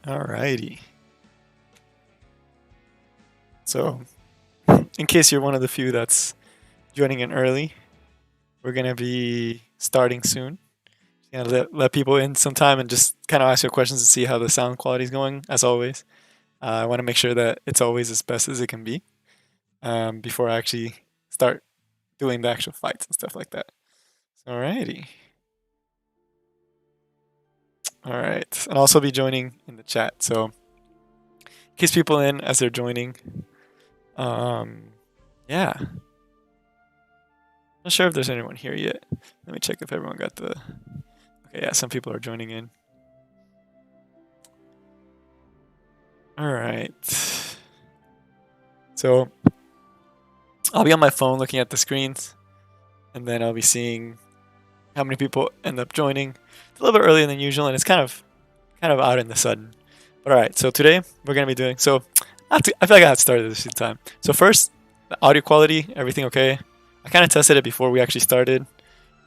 Alrighty. So, in case you're one of the few that's joining in early, we're gonna be starting soon. Let people in sometime and just kind of ask you questions to see how the sound quality is going. As always, I want to make sure that it's always as best as it can be before I actually start doing the actual fights and stuff like that. Alrighty. All right, and I'll also be joining in the chat. So, in case people in as they're joining, um, yeah. Not sure if there's anyone here yet. Let me check if everyone got the. Okay, yeah, some people are joining in. All right. So I'll be on my phone looking at the screens, and then I'll be seeing how many people end up joining. It's a little bit earlier than usual, and it's kind of out in the sudden. But all right, so today we're gonna be doing. So I feel like I had started this time. So first, the audio quality, everything okay? I kind of tested it before we actually started.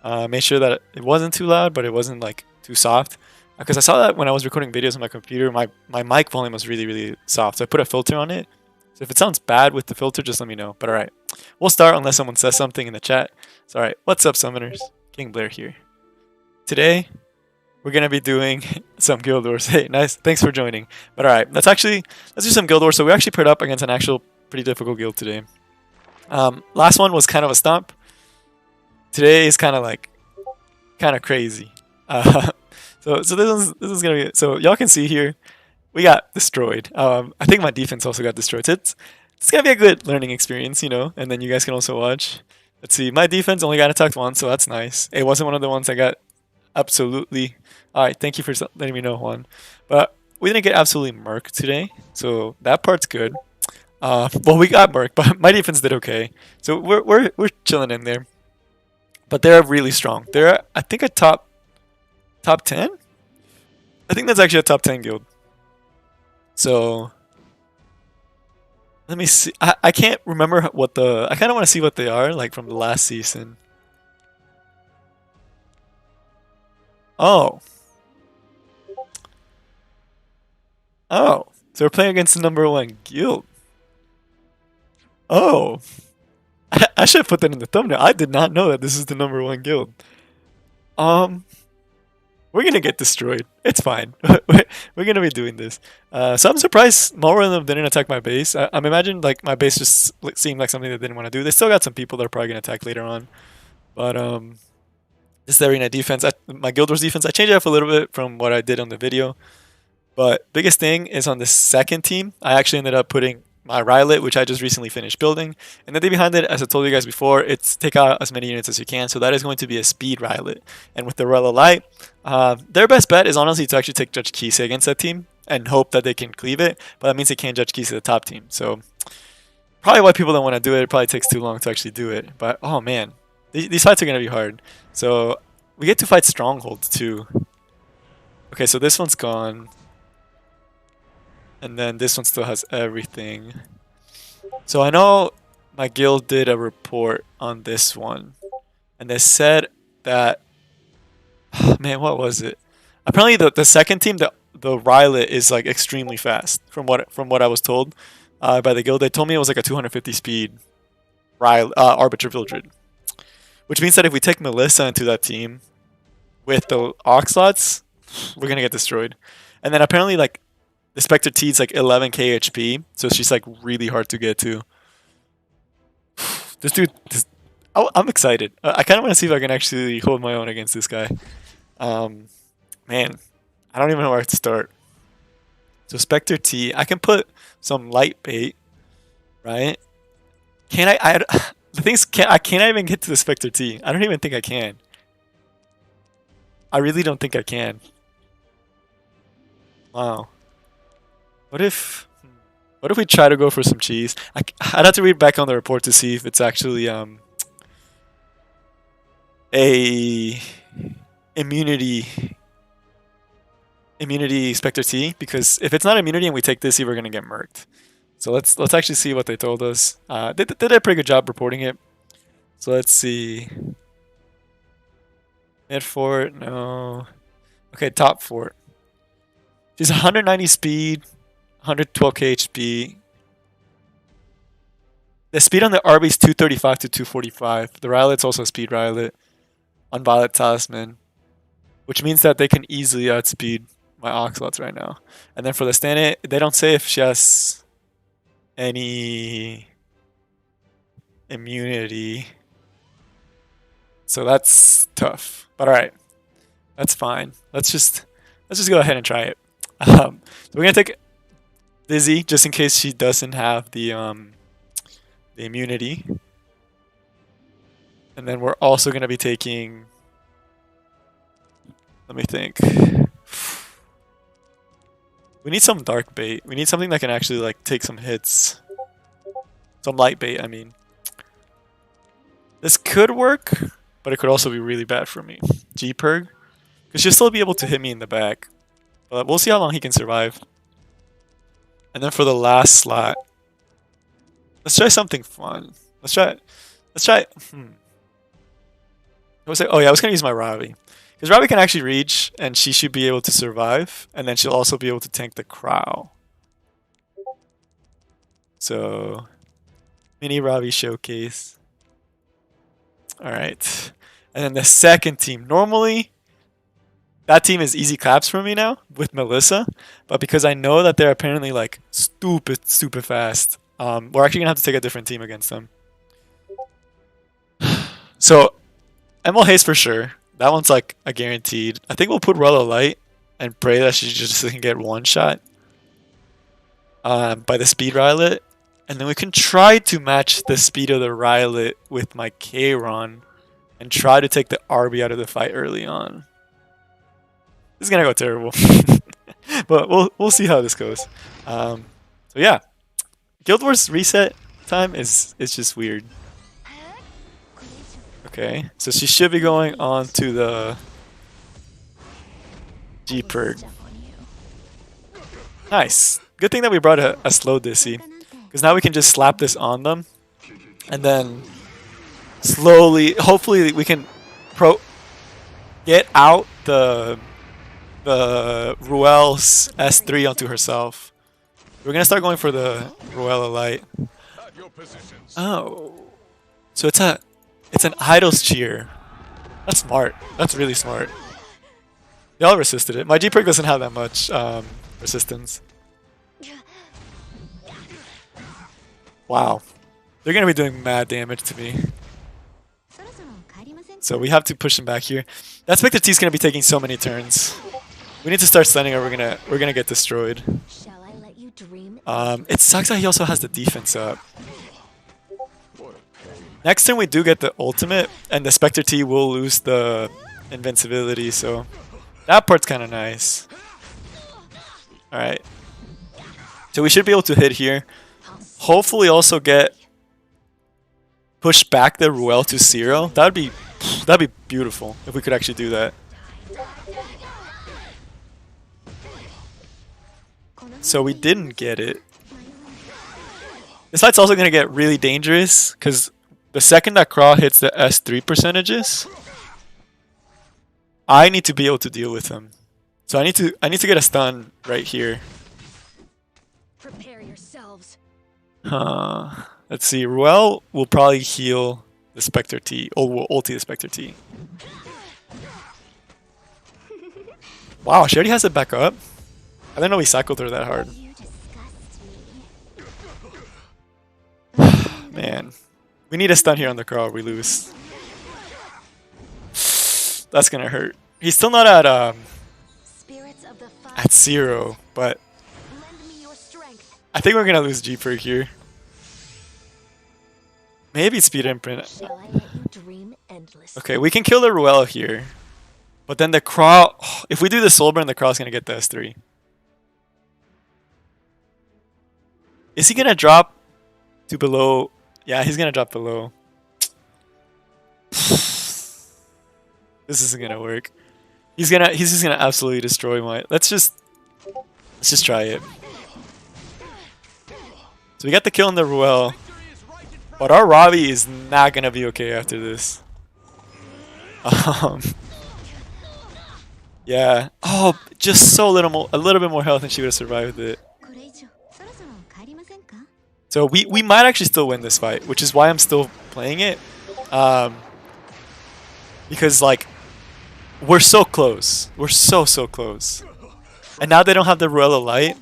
Made sure that it wasn't too loud, but it wasn't like too soft. Because I saw that when I was recording videos on my computer, my mic volume was really, really soft. So I put a filter on it. So if it sounds bad with the filter, just let me know. But all right, we'll start unless someone says something in the chat. So all right, what's up, summoners? King Blair here. Today, we're gonna be doing some Guild Wars. Hey, nice, thanks for joining. But all right, let's do some Guild Wars. So we actually paired up against an actual pretty difficult guild today. Last one was kind of a stomp. Today is kind of crazy. So this is gonna be so y'all can see here we got destroyed. I think my defense also got destroyed. So it's gonna be a good learning experience, and then you guys can also watch. Let's see, my defense only got attacked once, so that's nice. It wasn't one of the ones that got absolutely. All right, thank you for letting me know, Juan. But we didn't get absolutely murked today, so that part's good. Well, we got murked, but my defense did okay. So we're chilling in there. But they're really strong. They're I think a top 10. I think that's actually a top 10 guild. So let me see. I can't remember what the. I kind of want to see what they are like from the last season. Oh. Oh. So we're playing against the #1 guild. Oh. I should have put that in the thumbnail. I did not know that this is the #1 guild. We're gonna get destroyed. It's fine. We're gonna be doing this. So I'm surprised more of them didn't attack my base. I'm imagining like my base just seemed like something they didn't want to do. They still got some people that are probably gonna attack later on, but this arena defense, my Guild Wars defense, I changed it up a little bit from what I did on the video. But biggest thing is on the second team, I actually ended up putting my Rylet, which I just recently finished building. And the idea behind it, as I told you guys before, it's take out as many units as you can. So that is going to be a speed Rylet. And with the Rella Light, their best bet is honestly to actually take Judge Kise against that team and hope that they can cleave it. But that means they can't Judge Kise the top team. So probably why people don't want to do it. It probably takes too long to actually do it. But oh man, these fights are going to be hard. So we get to fight Strongholds too. Okay, so this one's gone. And then this one still has everything. So I know my guild did a report on this one. And they said that... Man, what was it? Apparently the second team, the Rylet is like extremely fast. From what I was told by the guild. They told me it was like a 250 speed Arbiter Vildred. Which means that if we take Melissa into that team with the Oxlots, we're going to get destroyed. And then apparently like the Spectre T is like 11k HP, so she's like really hard to get to. This dude, I'm excited. I kind of want to see if I can actually hold my own against this guy. Man, I don't even know where to start. So Spectre T, I can put some light bait, right? Can I the thing is, I can't even get to the Spectre T. I don't even think I can. I really don't think I can. Wow. What if we try to go for some cheese? I'd have to read back on the report to see if it's actually a immunity Spectre T, because if it's not immunity and we take this, we're gonna get murked. So let's actually see what they told us. They did a pretty good job reporting it. So let's see. Mid fort, no. Okay, top fort. She's 190 speed, 112k HP. The speed on the RB is 235 to 245. The Rylet's also a speed Rylet on Violet Talisman, which means that they can easily outspeed my Oxalots right now. And then for the stand, they don't say if she has any immunity, so that's tough. But all right, that's fine. Let's just go ahead and try it. So we're gonna take Dizzy just in case she doesn't have the immunity, and then we're also gonna be taking. Let me think. We need some dark bait. We need something that can actually like take some hits. Some light bait, I mean. This could work, but it could also be really bad for me. G-Perg. Because she'll still be able to hit me in the back. But we'll see how long he can survive. And then for the last slot, let's try something fun. Let's try. Oh yeah, I was gonna use my Ravi. Because Ravi can actually reach, and she should be able to survive. And then she'll also be able to tank the Crow. So, mini Ravi showcase. Alright. And then the second team. Normally, that team is easy claps for me now with Melissa. But because I know that they're apparently like stupid fast, we're actually going to have to take a different team against them. So, ML Haste for sure. That one's like a guaranteed. I think we'll put Rella Light and pray that she just can get one shot by the speed Rylet. And then we can try to match the speed of the Rylet with my Kayron and try to take the RB out of the fight early on. This is gonna go terrible. But we'll see how this goes. So yeah. Guildwars reset time is just weird. Okay, so she should be going on to the G-Perg. Nice. Good thing that we brought a slow Dissy. Because now we can just slap this on them. And then slowly, hopefully we can get out the Ruel's S3 onto herself. We're going to start going for the Ruella Light. Oh. So it's an Idol's Cheer. That's smart. That's really smart. They all resisted it. My G-Perk doesn't have that much resistance. Wow. They're going to be doing mad damage to me. So we have to push them back here. That Spectre T is going to be taking so many turns. We need to start stunning or we're gonna get destroyed. It sucks that he also has the defense up. Next turn we do get the ultimate, and the Spectre T will lose the invincibility, so that part's kind of nice. Alright. So we should be able to hit here. Hopefully also push back the Ruel to 0. That'd be beautiful if we could actually do that. So we didn't get it. This fight's also going to get really dangerous because the second that Craw hits the S3 percentages, I need to be able to deal with him. So I need to get a stun right here. Prepare yourselves. Let's see. Ruel will probably heal the Spectre T. Or will ulti the Spectre T. Wow, she already has it back up. I didn't know we cycled her that hard. Man. We need a stun here on the Crawl or we lose. That's gonna hurt. He's still not at 0, but I think we're gonna lose G-Perk here. Maybe Speed Imprint. Okay, we can kill the Ruel here. But then the Crawl, if we do the Soul Burn, the Crawl's gonna get the S3. Is he gonna drop to below? Yeah, he's gonna drop below. This isn't gonna work. He's just gonna absolutely destroy my. Let's just try it. So we got the kill on the Ruel, but our Ravi is not gonna be okay after this. Yeah. Oh, just so little more, a little bit more health, and she would have survived it. これ以上そろそろ帰りませんか？ So we might actually still win this fight, which is why I'm still playing it. Because like we're so close. We're so close. And now they don't have the Ruella light.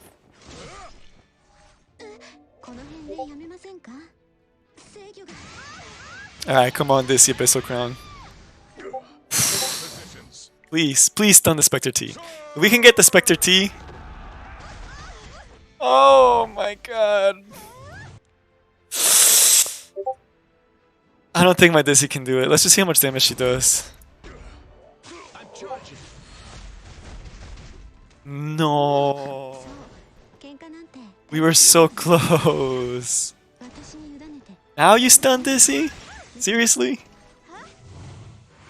この辺でやめませんか？制御が Alright, come on, this Abyssal Crown. Please, please stun the Spectre T. If we can get the Spectre T. Oh my god. I don't think my Dizzy can do it. Let's just see how much damage she does. No. 喧嘩なんて We were so close. 私に委ねて Now you stun Dizzy? Seriously?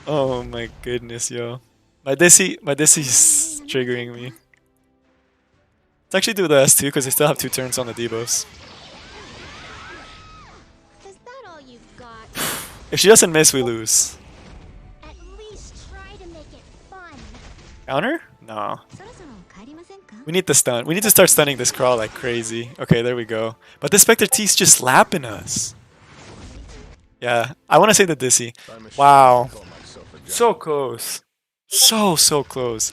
Oh my goodness, yo. My Dizzy's triggering me. Let's actually do the S2 because they still have 2 turns on the debuffs. Is that all you've got? If she doesn't miss, we lose. At least try to make it fun. Counter? No. そろそろ帰りませんか？ We need to stun. We need to start stunning this crawl like crazy. Okay, there we go. But the Spectre T's just slapping us. Yeah, I want to say the Dizzy. Wow. So close. So close.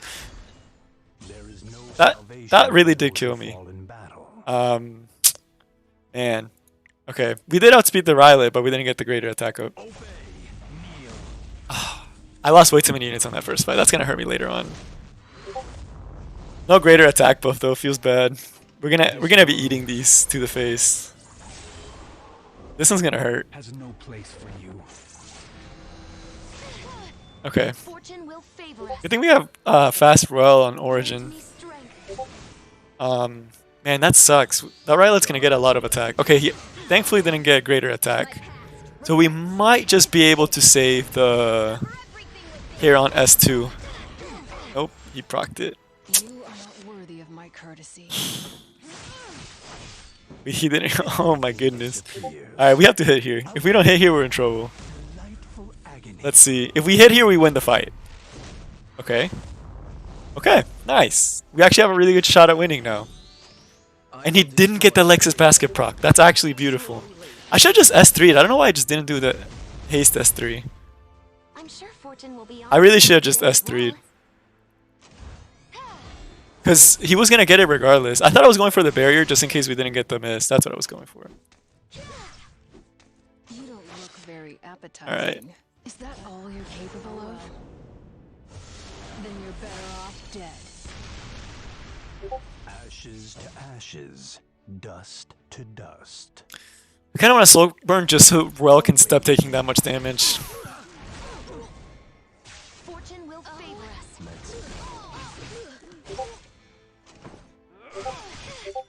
That really did kill me. Man. Okay, we did outspeed the Rylait, but we didn't get the greater attack up. I lost way too many units on that first fight. That's gonna hurt me later on. No greater attack buff though. Feels bad. We're gonna be eating these to the face. This one's gonna hurt. Has no place for you. Okay. Fortune will favor us. I think we have fast Royal on Origin. Man, that sucks. That Rylait's gonna get a lot of attack. Okay, he thankfully didn't get greater attack. So we might just be able to save the here on S2. Nope, he procced it. You are not worthy of my courtesy. He didn't. Oh my goodness. Alright, we have to hit here. If we don't hit here, we're in trouble. Let's see. If we hit here, we win the fight. Okay. Okay, nice. We actually have a really good shot at winning now. And he didn't get the Lexus basket proc. That's actually beautiful. I should have just S3'd. I don't know why I just didn't do the haste S3. I'm sure Fortune will be on I really should have just S3'd. Because he was going to get it regardless. I thought I was going for the barrier just in case we didn't get the miss. That's what I was going for. You don't look very appetizing. Alright. Is that all you're capable of? Then you're better off dead. Ashes to ashes, dust to dust. I kind of want to slow burn just so Rel can stop taking that much damage. Fortune will favor us.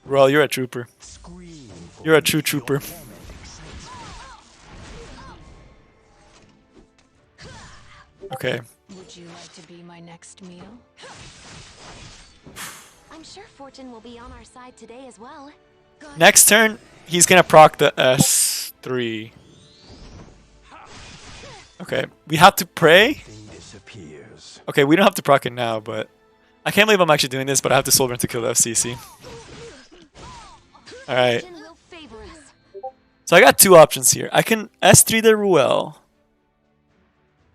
Rel, you're a trooper. You're a true trooper. Okay. Would you like to be my next meal? I'm sure Fortune will be on our side today as well. Next turn, he's gonna proc the S3. Okay, we have to pray. Okay, we don't have to proc it now, but I can't believe I'm actually doing this, but I have to soul burn to kill the FCC. Alright. Fortune will favor us. So I got 2 options here. I can S3 the Ruel.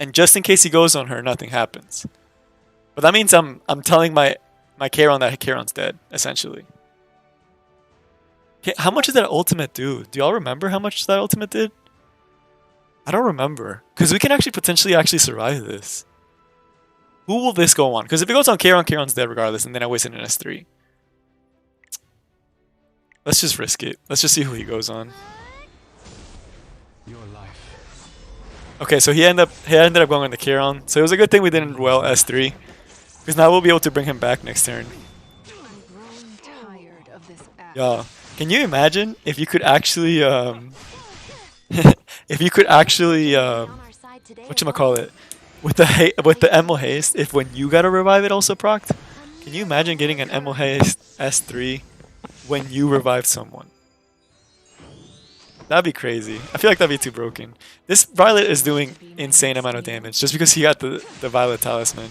And just in case he goes on her, nothing happens. But that means I'm telling my Charon that Charon's dead, essentially. Okay, how much did that ultimate do? Do y'all remember how much that ultimate did? I don't remember. Because we can actually potentially survive this. Who will this go on? Because if it goes on Charon, Charon's dead regardless, and then I wasted an S3. Let's just risk it. Let's just see who he goes on. Your life. Okay, so he ended up going on the Charon. So it was a good thing we didn't well S3. Because now we'll be able to bring him back next turn. I'm growing tired of this act. Yeah. Can you imagine if you could actually if you could actually On our side today as well. whatchamacallit, with the Emil haste, if when you gotta revive it also procced? Can you imagine getting an Emil haste S3 when you revived someone? That'd be crazy. I feel like that'd be too broken. This Violet is doing insane amount of damage just because he got the Violet Talisman.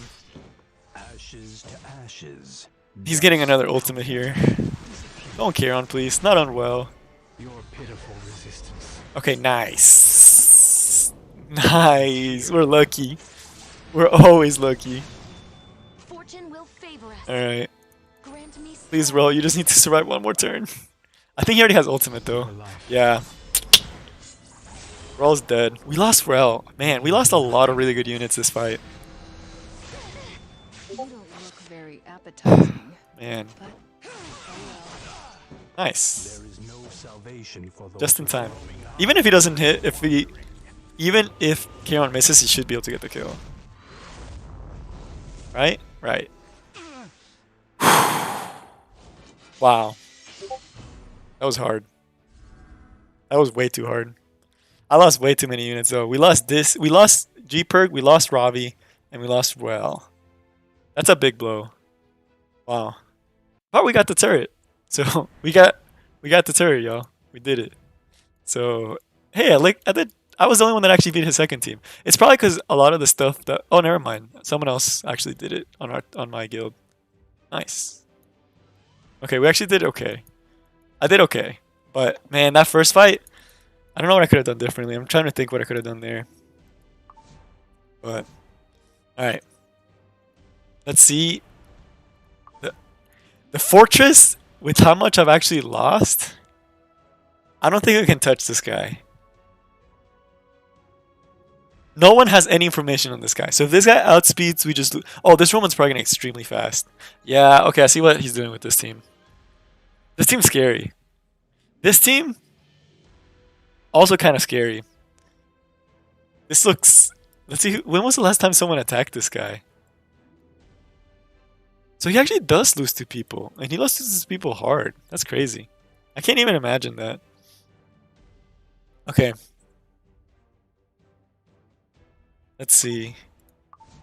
ashes to ashes. He's getting dust another to ultimate here. dust. Don't care on, please. Not on well. Your pitiful resistance. Okay, nice. Nice. We're lucky. We're always lucky. Fortune will favor us. Alright. Grant me Please, Rel, you just need to survive one more turn. I think he already has ultimate, though. For life. Yeah. Rel's dead. We lost Rel. Man, we lost a lot of really good units this fight. You don't look very appetizing. Man. But oh Nice. There is no salvation for those Just in who time. fall behind. Even if he doesn't hit, even if Kieran misses, he should be able to get the kill. Right? Right. Wow. That was hard. That was way too hard. I lost way too many units though. We lost this. We lost G-Perk, we lost Ravi, and we lost Well. That's a big blow. Wow. But we got the turret. So we got the turret, y'all. We did it. So hey, I was the only one that actually beat his second team. It's probably because a lot of the stuff that never mind. Someone else actually did it on my guild. Nice. Okay, we actually did okay. I did okay. But man, that first fight, I don't know what I could have done differently. I'm trying to think what I could have done there. But alright. Let's see. The fortress, with how much I've actually lost, I don't think we can touch this guy. No one has any information on this guy. So if this guy outspeeds, we just... Oh, this Roman's probably going extremely fast. Yeah, okay, I see what he's doing with this team. This team's scary. This team, also kind of scary. This looks... Let's see, when was the last time someone attacked this guy? So he actually does lose to people. And he loses to people hard. That's crazy. I can't even imagine that. Okay. Let's see.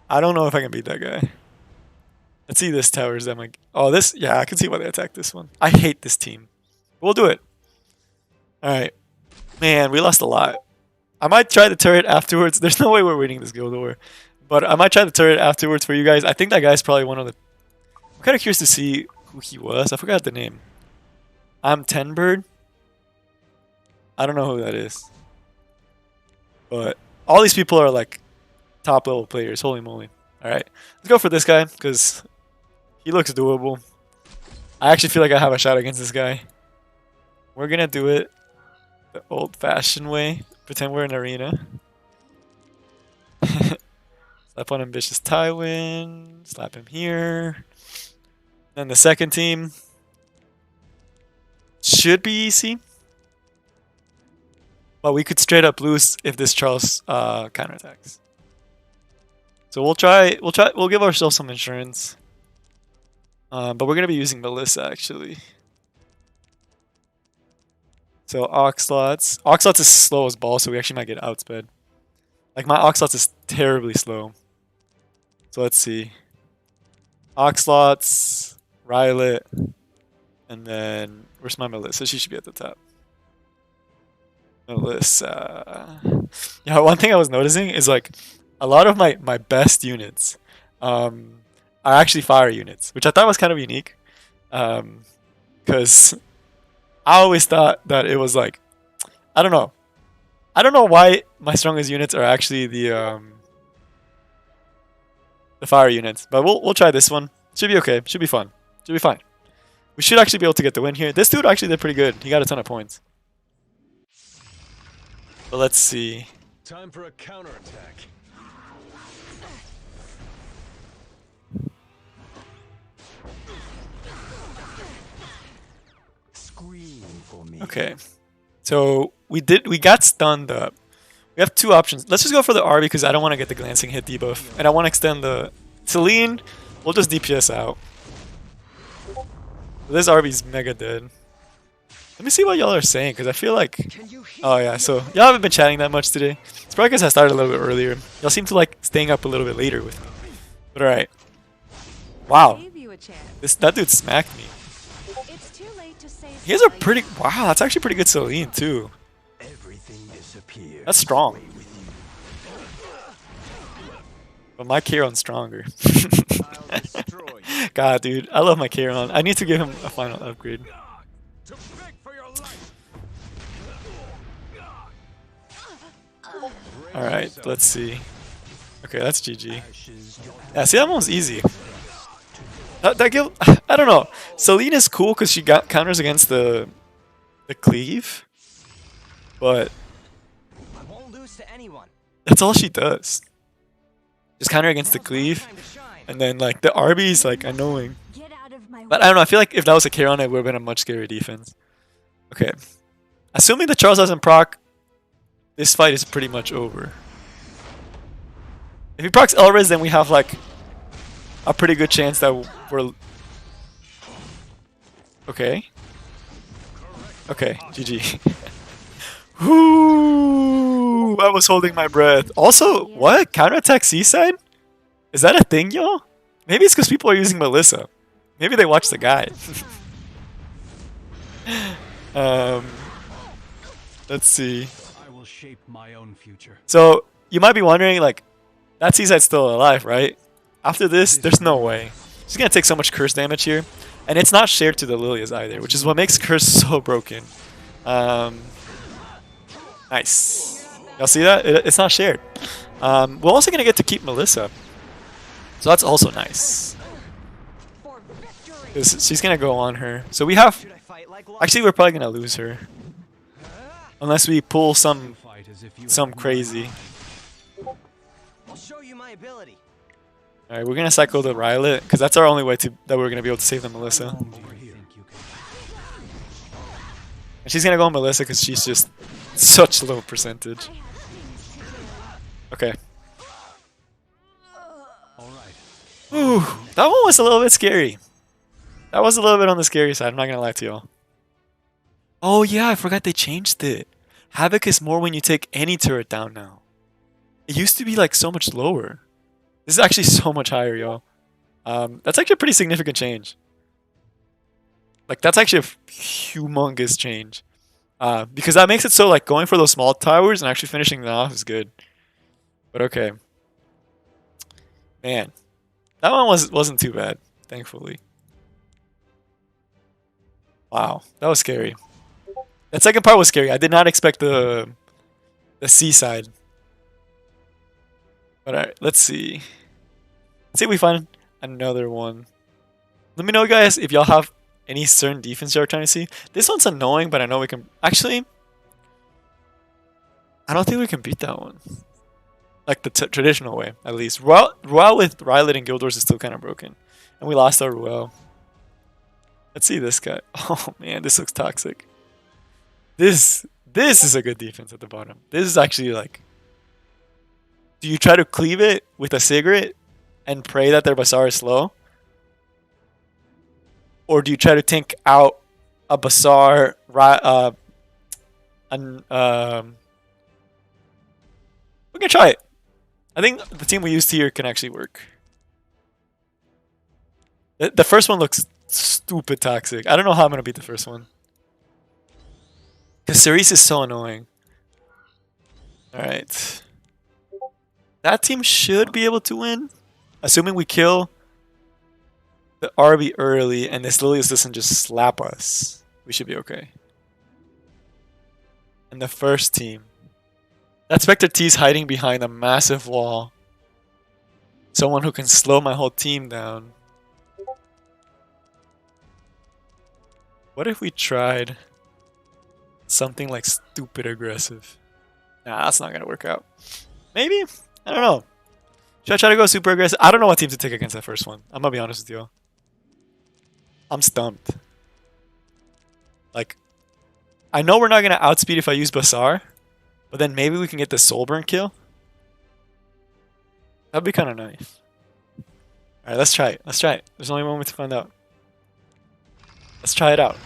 I don't know if I can beat that guy. Let's see this towers that might... Oh, this... Yeah, I can see why they attacked this one. I hate this team. We'll do it. Alright. Man, we lost a lot. I might try the turret afterwards. There's no way we're winning this Guild War. But I might try the turret afterwards for you guys. I think that guy's probably one of the... I'm kind of curious to see who he was. I forgot the name. I'm Tenbird. I don't know who that is. But all these people are like top level players. Holy moly. Alright. Let's go for this guy because he looks doable. I actually feel like I have a shot against this guy. We're going to do it the old fashioned way. Pretend we're in an arena. Slap on Ambitious Tywin. Slap him here. Then the second team should be easy. But we could straight up lose if this Charles counterattacks. So we'll give ourselves some insurance. But we're gonna be using Melissa actually. So Oxlots. Oxlots is slow as balls, so we actually might get outsped. Like my Oxlots is terribly slow. So let's see. Oxlots, Rylet, and then where's my Melissa? She should be at the top. Melissa. Yeah, one thing I was noticing is like a lot of my best units are actually fire units, which I thought was kind of unique. Because I always thought that it was like, I don't know. I don't know why my strongest units are actually the fire units, but we'll try this one. Should be okay. Should be fun. Should be fine. We should actually be able to get the win here. This dude actually did pretty good. He got a ton of points. But let's see. Time for a counterattack. Scream for me. Okay. So we got stunned up. We have two options. Let's just go for the R because I don't want to get the glancing hit debuff. And I want to extend the Celine. We'll just DPS out. This RB's mega dead. Let me see what y'all are saying because I feel like... Oh yeah, so y'all haven't been chatting that much today. It's probably because I started a little bit earlier. Y'all seem to like staying up a little bit later with me. But alright. Wow. That dude smacked me. He has a pretty... Wow, that's actually pretty good Celine too. Everything disappears. That's strong. Away with you. But my Kieran's stronger. I'll destroy God, dude, I love my Kieran. I need to give him a final upgrade. Alright, let's see. Okay, that's GG. Yeah, see, that one was easy. That guild, I don't know. Celine is cool because she got counters against the cleave, but I won't lose to anyone. that's all she does. Just counter against the cleave, and then like the RB is like annoying. Get out of my But I don't know. I feel like if that was a Kieran, it would have been a much scarier defense. Okay, assuming the Charles doesn't proc, this fight is pretty much over. If he procs Elriz, then we have like a pretty good chance that we're... Okay. Okay, GG. Whoo! I was holding my breath. Also, what? Counterattack Seaside? Is that a thing, y'all? Maybe it's because people are using Melissa. Maybe they watch the guide. Let's see. I will shape my own future. So, you might be wondering, like, that Seaside's still alive, right? After this, there's no way. She's gonna take so much curse damage here. And it's not shared to the Lilias either, which is what makes curse so broken. Nice. Y'all see that? It's not shared. We're also gonna get to keep Melissa. So that's also nice. 'Cause she's gonna go on her. So we have... Actually, we're probably gonna lose her. Unless we pull some crazy. I'll show you my ability. Alright, we're gonna cycle the Rylet, because that's our only way that we're gonna be able to save the Melissa. And she's gonna go on Melissa because she's just such low percentage. Okay. Ooh, that one was a little bit scary. That was a little bit on the scary side, I'm not gonna lie to y'all. Oh yeah, I forgot they changed it. Havoc is more when you take any turret down now. It used to be like so much lower. This is actually so much higher, y'all. That's actually a pretty significant change. Like, that's actually a humongous change. Because that makes it so, like, going for those small towers and actually finishing them off is good. But okay. Man. That one wasn't too bad, thankfully. Wow, that was scary. That second part was scary. I did not expect the seaside. But alright, let's see. Let's see if we find another one. Let me know, guys, if y'all have any certain defense you're trying to see. This one's annoying, but I know we can... Actually, I don't think we can beat that one. Like the traditional way, at least. Ruel with Rylet and Guildwars is still kind of broken. And we lost our Ruel. Let's see this guy. Oh man, this looks toxic. This is a good defense at the bottom. This is actually like... Do you try to cleave it with a Sigrid and pray that their Bazaar is slow? Or do you try to tank out a Bazaar, we're gonna try it. I think the team we used here can actually work. The first one looks stupid toxic. I don't know how I'm gonna beat the first one. Because Cerise is so annoying. Alright. That team should be able to win. Assuming we kill the RB early and this Lilius doesn't just slap us. We should be okay. And the first team. That Spectre T's hiding behind a massive wall. Someone who can slow my whole team down. What if we tried something like stupid aggressive? Nah, that's not gonna work out. Maybe? I don't know. Should I try to go super aggressive? I don't know what team to take against that first one. I'm gonna be honest with you. I'm stumped. Like, I know we're not gonna outspeed if I use Bazaar, but then maybe we can get the Soulburn kill. That'd be kind of nice. Alright, let's try it. Let's try it. There's only one way to find out. Let's try it out.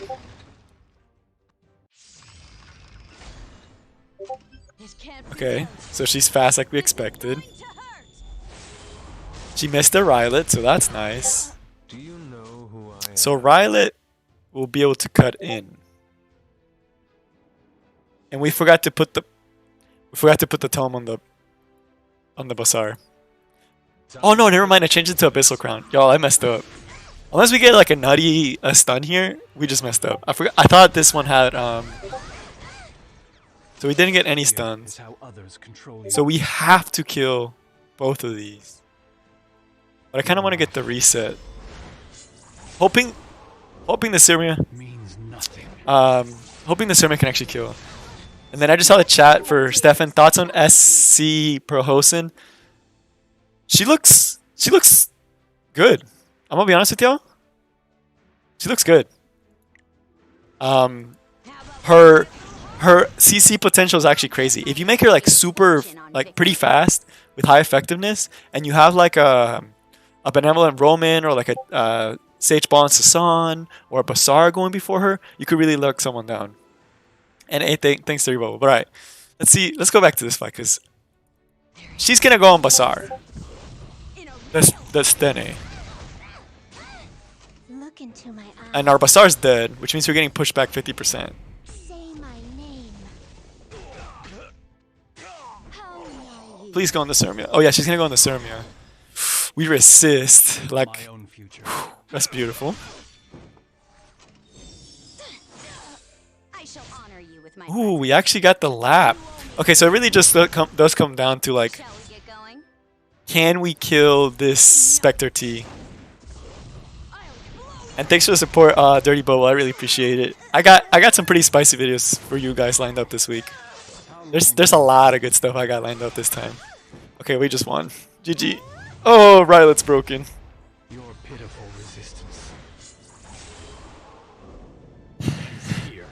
Okay, so she's fast like we expected. She missed a Rylet, so that's nice. Do you know who I am? So Rylet will be able to cut in. And we forgot to put the tome on the Bazaar. Oh no, never mind, I changed it to Abyssal Crown. Y'all, I messed up. Unless we get like a nutty stun here, we just messed up. I forgot. I thought this one had so we didn't get any Fear stuns. is how others control you. So we have to kill both of these. But I kind of want to get the reset. Hoping the Syria, means nothing. hoping the Syria can actually kill. And then I just saw the chat for Stefan. Thoughts on SC Prohosen? She looks good. I'm gonna be honest with y'all. She looks good. Her CC potential is actually crazy. If you make her like super, like pretty fast with high effectiveness, and you have like a benevolent Roman or like a Sage Ball and Sasan or a Basar going before her, you could really lock someone down. And thanks to Bubble. But alright, let's go back to this fight because she's gonna go on Basar. That's Dene. Look into my eyes. And our Basar's dead, which means we're getting pushed back 50%. Say my name. How are you? Please go on the Surmia. Oh yeah, she's gonna go on the Surmia. We resist. Like, My own future. that's beautiful. I shall honor you with my Ooh, we actually got the lap. Okay, so it really just does come down to like, Shall we get going? can we kill this Spectre T? And thanks for the support, Dirty Bubble. I really appreciate it. I got some pretty spicy videos for you guys lined up this week. There's a lot of good stuff I got lined up this time. Okay, we just won. GG. Oh, Rylet's broken. Your pitiful resistance. Here.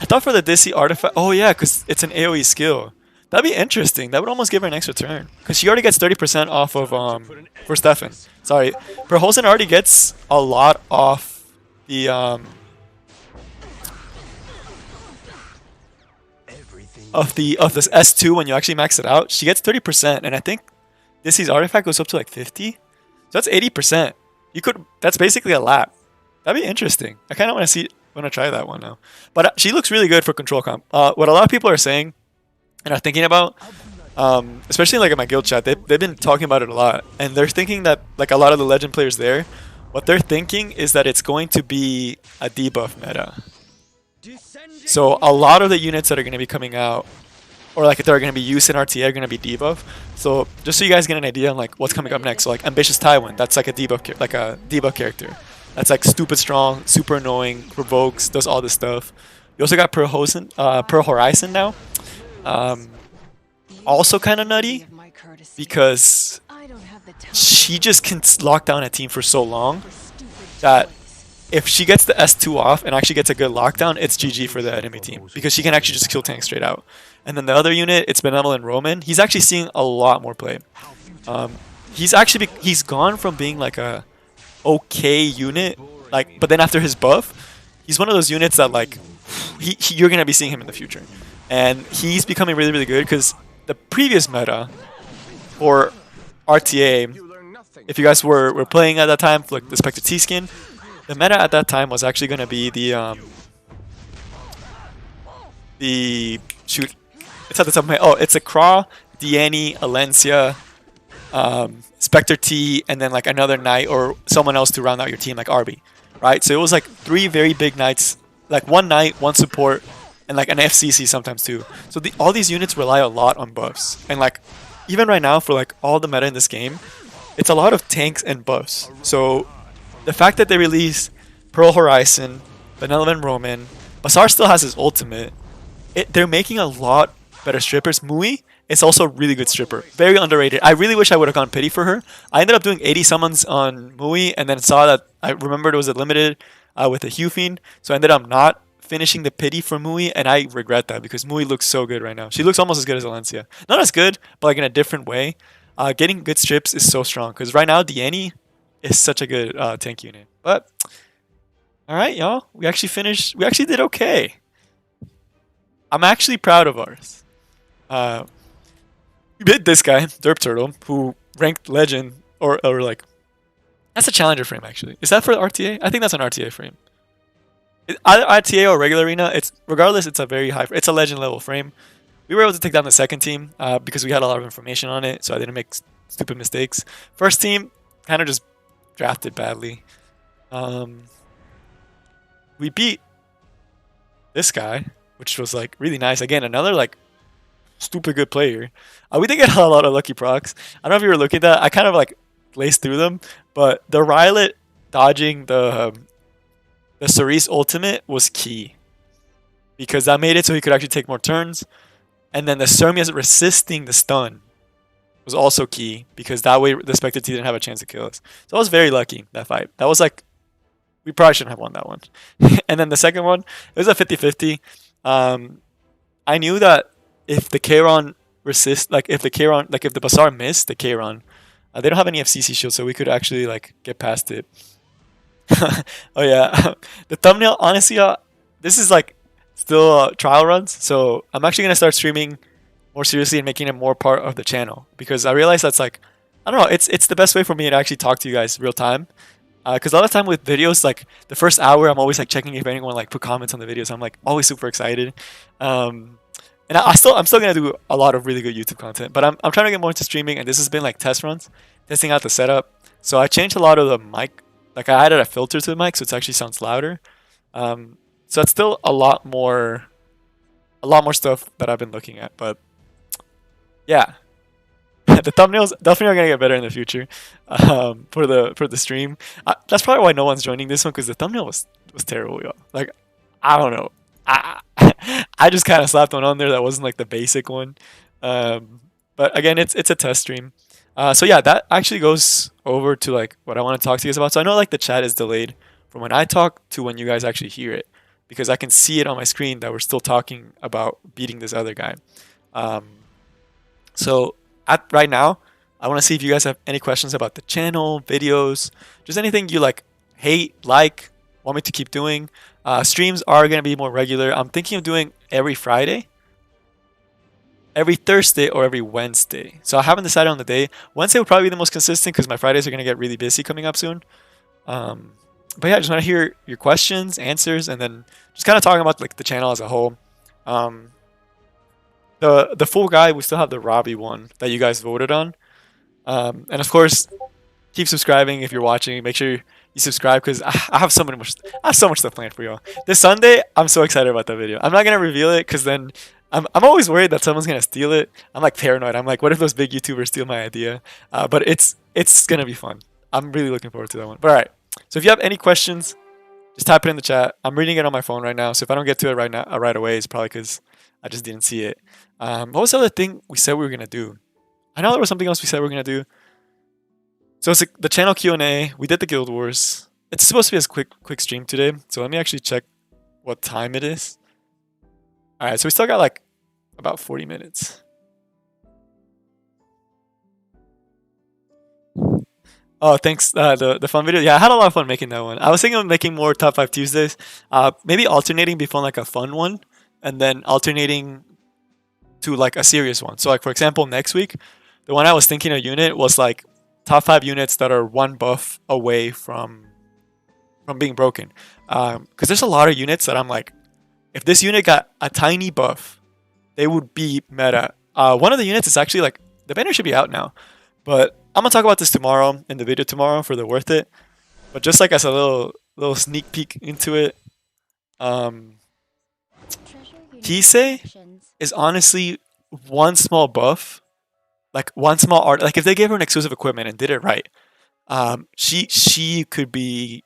I thought for the Dissy artifact. Oh yeah, because it's an AoE skill. That'd be interesting. That would almost give her an extra turn. Because she already gets 30% off of for Stefan. Sorry. Verhosen already gets a lot off the of this S2 when you actually max it out. She gets 30%, and I think Dissy's artifact goes up to like 50. So that's 80%. That's basically a lap. That'd be interesting. I kinda wanna try that one now. But she looks really good for control comp. What a lot of people are saying and are thinking about, especially like in my guild chat, they've been talking about it a lot, and they're thinking that like a lot of the legend players there, what they're thinking is that it's going to be a debuff meta. So a lot of the units that are going to be coming out, or like if they're going to be used in RTA, are going to be debuff. So just so you guys get an idea on like what's coming up next. So like Ambitious Tywin, that's like a debuff character. That's like stupid strong, super annoying, provokes, does all this stuff. You also got Pearl Horizon now. Also kind of nutty because she just can lock down a team for so long that if she gets the S2 off and actually gets a good lockdown, it's GG for the enemy team because she can actually just kill tanks straight out. And then the other unit, it's Benevolent Roman. He's actually seeing a lot more play. He's gone from being like a okay unit, like, but then after his buff, he's one of those units that like you're gonna be seeing him in the future, and he's becoming really really good because the previous meta for RTA, if you guys were playing at that time for like the Spectre T skin, the meta at that time was actually gonna be the shoot, it's at the top of my it's a Craw, Diani, Alencia, Spectre T, and then like another knight or someone else to round out your team, like Arby, right? So it was like 3 very big knights, like 1 knight, 1 support, and like an FCC sometimes too. So all these units rely a lot on buffs, and like even right now for like all the meta in this game, it's a lot of tanks and buffs. So the fact that they release Pearl Horizon, Benevolent Roman, Basar still has his ultimate. They're making a lot better strippers. Mui is also a really good stripper. Very underrated. I really wish I would have gone pity for her. I ended up doing 80 summons on Mui and then saw that I remembered it was a limited with a Hue Fiend. So I ended up not finishing the pity for Mui, and I regret that because Mui looks so good right now. She looks almost as good as Alencia. Not as good, but like in a different way. Getting good strips is so strong because right now Diani is such a good tank unit. But alright, y'all. We actually finished. We actually did okay. I'm actually proud of ours. We beat this guy, Derp Turtle, who ranked legend or like that's a challenger frame actually. Is that for the RTA? I think that's an RTA frame. Either RTA or regular arena, it's regardless, it's a very high, it's a legend level frame. We were able to take down the second team because we had a lot of information on it, so I didn't make stupid mistakes. First team kind of just drafted badly. We beat this guy, which was like really nice. Again, another like stupid good player. We did get a lot of lucky procs. I don't know if you were looking at that. I kind of like laced through them, but the Rylet dodging the Cerise ultimate was key because that made it so he could actually take more turns, and then the Sermia's resisting the stun was also key because that way the Spectre T didn't have a chance to kill us. So I was very lucky that fight. That was like, we probably shouldn't have won that one. And then the second one, it was a 50-50. I knew that if the Kayron resist, like if the Bazaar missed the Kayron, they don't have any FCC shield, so we could actually like get past it. Oh yeah, the thumbnail. Honestly, this is like still trial runs, so I'm actually gonna start streaming more seriously and making it more part of the channel because I realize that's like, I don't know, it's the best way for me to actually talk to you guys real time. Because a lot of time with videos, like the first hour, I'm always like checking if anyone like put comments on the videos. I'm like always super excited. And I'm still gonna do a lot of really good YouTube content, but I'm trying to get more into streaming, and this has been like test runs, testing out the setup. So I changed a lot of the mic, like I added a filter to the mic, so it actually sounds louder. So it's still a lot more stuff that I've been looking at, but yeah. The thumbnails definitely are gonna get better in the future for the stream. That's probably why no one's joining this one because the thumbnail was terrible, y'all. Like, I don't know. I just kind of slapped one on there that wasn't like the basic one. But again, it's a test stream. So yeah, that actually goes over to like what I want to talk to you guys about. So I know like the chat is delayed from when I talk to when you guys actually hear it because I can see it on my screen that we're still talking about beating this other guy. So right now, I want to see if you guys have any questions about the channel, videos, just anything you like, hate, like, want me to keep doing. Streams are going to be more regular. I'm thinking of doing every Friday, every Thursday, or every Wednesday. So I haven't decided on the day. Wednesday will probably be the most consistent because my Fridays are going to get really busy coming up soon. But yeah, I just want to hear your questions, answers, and then just kind of talking about like the channel as a whole. The full guide, we still have the Robbie one that you guys voted on. And of course, keep subscribing if you're watching. Make sure you subscribe because I have so much stuff planned for y'all. This Sunday, I'm so excited about that video. I'm not gonna reveal it because then I'm always worried that someone's gonna steal it. I'm like paranoid. I'm like, what if those big YouTubers steal my idea? But it's gonna be fun. I'm really looking forward to that one. But all right. So if you have any questions, just type it in the chat. I'm reading it on my phone right now. So if I don't get to it right away, it's probably because I just didn't see it. What was the other thing we said we were gonna do? I know there was something else we said we were gonna do. So it's the channel Q&A. We did the Guild Wars. It's supposed to be a quick stream today. So let me actually check what time it is. All right, so we still got like about 40 minutes. Oh, thanks. The fun video. Yeah, I had a lot of fun making that one. I was thinking of making more Top 5 Tuesdays. Maybe alternating between like a fun one and then alternating to like a serious one. So like for example, next week, the one I was thinking a unit was like top 5 units that are 1 buff away from being broken. Because there's a lot of units that I'm like, if this unit got a tiny buff, they would be meta. One of the units is actually like, the banner should be out now, but I'm gonna talk about this tomorrow in the video tomorrow for the worth it. But just like as a little sneak peek into it, Kisei is honestly one small buff, like one small art. Like if they gave her an exclusive equipment and did it right, she could be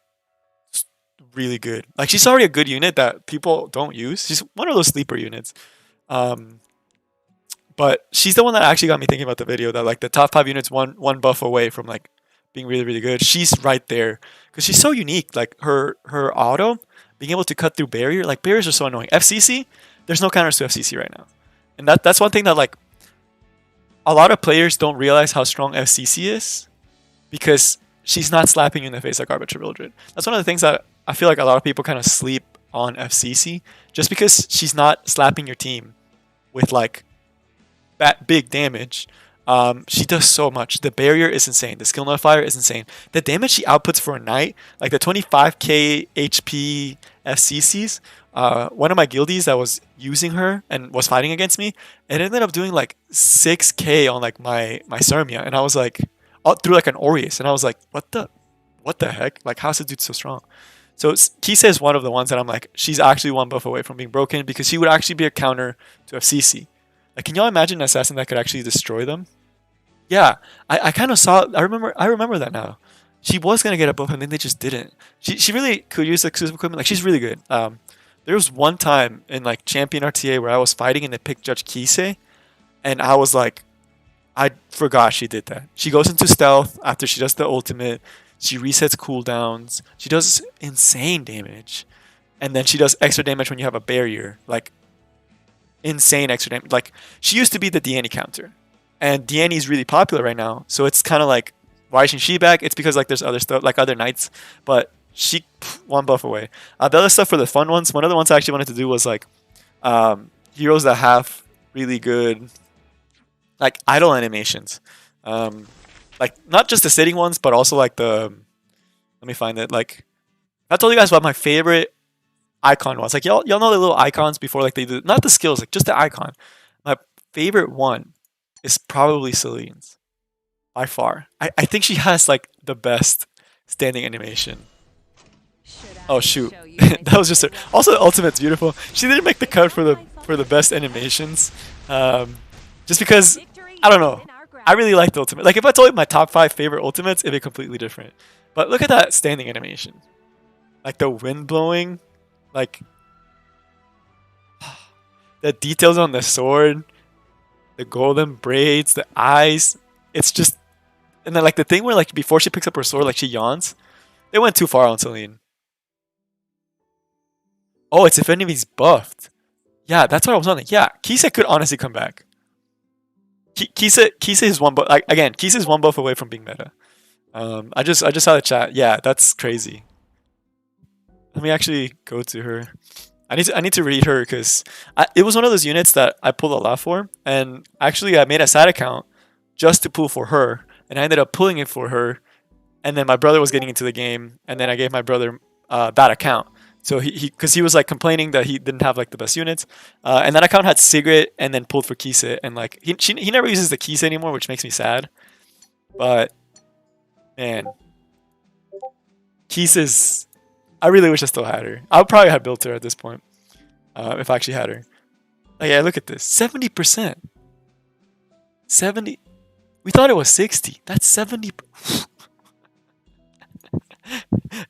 really good. Like she's already a good unit that people don't use. She's one of those sleeper units. But she's the one that actually got me thinking about the video that like the top 5 units one buff away from like being really, really good. She's right there because she's so unique. Like her auto being able to cut through barrier, like barriers are so annoying. FCC, there's no counters to FCC right now. And that's one thing that like a lot of players don't realize how strong FCC is because she's not slapping you in the face like Arbiter Mildred. That's one of the things that I feel like a lot of people kind of sleep on FCC just because she's not slapping your team with like that big damage. She does so much. The barrier is insane. The skill nullifier is insane. The damage she outputs for a knight, like the 25k HP FCCs, one of my guildies that was using her and was fighting against me, it ended up doing like 6k on like my Sarmia, and I was like, through like an Aureus, and I was like, what the heck? Like, how's the dude so strong? So Kisa is one of the ones that I'm like, she's actually one buff away from being broken because she would actually be a counter to FCC. Like, can y'all imagine an assassin that could actually destroy them? Yeah, I kind of saw. I remember that now. She was gonna get a buff and then they just didn't. She really could use exclusive equipment. Like, she's really good. There was one time in like Champion RTA where I was fighting and they picked Judge Kise, and I was like, I forgot she did that. She goes into stealth after she does the ultimate. She resets cooldowns. She does insane damage. And then she does extra damage when you have a barrier. Like, insane extra damage. Like, she used to be the Deanny counter. And Deanny is really popular right now. So it's kind of like, why isn't she back? It's because like there's other stuff, like other knights. But she, one buff away. The other stuff for the fun ones, one of the ones I actually wanted to do was like heroes that have really good like idle animations. Like, not just the sitting ones, but also like the, let me find it. Like, I told you guys what my favorite icon was. Like, y'all know the little icons before, like, they do, not the skills, like just the icon. My favorite one is probably Celine's by far. I think she has like the best standing animation. Oh shoot, that was just her. Also, the ultimate's beautiful. She didn't make the cut for the best animations, just because I don't know. I really like the ultimate. Like, if I told you my top 5 favorite ultimates, it'd be completely different. But look at that standing animation. Like, the wind blowing. Like, the details on the sword. The golden braids. The eyes. It's just... And then, like, the thing where, like, before she picks up her sword, like, she yawns. They went too far on Celine. Oh, it's if enemy's buffed. Yeah, that's what I was on. Yeah, Kisa could honestly come back. Kisa is one buff. Like, again, Kisa is one buff away from being meta. I just saw the chat. Yeah, that's crazy. Let me actually go to her. I need to read her because it was one of those units that I pulled a lot for, and actually I made a side account just to pull for her, and I ended up pulling it for her, and then my brother was getting into the game, and then I gave my brother that account. So because he was like complaining that he didn't have like the best units, and that account had Sigrid and then pulled for Kisa, and like he never uses the Kisa anymore, which makes me sad. But man, Kisa's, I really wish I still had her. I would probably have built her at this point if I actually had her. Oh yeah, look at this, 70%. 70. We thought it was 60. That's 70.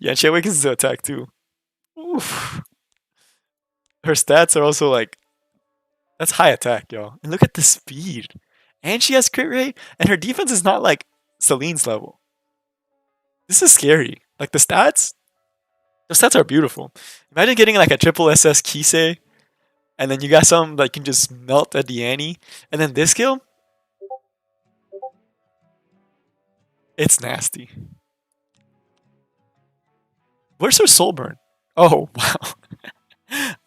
Yeah, she awakens to attack too. Oof. Her stats are also like, that's high attack, y'all. And look at the speed. And she has crit rate, and her defense is not like Celine's level. This is scary. Like, the stats are beautiful. Imagine getting like a triple SS Kise, and then you got some that can just melt a Deanny, and then this skill, it's nasty. Where's her soul burn? Oh,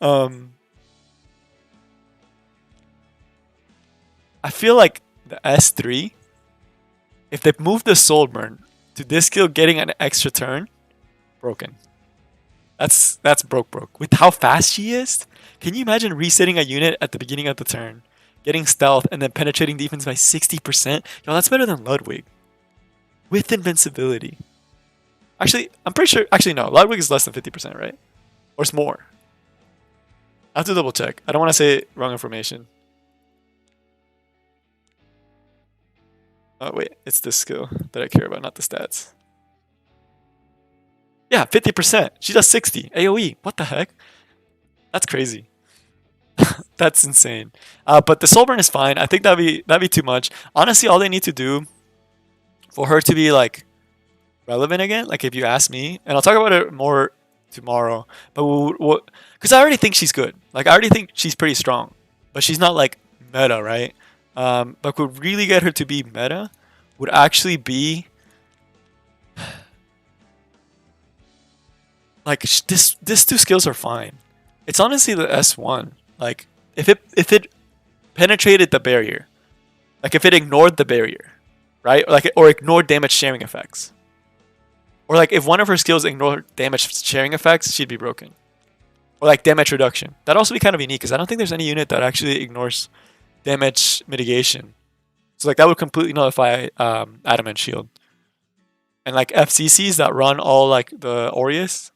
wow. I feel like the S3, if they move the soul burn to this skill getting an extra turn, broken. That's broke. With how fast she is, can you imagine resetting a unit at the beginning of the turn, getting stealth, and then penetrating defense by 60%? Yo, that's better than Ludwig. With invincibility. Actually, I'm pretty sure... Actually, no. Ludwig is less than 50%, right? Or it's more. I have to double check. I don't want to say wrong information. Oh, wait. It's this skill that I care about, not the stats. Yeah, 50%. She does 60. AoE. What the heck? That's crazy. That's insane. But the soul burn is fine. I think that'd be too much. Honestly, all they need to do for her to be like relevant again, like if you ask me, and I'll talk about it more tomorrow, but because I already think she's good. Like, I already think she's pretty strong, but she's not like meta, right? But would really get her to be meta would actually be like this. Two skills are fine. It's honestly the S1. Like, if it penetrated the barrier, like if it ignored the barrier, right? Or ignored damage sharing effects. Or like if one of her skills ignored damage sharing effects, she'd be broken. or like damage reduction. That'd also be kind of unique because I don't think there's any unit that actually ignores damage mitigation. So like that would completely nullify Adamant Shield. And like FCCs that run all like the Aureus,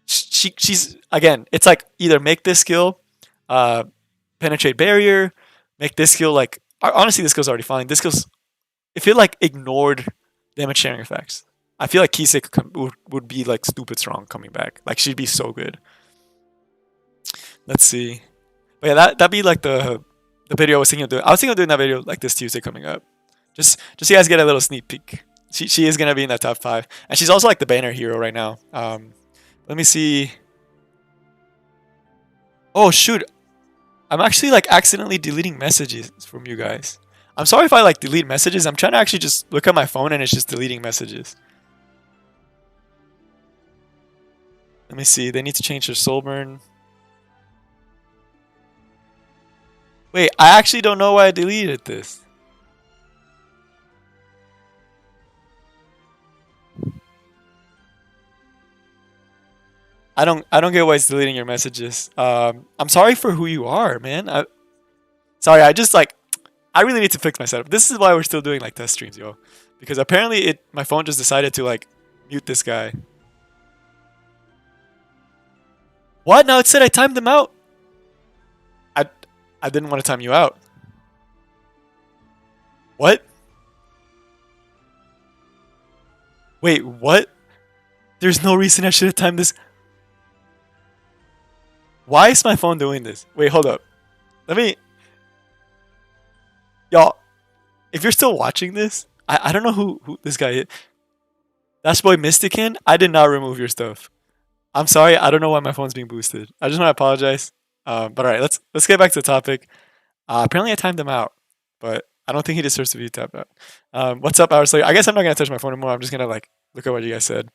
she's again, it's like either make this skill penetrate barrier, make this skill like honestly this skill's already fine. This skill's if it like ignored damage sharing effects, I feel like Kisei would be like stupid strong coming back. Like she'd be so good. Let's see. But yeah, that'd be like the video I was thinking of doing. I was thinking of doing that video like this Tuesday coming up. Just so you guys get a little sneak peek. She is gonna be in that top 5. And she's also like the banner hero right now. Let me see. Oh shoot. I'm actually like accidentally deleting messages from you guys. I'm sorry if I like delete messages. I'm trying to actually just look at my phone and it's just deleting messages. Let me see. They need to change their soul burn. Wait, I actually don't know why I deleted this. I don't get why it's deleting your messages. I'm sorry for who you are, man. Sorry, I really need to fix my setup. This is why we're still doing like test streams, yo. Because apparently my phone just decided to like mute this guy. What? Now it said I timed them out. I didn't want to time you out. What? Wait, what? There's no reason I should have timed this. Why is my phone doing this? Wait, hold up. Let me... Y'all, if you're still watching this, I don't know who this guy is. That's boy Mystican. I did not remove your stuff. I'm sorry. I don't know why my phone's being boosted. I just want to apologize. But alright, let's get back to the topic. Apparently I timed him out, but I don't think he deserves to be tapped out. What's up, Hour Slayer? I guess I'm not gonna touch my phone anymore. I'm just gonna like look at what you guys said.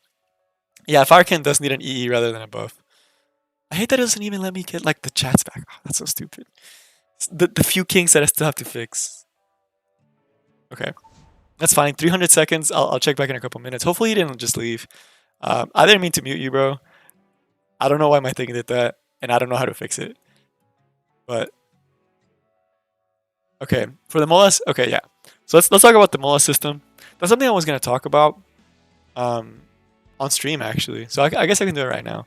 Yeah, Firekin does need an EE rather than a buff. I hate that it doesn't even let me get like the chats back. Oh, that's so stupid. The few kinks that I still have to fix. Okay, that's fine. 300 seconds. I'll check back in a couple minutes. Hopefully he didn't just leave. I didn't mean to mute you, bro. I don't know why my thing did that, and I don't know how to fix it. But okay, for the Molas. Okay, yeah. So let's talk about the Molas system. That's something I was gonna talk about on stream actually. So I guess I can do it right now.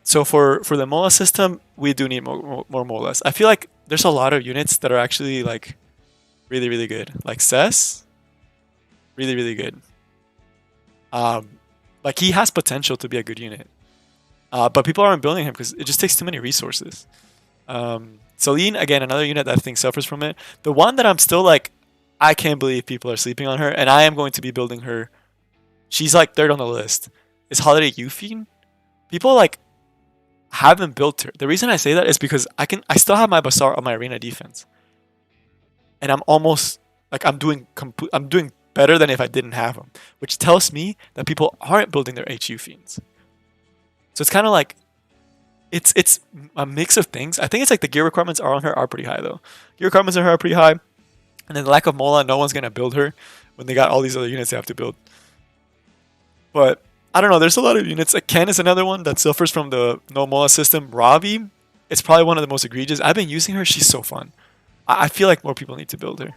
So for the Mola system, we do need more Molas. I feel like there's a lot of units that are actually like really, really good. Like Cess, really, really good. Like he has potential to be a good unit. But people aren't building him because it just takes too many resources. Celine, again, another unit that I think suffers from it. The one that I'm still like, I can't believe people are sleeping on her, and I am going to be building her. She's like 3rd on the list. Is Holiday Euphine? People like haven't built her. The reason I say that is because I still have my Bazaar on my arena defense, and I'm almost like I'm doing better than if I didn't have them, which tells me that people aren't building their HU fiends. So it's kind of like it's a mix of things. I think it's like the gear requirements on her are pretty high though. Gear requirements on her are pretty high, and then the lack of Mola, no one's gonna build her when they got all these other units they have to build. But I don't know, there's a lot of units. Like Ken is another one that suffers from the no Mola system. Ravi, it's probably one of the most egregious. I've been using her, she's so fun. I feel like more people need to build her.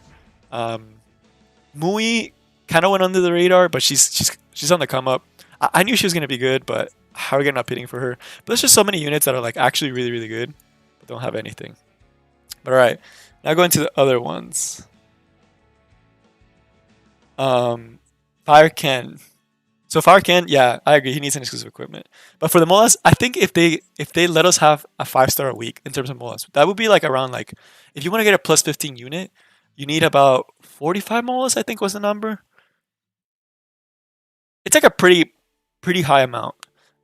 Mui kind of went under the radar, but she's on the come up. I knew she was gonna be good, but how are we not pitting for her? But there's just so many units that are like actually really, really good, but don't have anything. But alright, now going to the other ones. Fire Ken. So Fire Ken, yeah, I agree. He needs an exclusive equipment. But for the Molas, I think if they let us have a 5-star a week in terms of Molas, that would be like around like if you want to get a plus 15 unit, you need about 45 Molas. I think was the number. It's like a pretty high amount.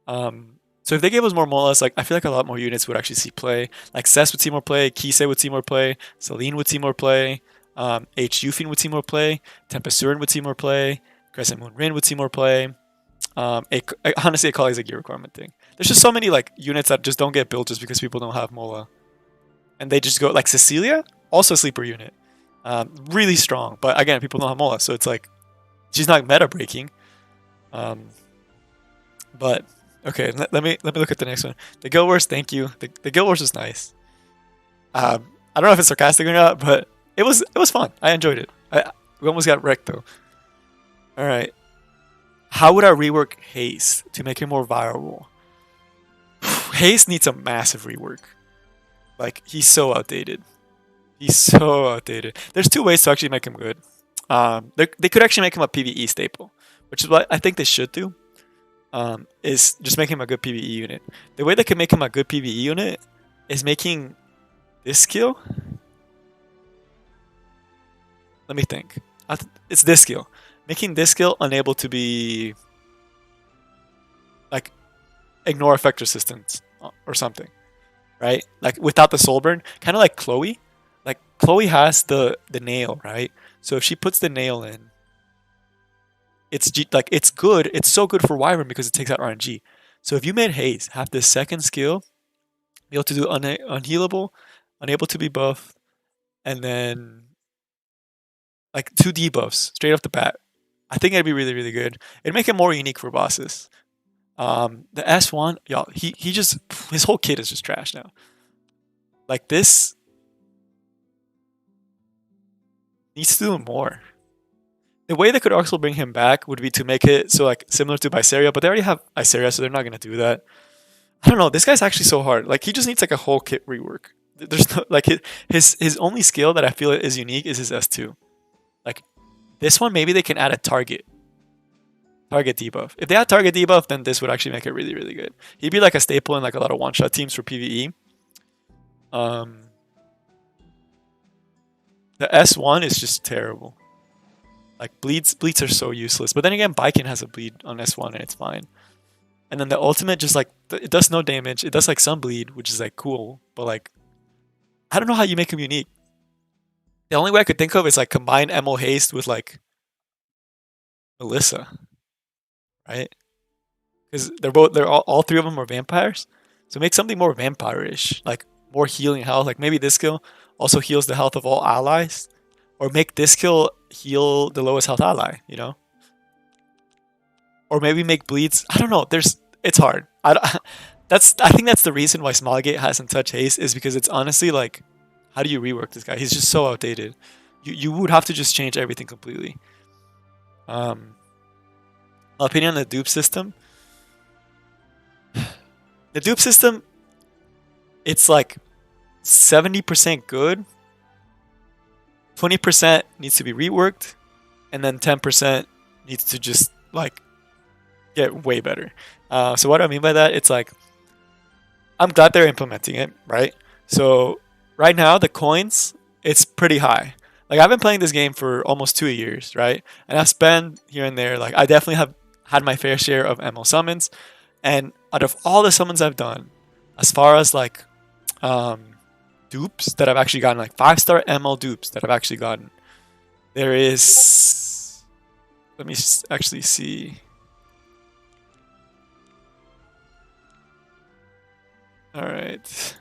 So if they gave us more Molas, like I feel like a lot more units would actually see play. Like Cess would see more play, Kisei would see more play, Celine would see more play, H. Yufin would see more play, Tempest would see more play, Crescent Moon Rin would see more play. Honestly, Akali is a gear requirement thing. There's just so many like units that just don't get built just because people don't have Mola, and they just go like Cecilia, also a sleeper unit, really strong. But again, people don't have Mola, so it's like she's not meta breaking. But let me look at the next one. The Guildwars, thank you. The Guildwars is nice. I don't know if it's sarcastic or not, but it was fun. I enjoyed it. We almost got wrecked though. All right. How would I rework Haste to make it more viable? Haste needs a massive rework. Like he's so outdated. He's so outdated. There's two ways to actually make him good. They could actually make him a PvE staple, which is what I think they should do. Is just make him a good PvE unit. The way they can make him a good PvE unit is making this skill. Let me think. It's this skill. Making this skill unable to be like ignore effect resistance or something, right? Like without the soul burn, kind of like Chloe. Like Chloe has the nail, right? So if she puts the nail in, like it's good. It's so good for Wyvern because it takes out RNG. So if you made Haze have this second skill, be able to do unhealable, unable to be buffed, and then like 2 debuffs straight off the bat, I think it'd be really, really good. It'd make it more unique for bosses. The S1, y'all, he just, his whole kit is just trash now. Like this needs to do more. The way they could also bring him back would be to make it so like similar to Viseria, but they already have Viseria, so they're not gonna do that. I don't know. This guy's actually so hard. Like he just needs like a whole kit rework. There's no like his only skill that I feel is unique is his S2. Like this one, maybe they can add a target debuff. If they had target debuff, then this would actually make it really, really good. He'd be like a staple in like a lot of one-shot teams for PvE. The S1 is just terrible. Like bleeds are so useless. But then again, Baiken has a bleed on S1 and it's fine. And then the ultimate just like it does no damage. It does like some bleed, which is like cool. But like I don't know how you make him unique. The only way I could think of is like combine Emil Haste with like Melissa, right? Because they're all three of them are vampires. So make something more vampire-ish, like more healing health. Like maybe this skill also heals the health of all allies, or make this skill heal the lowest health ally. You know, or maybe make bleeds. I don't know. It's hard. I think that's the reason why Smilegate hasn't touched Haste is because it's honestly like, how do you rework this guy? He's just so outdated. You would have to just change everything completely. My opinion on the dupe system. The dupe system, it's like 70% good, 20% needs to be reworked, and then 10% needs to just like get way better. So what do I mean by that? It's like I'm glad they're implementing it, right? So right now the coins, it's pretty high. Like I've been playing this game for almost 2 years, right? And I've spent here and there, like I definitely have had my fair share of ML summons. And out of all the summons I've done, as far as like dupes that I've actually gotten, like 5-star ML dupes that I've actually gotten, there is, let me actually see. All right.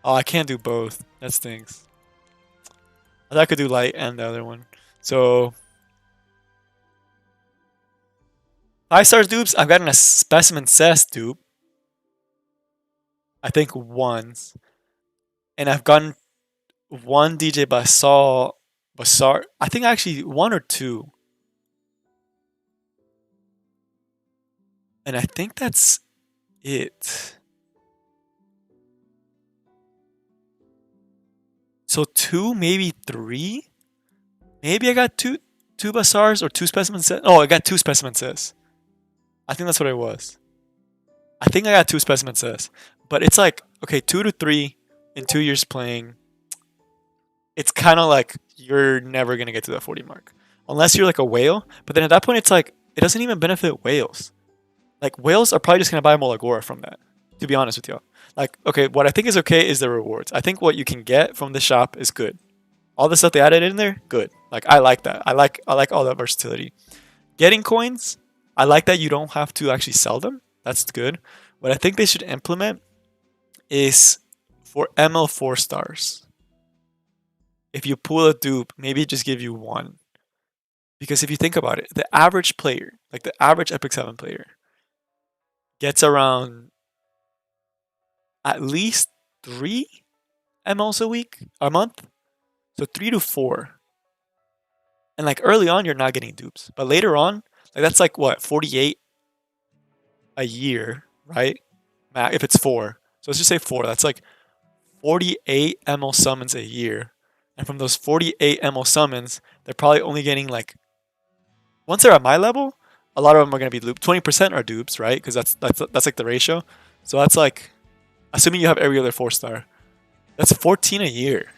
Oh, I can't do both. That stinks. I thought I could do light and the other one. So 5-star dupes, I've gotten a Specimen Cess dupe. I think once. And I've gotten one DJ Basar. I think actually 1 or 2. And I think that's it. So 2, maybe 3? Maybe I got two Basars or 2 Specimen Cess. Oh, I got 2 Specimen Cess. I think that's what it was. I think I got 2 Specimen Cess. But it's like, okay, 2 to 3 in 2 years playing. It's kind of like you're never going to get to that 40 mark. Unless you're like a whale. But then at that point, it's like, it doesn't even benefit whales. Like, whales are probably just going to buy Molagora from that. To be honest with y'all. Like, okay, what I think is okay is the rewards. I think what you can get from the shop is good. All the stuff they added in there, good. Like, I like that. I like all that versatility. Getting coins, I like that you don't have to actually sell them. That's good. What I think they should implement is for ML 4 stars. If you pull a dupe, maybe just give you 1. Because if you think about it, the average player, like the average Epic 7 player, gets around at least 3 MLs a month. So 3 to 4. And like early on, you're not getting dupes, but later on, like that's like what 48 a year, right? If it's 4, so let's just say 4. That's like 48 ML summons a year, and from those 48 ML summons, they're probably only getting like once they're at my level, a lot of them are gonna be duped. 20% are dupes, right? Because that's like the ratio. So that's like assuming you have every other 4-star. That's 14 a year.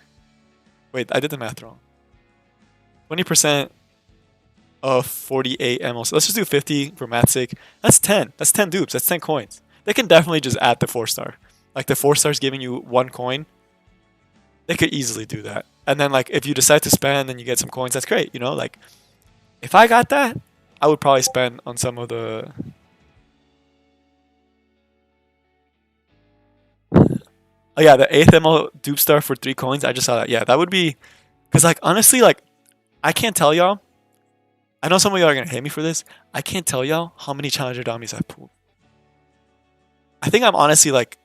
Wait, I did the math wrong. 20% of 48 ML. So let's just do 50 for math's sake. That's 10. That's 10 dupes. That's 10 coins. They can definitely just add the 4-star. Like the 4-star's giving you 1 coin. They could easily do that. And then like if you decide to spend and you get some coins, that's great. You know, like if I got that, I would probably spend on some of the. Oh yeah, the 8th ML dupe star for 3 coins. I just saw that. Yeah, that would be, because like honestly, like I can't tell y'all. I know some of y'all are gonna hate me for this. I can't tell y'all how many challenger dummies I've pulled. I think I'm honestly like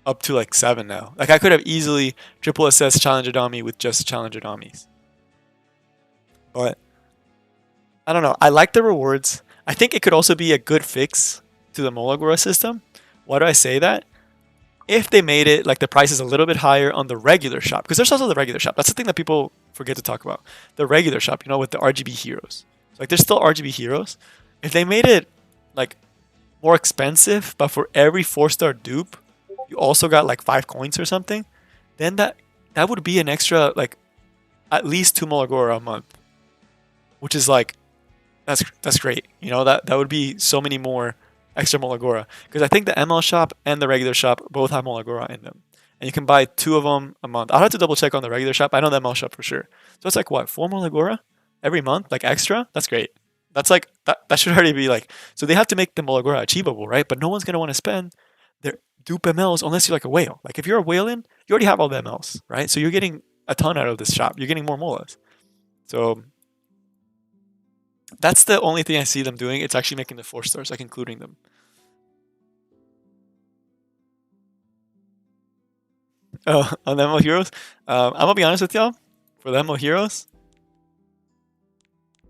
up to like 7 now. Like I could have easily triple assessed challenger dummy with just challenger dummies. But I don't know. I like the rewards. I think it could also be a good fix to the Molagora system. Why do I say that? If they made it like the price is a little bit higher on the regular shop, because there's also the regular shop. That's the thing that people forget to talk about. The regular shop, you know, with the RGB heroes. Like there's still RGB heroes. If they made it like more expensive, but for every 4-star dupe, you also got like 5 coins or something, then that would be an extra like at least 2 Molagora a month, which is like that's great. You know, that would be so many more extra Molagora, because I think the ML shop and the regular shop both have Molagora in them, and you can buy 2 of them a month. I'll have to double check on the regular shop. I know the ML shop for sure. So it's like what, 4 Molagora every month, like extra. That's great. That's like that should already be like. So they have to make the Molagora achievable, right? But no one's gonna want to spend their dupe MLs unless you're like a whale. Like if you're a whale-in, you already have all the MLs, right? So you're getting a ton out of this shop. You're getting more molas. So that's the only thing I see them doing. It's actually making the 4-stars, like including them. Oh, on the ML Heroes? I'm gonna be honest with y'all. For the ML Heroes,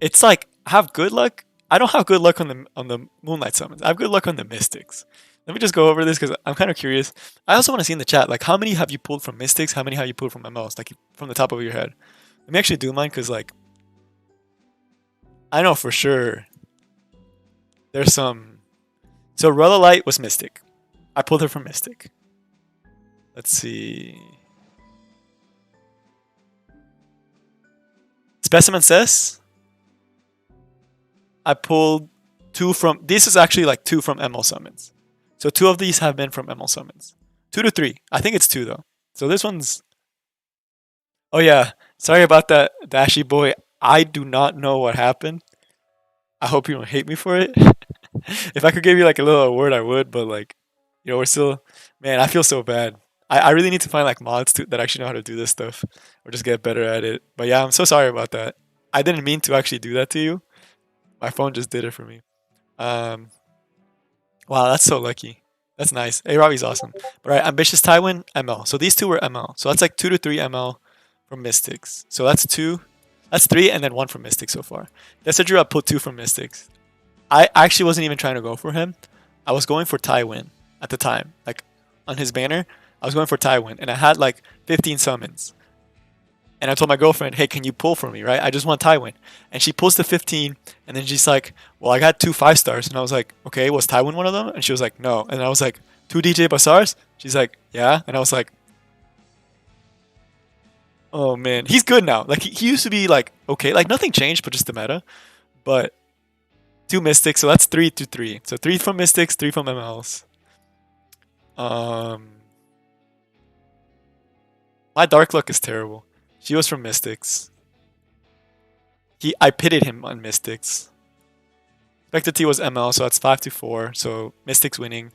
it's like I have good luck. I don't have good luck on the Moonlight summons. I have good luck on the Mystics. Let me just go over this because I'm kind of curious. I also want to see in the chat, like, how many have you pulled from Mystics? How many have you pulled from MLs? Like, from the top of your head. Let me actually do mine because, like, I know for sure there's some. So, Rella Light was Mystic. I pulled her from Mystic. Let's see. Specimen Says. I pulled 2 from. This is actually like 2 from ML summons. So 2 of these have been from ML summons. 2 to 3. I think it's 2 though. So this one's. Oh yeah. Sorry about that, Dashy boy. I do not know what happened. I hope you don't hate me for it. If I could give you like a little award, I would. But like, you know, we're still. Man, I feel so bad. I really need to find like mods that actually know how to do this stuff, or just get better at it. But yeah, I'm so sorry about that. I didn't mean to actually do that to you. My phone just did it for me. Wow, that's so lucky. That's nice. Hey, Robbie's awesome. But right, Ambitious Tywin, ML. So these 2 were ML. So that's like 2 to 3 ML from Mystics. So that's 2. That's 3 and then 1 from Mystics so far. Decidrew, I put 2 from Mystics. I actually wasn't even trying to go for him. I was going for Tywin at the time. Like on his banner, I was going for Tywin. And I had like 15 summons. And I told my girlfriend, hey, can you pull for me, right? I just want Tywin. And she pulls the 15, and then she's like, well, I got 2 5-stars. And I was like, okay, was Tywin one of them? And she was like, no. And I was like, 2 DJ Basars? She's like, yeah. And I was like, oh, man. He's good now. Like, he used to be, like, okay. Like, nothing changed, but just the meta. But 2 Mystics, so that's 3 to 3. So 3 from Mystics, 3 from MLs. My Dark Luck is terrible. She was from Mystics. I pitted him on Mystics. Expected T was ML, so that's 5 to 4. So Mystics winning.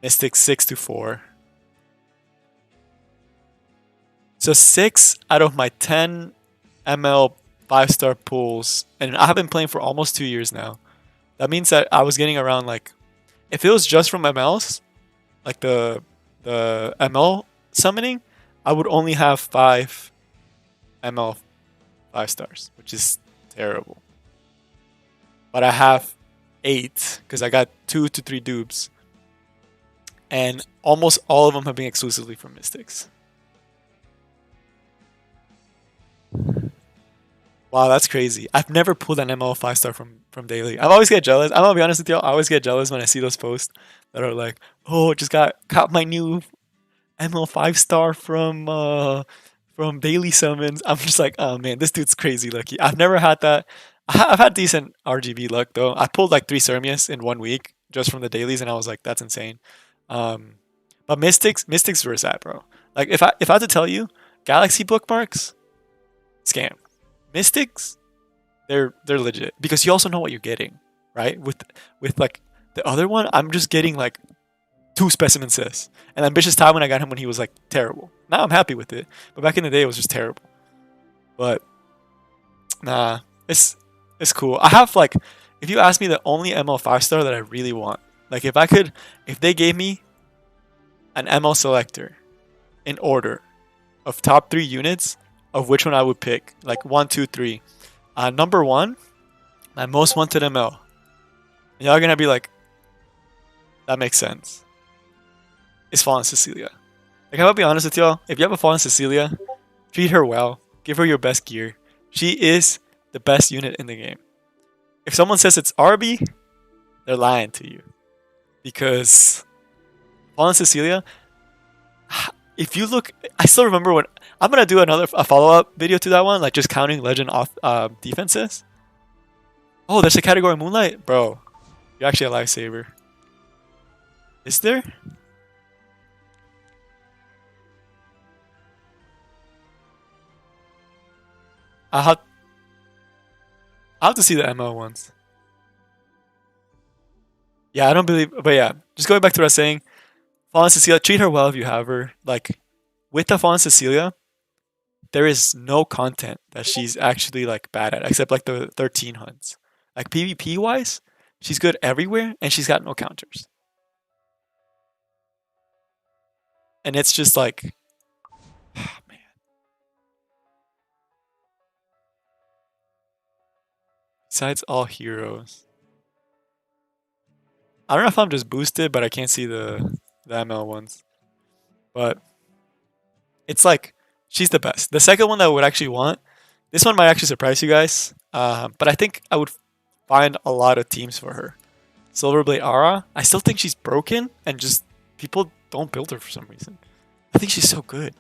Mystics 6 to 4. So 6 out of my 10 ML 5-star pulls, and I have been playing for almost 2 years now. That means that I was getting around like if it was just from MLs, like the ML summoning, I would only have 5 ML 5 stars, which is terrible. But I have 8 because I got 2 to 3 dupes, and almost all of them have been exclusively from Mystics. Wow, that's crazy. I've never pulled an ML 5 star from daily. I always get jealous. I'm gonna be honest with you. I always get jealous when I see those posts that are like, "Oh, just got my new ML 5 star from daily summons." I'm just like, "Oh man, this dude's crazy lucky." I've never had that. I've had decent RGB luck though. I pulled like 3 Sermius in 1 week just from the dailies, and I was like, "That's insane." But Mystics were sad, bro. Like if I had to tell you, Galaxy bookmarks, scam. Mystics, they're legit because you also know what you're getting, right? With like the other one, I'm just getting like 2 specimen sets. And Ambitious Time when I got him when he was like terrible. Now I'm happy with it, but back in the day it was just terrible. But nah, it's cool. I have like, if you ask me the only ML 5 star that I really want, like if they gave me an ML selector in order of top 3 units of which one I would pick, like 1, 2, 3. Number 1, my most wanted ML. And y'all are gonna be like, that makes sense. It's Fallen Cecilia. Like, I'm gonna be honest with y'all. If you have a Fallen Cecilia, treat her well. Give her your best gear. She is the best unit in the game. If someone says it's RB, they're lying to you. Because Fallen Cecilia, if you look, I still remember when I'm gonna do a follow-up video to that one, like just counting legend off defenses. Oh, there's a category Moonlight, bro. You're actually a lifesaver. Is there? I'll have to see the ML ones. Yeah, I don't believe, but yeah, just going back to what I was saying. Fallen Cecilia, treat her well if you have her. Like, with the Fallen Cecilia, there is no content that she's actually like bad at, except like the 13 hunts. Like PvP wise, she's good everywhere, and she's got no counters. And it's just like, oh, man. Besides all heroes, I don't know if I'm just boosted, but I can't see the ML ones. But it's like, she's the best. The second one that I would actually want, this one might actually surprise you guys, but I think I would find a lot of teams for her. Silverblade Ara, I still think she's broken, and just people don't build her for some reason. I think she's so good.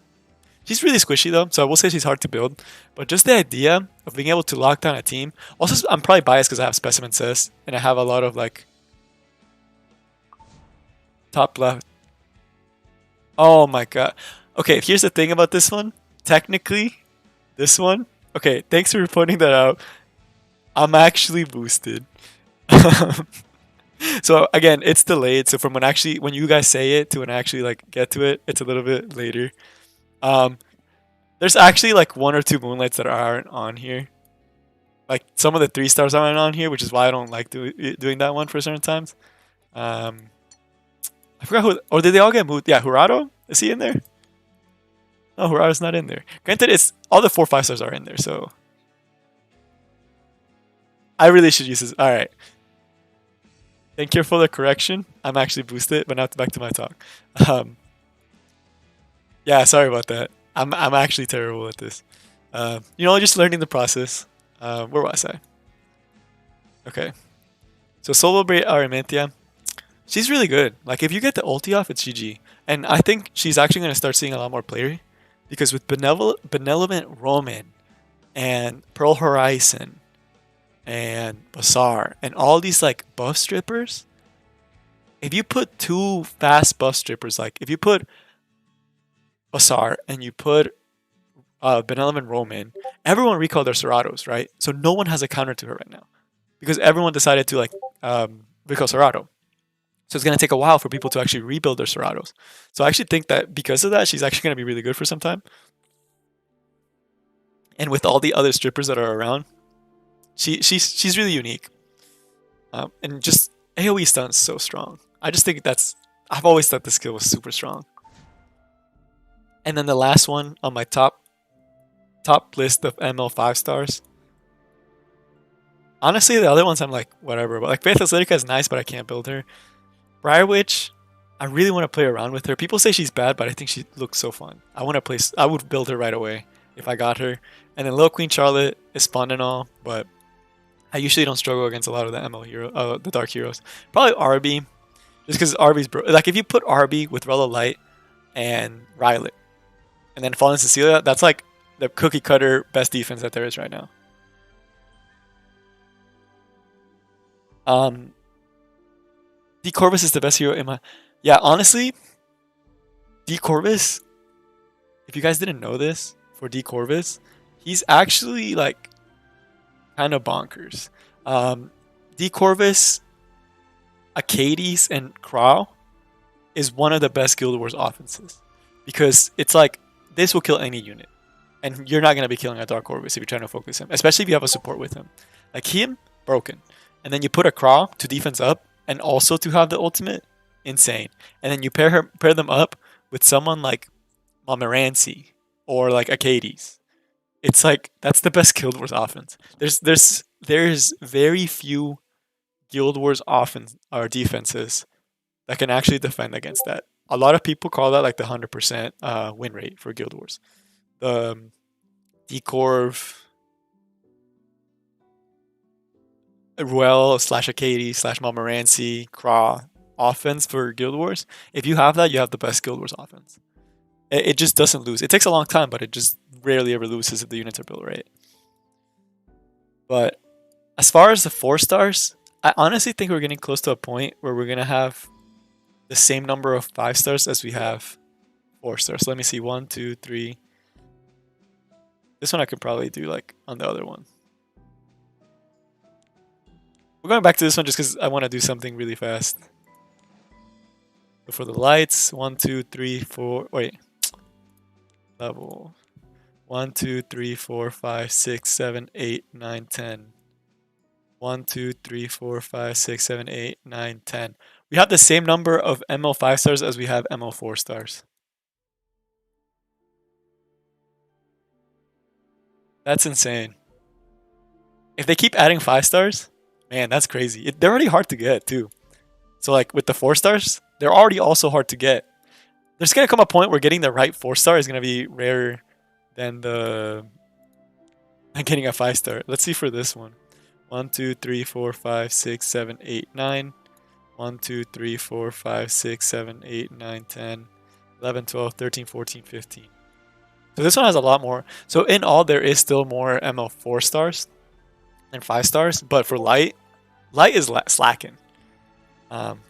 She's really squishy though, so I will say she's hard to build. But just the idea of being able to lock down a team. Also, I'm probably biased because I have Specimen Sis, and I have a lot of like top left. Oh my god. Okay, here's the thing about this one. Technically, this one. Okay, thanks for pointing that out. I'm actually boosted. So again, it's delayed. So from when you guys say it to when I actually like get to it, it's a little bit later. There's actually like 1 or 2 Moonlights that aren't on here. Like some of the 3 stars aren't on here, which is why I don't like doing that one for certain times. I forgot who. Or did they all get moved? Yeah, Jurado? Is he in there? No, Jurado's not in there. Granted, it's all the 4 5 stars are in there, so I really should use this. All right. Thank you for the correction. I'm actually boosted, but now back to my talk. Yeah, sorry about that. I'm actually terrible at this. Just learning the process. Where was I? Okay. So Solo Braid Aramantia, she's really good. Like if you get the ulti off, it's GG. And I think she's actually going to start seeing a lot more play because with Benevolent Roman and Pearl Horizon and Bazaar and all these like buff strippers, if you put 2 fast buff strippers, like if you put Bazaar and you put Benevolent Roman, everyone recalled their Seratos, right? So no one has a counter to her right now because everyone decided to like recall Serato. So it's going to take a while for people to actually rebuild their Seratos. So I actually think that because of that, she's actually going to be really good for some time. And with all the other strippers that are around, she's really unique. And just AoE stun's so strong. I just think I've always thought this skill was super strong. And then the last one on my top list of ML 5 stars. Honestly, the other ones I'm like, whatever. But like Faith Athletica is nice, but I can't build her. Briar Witch, I really want to play around with her. People say she's bad, but I think she looks so fun. I would build her right away if I got her. And then Little Queen Charlotte is fun and all, but I usually don't struggle against a lot of the the Dark Heroes. Probably RB, just because RB's like if you put RB with Relo Light and Rylet, and then Fallen Cecilia, that's like the cookie cutter best defense that there is right now. D Corvus is the best hero in my. Yeah, honestly, D Corvus. If you guys didn't know this, for D Corvus, he's actually like kind of bonkers. D Corvus, Acades, and Crow is one of the best Guild Wars offenses because it's like this will kill any unit, and you're not gonna be killing a Dark Corvus if you're trying to focus him, especially if you have a support with him. Like him, broken, and then you put a Crow to defense up, and also to have the ultimate, insane. And then you pair them up with someone like Montmorency or like Acades. It's like that's the best Guild Wars offense. There's very few Guild Wars offense or defenses that can actually defend against that. A lot of people call that like the 100% win rate for Guild Wars. The Decorv, Ruel / Acades / Montmorency, Craw offense for Guild Wars. If you have that, you have the best Guild Wars offense. It just doesn't lose. It takes a long time, but it just rarely ever loses if the units are built right. But as far as the 4 stars, I honestly think we're getting close to a point where we're going to have the same number of 5 stars as we have 4 stars. So let me see. 1, 2, 3. This one I could probably do like on the other one. We're going back to this one just because I want to do something really fast. For the lights, 1, 2, 3, 4. Wait. Level 1, 2, 3, 4, 5, 6, 7, 8, 9, 10. 1, 2, 3, 4, 5, 6, 7, 8, 9, 10. We have the same number of ML 5 stars as we have ML 4 stars. That's insane. If they keep adding 5 stars, man, that's crazy. They're already hard to get too. So like with the 4 stars, they're already also hard to get. There's going to come a point where getting the right 4 star is going to be rarer than getting a 5 star. Let's see for this one. 1, 2, 3, 4, 5, 6, 7, 8, 9. 1, 2, 3, 4, 5, 6, 7, 8, 9, 10, 11, 12, 13, 14, 15. So this one has a lot more. So in all, there is still more ML 4 stars than 5 stars. But for Light is slacking.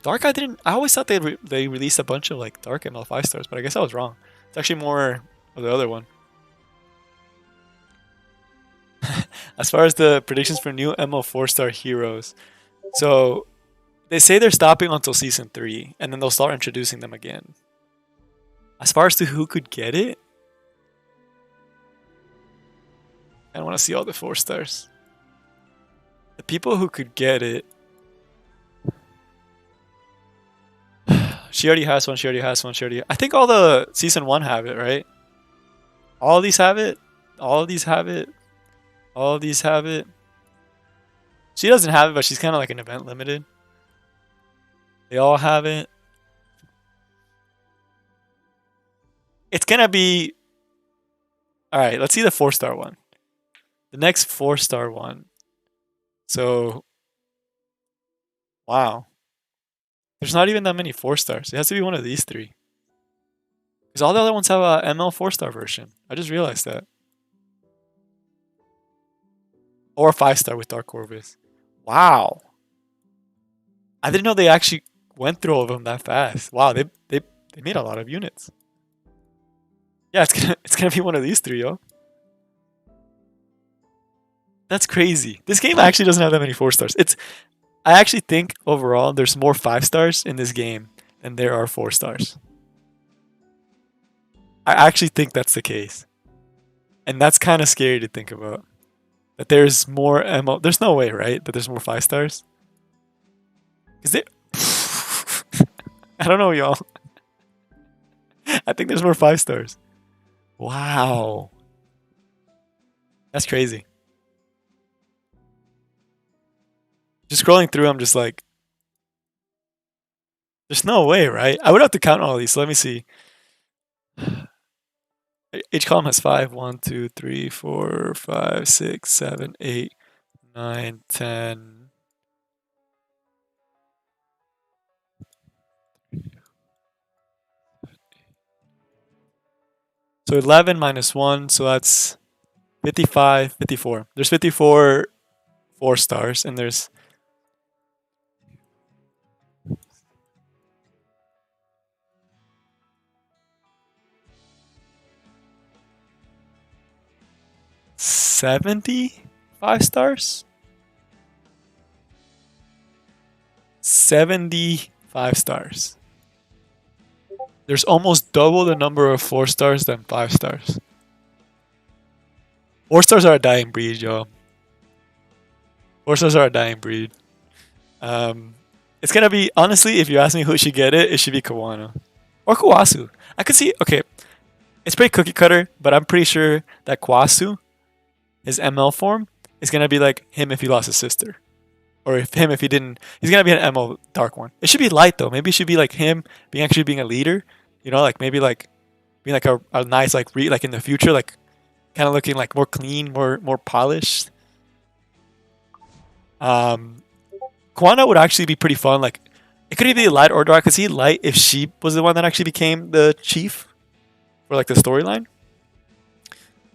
Dark, I always thought they released a bunch of like Dark ML 5 stars, but I guess I was wrong. It's actually more of the other one. As far as the predictions for new ML 4 star heroes, so they say they're stopping until season 3, and then they'll start introducing them again. As far as to who could get it, I don't want to see all the 4 stars. The people who could get it. She already has one. I think all the season 1 have it, right? All of these have it. All of these have it. All of these have it. She doesn't have it, but she's kind of like an event limited. They all have it. It's going to be... Alright, let's see the 4 star one. The next 4 star one. So... Wow. There's not even that many 4 stars. It has to be one of these 3. Because all the other ones have a ML 4 star version. I just realized that. Or a 5 star with Dark Corvus. Wow. I didn't know they actually went through all of them that fast. Wow, they made a lot of units. Yeah, it's gonna be one of these 3, yo. That's crazy. This game actually doesn't have that many 4 stars. I actually think overall there's more 5 stars in this game than there are 4 stars. I actually think that's the case. And that's kind of scary to think about. That there's more ML. There's no way, right? That there's more 5 stars? Is there? I don't know, y'all. I think there's more 5 stars. Wow. That's crazy. Just scrolling through, I'm just like, there's no way, right? I would have to count all these. So let me see. Each column has 5. 1, 2, 3, 4, 5, 6, 7, 8, 9, 10. So 11 minus 1, so that's 55, 54. There's 54 4 stars, and there's 75 stars? 75 stars. There's almost double the number of 4 stars than 5 stars. 4 stars are a dying breed, yo. 4 stars are a dying breed. It's gonna be, honestly, if you ask me who should get it, it should be Kawano. Or Kawasu. I could see, okay, it's pretty cookie cutter, but I'm pretty sure that Kawasu, his ML form, is gonna be like him if he lost his sister. Or if he didn't, he's gonna be an ML dark one. It should be light though. Maybe it should be like him being a leader. You know, like maybe like being like a nice like like in the future, like kind of looking like more clean, more polished. Kwana would actually be pretty fun. Like it could either be light or dark. I could see light if she was the one that actually became the chief for like the storyline.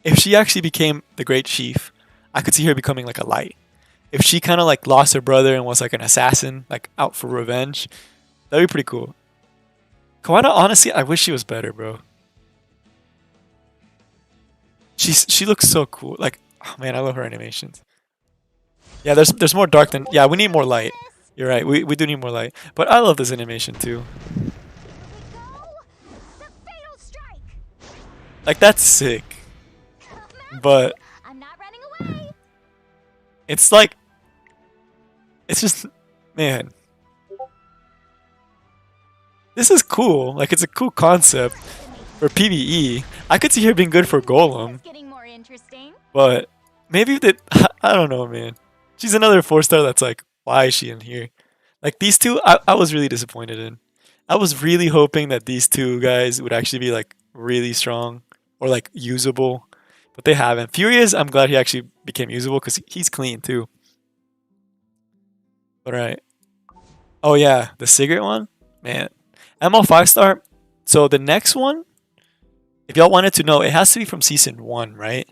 If she actually became the great chief, I could see her becoming like a light. If she kind of like lost her brother and was like an assassin, like out for revenge, that'd be pretty cool. Kawana, honestly, I wish she was better, bro. She looks so cool. Like, oh man, I love her animations. Yeah, there's more dark than, yeah. We need more light. You're right. We do need more light. But I love this animation too. Like that's sick. But I'm not running away. it's like, it's just, man. This is cool. Like it's a cool concept for PvE. I could see her being good for Golem, It's getting more interesting. but maybe that, I don't know, man. She's another 4-star that's like, why is she in here? Like these two, I was really disappointed in. I was really hoping that these two guys would actually be like really strong or like usable, but they haven't. Furious, I'm glad he actually became usable because he's clean too. All right. Oh yeah, the cigarette one, man. ML 5-star. So the next one, if y'all wanted to know, it has to be from season 1, right?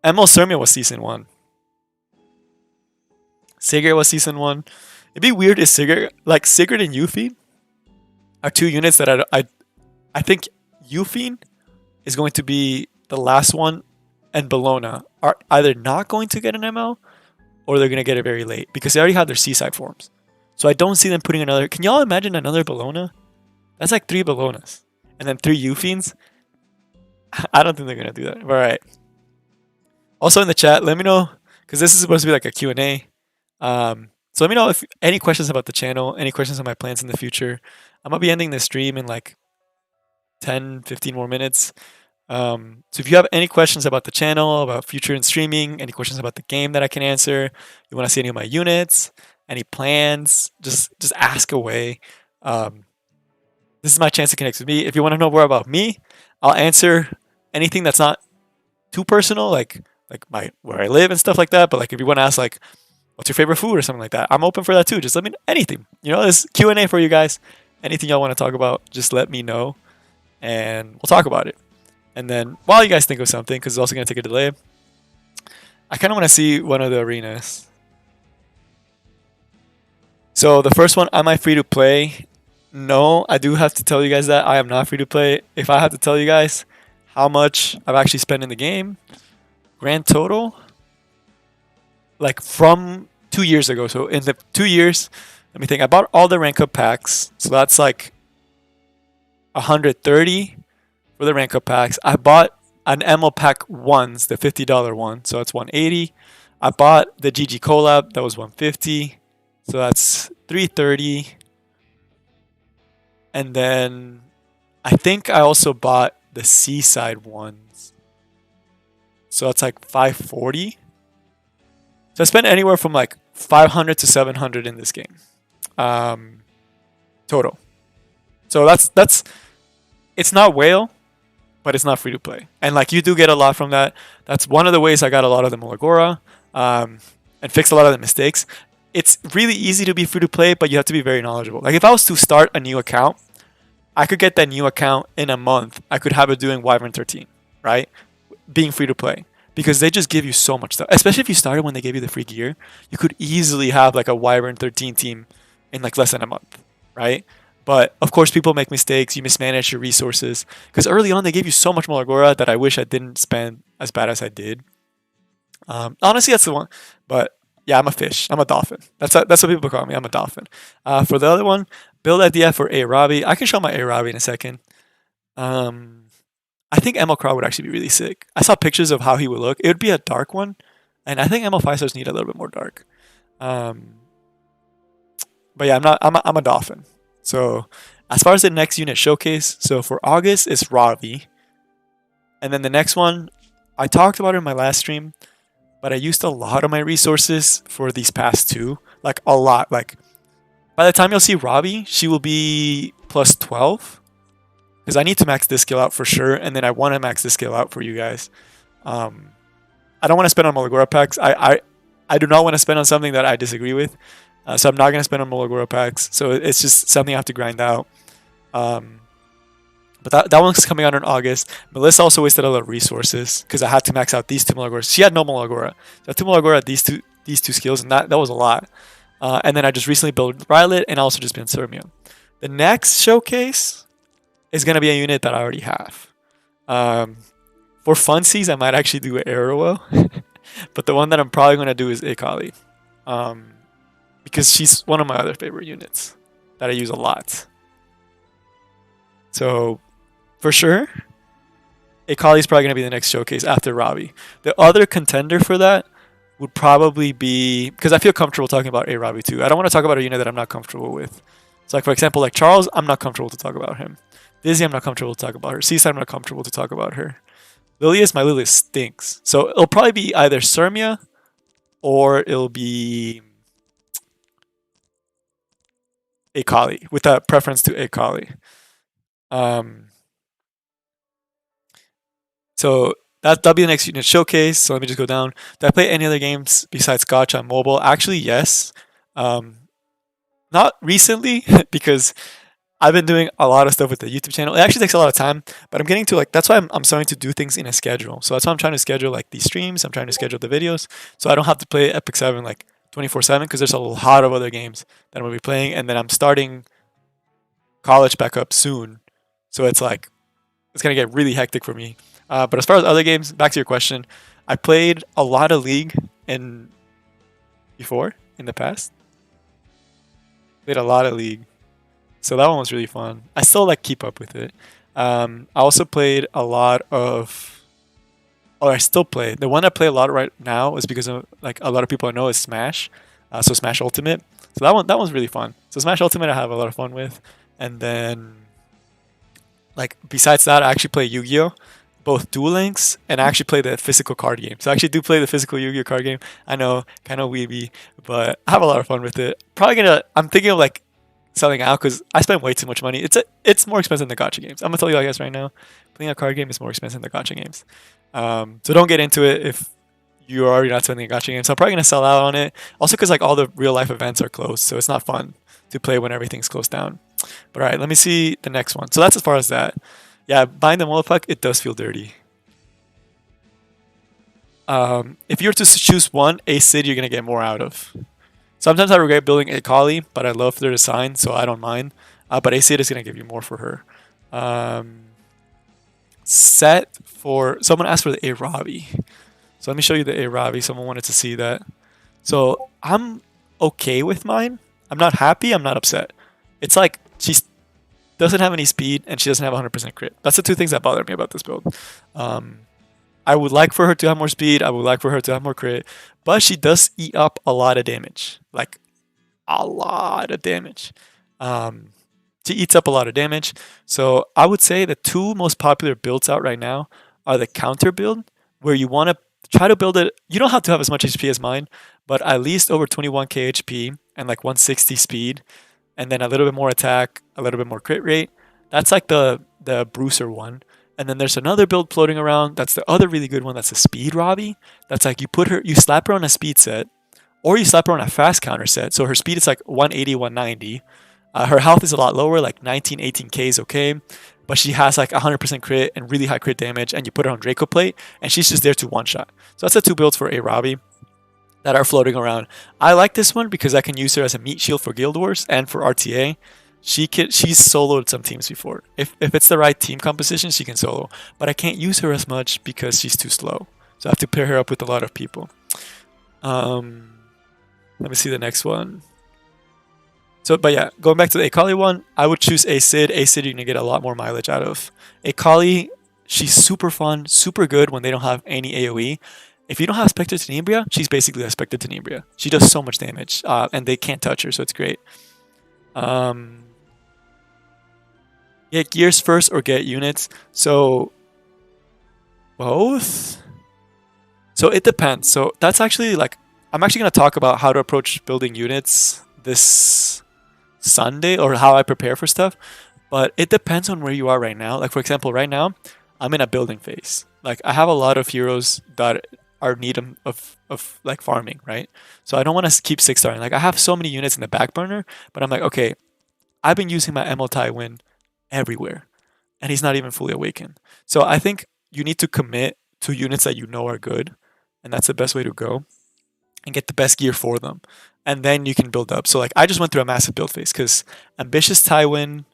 ML Sermia was season 1. Sigurd was season 1. It'd be weird if Sigurd and Yuffie are 2 units that I think Yuffie is going to be the last one, and Bologna are either not going to get an ML or they're going to get it very late because they already have their seaside forms. So I don't see them putting another. Can y'all imagine another Bologna? That's like 3 Bolognas and then 3 Yuffies. I don't think they're going to do that. All right. Also in the chat, let me know, because this is supposed to be like a Q&A. So let me know if any questions about the channel, any questions on my plans in the future. I'm going to be ending this stream in like 10, 15 more minutes. So if you have any questions about the channel, about future and streaming, any questions about the game that I can answer, you want to see any of my units, any plans, just ask away. This is my chance to connect with me. If you want to know more about me, I'll answer anything that's not too personal, like where I live and stuff like that. But like if you want to ask like what's your favorite food or something like that, I'm open for that too. Just let me know anything. You know, this Q&A for you guys. Anything y'all want to talk about, just let me know and we'll talk about it. And then while you guys think of something, because it's also going to take a delay, I kind of want to see one of the arenas. So the first one, am I free to play? No, I do have to tell you guys that I am not free to play. If I have to tell you guys how much I've actually spent in the game, grand total, like from 2 years ago. So in the 2 years, let me think. I bought all the rank up packs, so that's like 130 for the rank up packs. I bought an ML pack once, the $50 one, so that's 180. I bought the GG collab, that was 150, so that's 330. And then I think I also bought the Seaside ones. So it's like 540. So I spent anywhere from like 500 to 700 in this game. Total. So that's it's not whale, but it's not free to play. And like you do get a lot from that. That's one of the ways I got a lot of the Mulagora, and fixed a lot of the mistakes. It's really easy to be free to play, but you have to be very knowledgeable. Like if I was to start a new account, I could get that new account in a month. I could have it doing Wyvern 13, right? Being free to play. Because they just give you so much stuff. Especially if you started when they gave you the free gear. You could easily have like a Wyvern 13 team in like less than a month, right? But of course people make mistakes. You mismanage your resources. Because early on they gave you so much Mulagora that I wish I didn't spend as bad as I did. Honestly, that's the one. But yeah, I'm a fish. I'm a dolphin. That's what people call me. I'm a dolphin. For the other one, build idea for A Robbie. I can show my A Robbie in a second. I think ML Crow would actually be really sick. I saw pictures of how he would look. It would be a dark one, and I think ML 5 stars need a little bit more dark. But yeah, I'm a dolphin. So as far as the next unit showcase, so for August it's Ravi, and then the next one I talked about it in my last stream, but I used a lot of my resources for these past two, like a lot. Like by the time you'll see Ravi, she will be plus 12. Because I need to max this skill out for sure, and then I want to max this skill out for you guys. I don't want to spend on Mulagora packs. I do not want to spend on something that I disagree with. So I'm not going to spend on Mulagora packs. So it's just something I have to grind out. But that one's coming out in August. Melissa also wasted a lot of resources because I had to max out these two Mulagoras. She had no Mulagora. So I had two Mulagora at these two skills, and that was a lot. And then I just recently built Rylet and also just been Sermium. The next showcase is going to be a unit that I already have. For funsies, I might actually do Arrow. But the one that I'm probably going to do is Akali. Because she's one of my other favorite units that I use a lot. So, for sure, Akali is probably going to be the next showcase after Robbie. The other contender for that would probably be... Because I feel comfortable talking about A Robbie too. I don't want to talk about a unit that I'm not comfortable with. So, like for example, like Charles, I'm not comfortable to talk about him. Dizzy, I'm not comfortable to talk about her. Seaside, I'm not comfortable to talk about her. Lilius, my Lilius stinks. So it'll probably be either Sermia or it'll be Akali, with a preference to Akali. So that'll be the next unit showcase. So let me just go down. Did I play any other games besides Gotcha on mobile? Actually, yes. Not recently, because I've been doing a lot of stuff with the YouTube channel. It actually takes a lot of time, but I'm getting to like, that's why I'm starting to do things in a schedule. So that's why I'm trying to schedule like these streams. I'm trying to schedule the videos. So I don't have to play Epic 7 like 24/7 because there's a lot of other games that I'm going to be playing. And then I'm starting college back up soon. So it's like, it's going to get really hectic for me. But as far as other games, back to your question, I played a lot of League in the past. Played a lot of League. So that one was really fun. I still like keep up with it. I also played a lot of... Oh, I still play. The one I play a lot right now is because of, like a lot of people I know is Smash. So Smash Ultimate. So that one's really fun. So Smash Ultimate I have a lot of fun with. And then like besides that, I actually play Yu-Gi-Oh! Both Duel Links, and I actually play the physical card game. So I actually do play the physical Yu-Gi-Oh! Card game. I know, kind of weeby, but I have a lot of fun with it. I'm thinking of like selling out because I spend way too much money. It's more expensive than the gacha games. I'm gonna tell you guys right now, playing a card game is more expensive than the gacha games. So don't get into it if you're already not spending a gacha game. So I'm probably gonna sell out on it. Also because like all the real life events are closed, so it's not fun to play when everything's closed down. But alright, let me see the next one. So that's as far as that. Yeah, buying the Molopuck, it does feel dirty. If you were to choose one, a Sid you're gonna get more out of. Sometimes I regret building a Kali, but I love their design, so I don't mind. But a Sid is gonna give you more for her. Set for someone asked for the A Robbie. So let me show you the A Robbie. Someone wanted to see that. So I'm okay with mine. I'm not happy, I'm not upset. It's like she doesn't have any speed and she doesn't have 100% crit. That's the two things that bother me about this build. I would like for her to have more speed. I would like for her to have more crit. But she does eat up a lot of damage. Like a lot of damage. She eats up a lot of damage. So I would say the two most popular builds out right now are the counter build, where you want to try to build it. You don't have to have as much HP as mine, but at least over 21k HP and like 160 speed, and then a little bit more attack, a little bit more crit rate. That's like the Bruiser one. And then there's another build floating around. That's the other really good one. That's a speed Robbie. That's like you slap her on a speed set, or you slap her on a fast counter set. So her speed is like 180, 190. Her health is a lot lower, like 19, 18k is okay. But she has like 100% crit and really high crit damage. And you put her on Draco Plate, and she's just there to one shot. So that's the two builds for a Robbie that are floating around. I like this one because I can use her as a meat shield for Guildwars and for RTA. She's soloed some teams before. If it's the right team composition, she can solo. But I can't use her as much because she's too slow. So I have to pair her up with a lot of people. Let me see the next one. So, but yeah, going back to the Akali one, I would choose A Sid. A Sid you're going to get a lot more mileage out of. Akali, she's super fun, super good when they don't have any AoE. If you don't have Spectre Tenebria, she's basically a Spectre Tenebria. She does so much damage, and they can't touch her, so it's great. Get gears first or get units. So both. So it depends. So that's actually like, I'm actually going to talk about how to approach building units this Sunday, or how I prepare for stuff. But it depends on where you are right now. Like for example, right now I'm in a building phase. Like I have a lot of heroes that are need of like farming, right? So I don't want to keep 6-starring. Like I have so many units in the back burner, but I'm like, okay, I've been using my MLTI win everywhere, and he's not even fully awakened. So I think you need to commit to units that you know are good, and that's the best way to go, and get the best gear for them, and then you can build up. So like I just went through a massive build phase because Ambitious Tywin,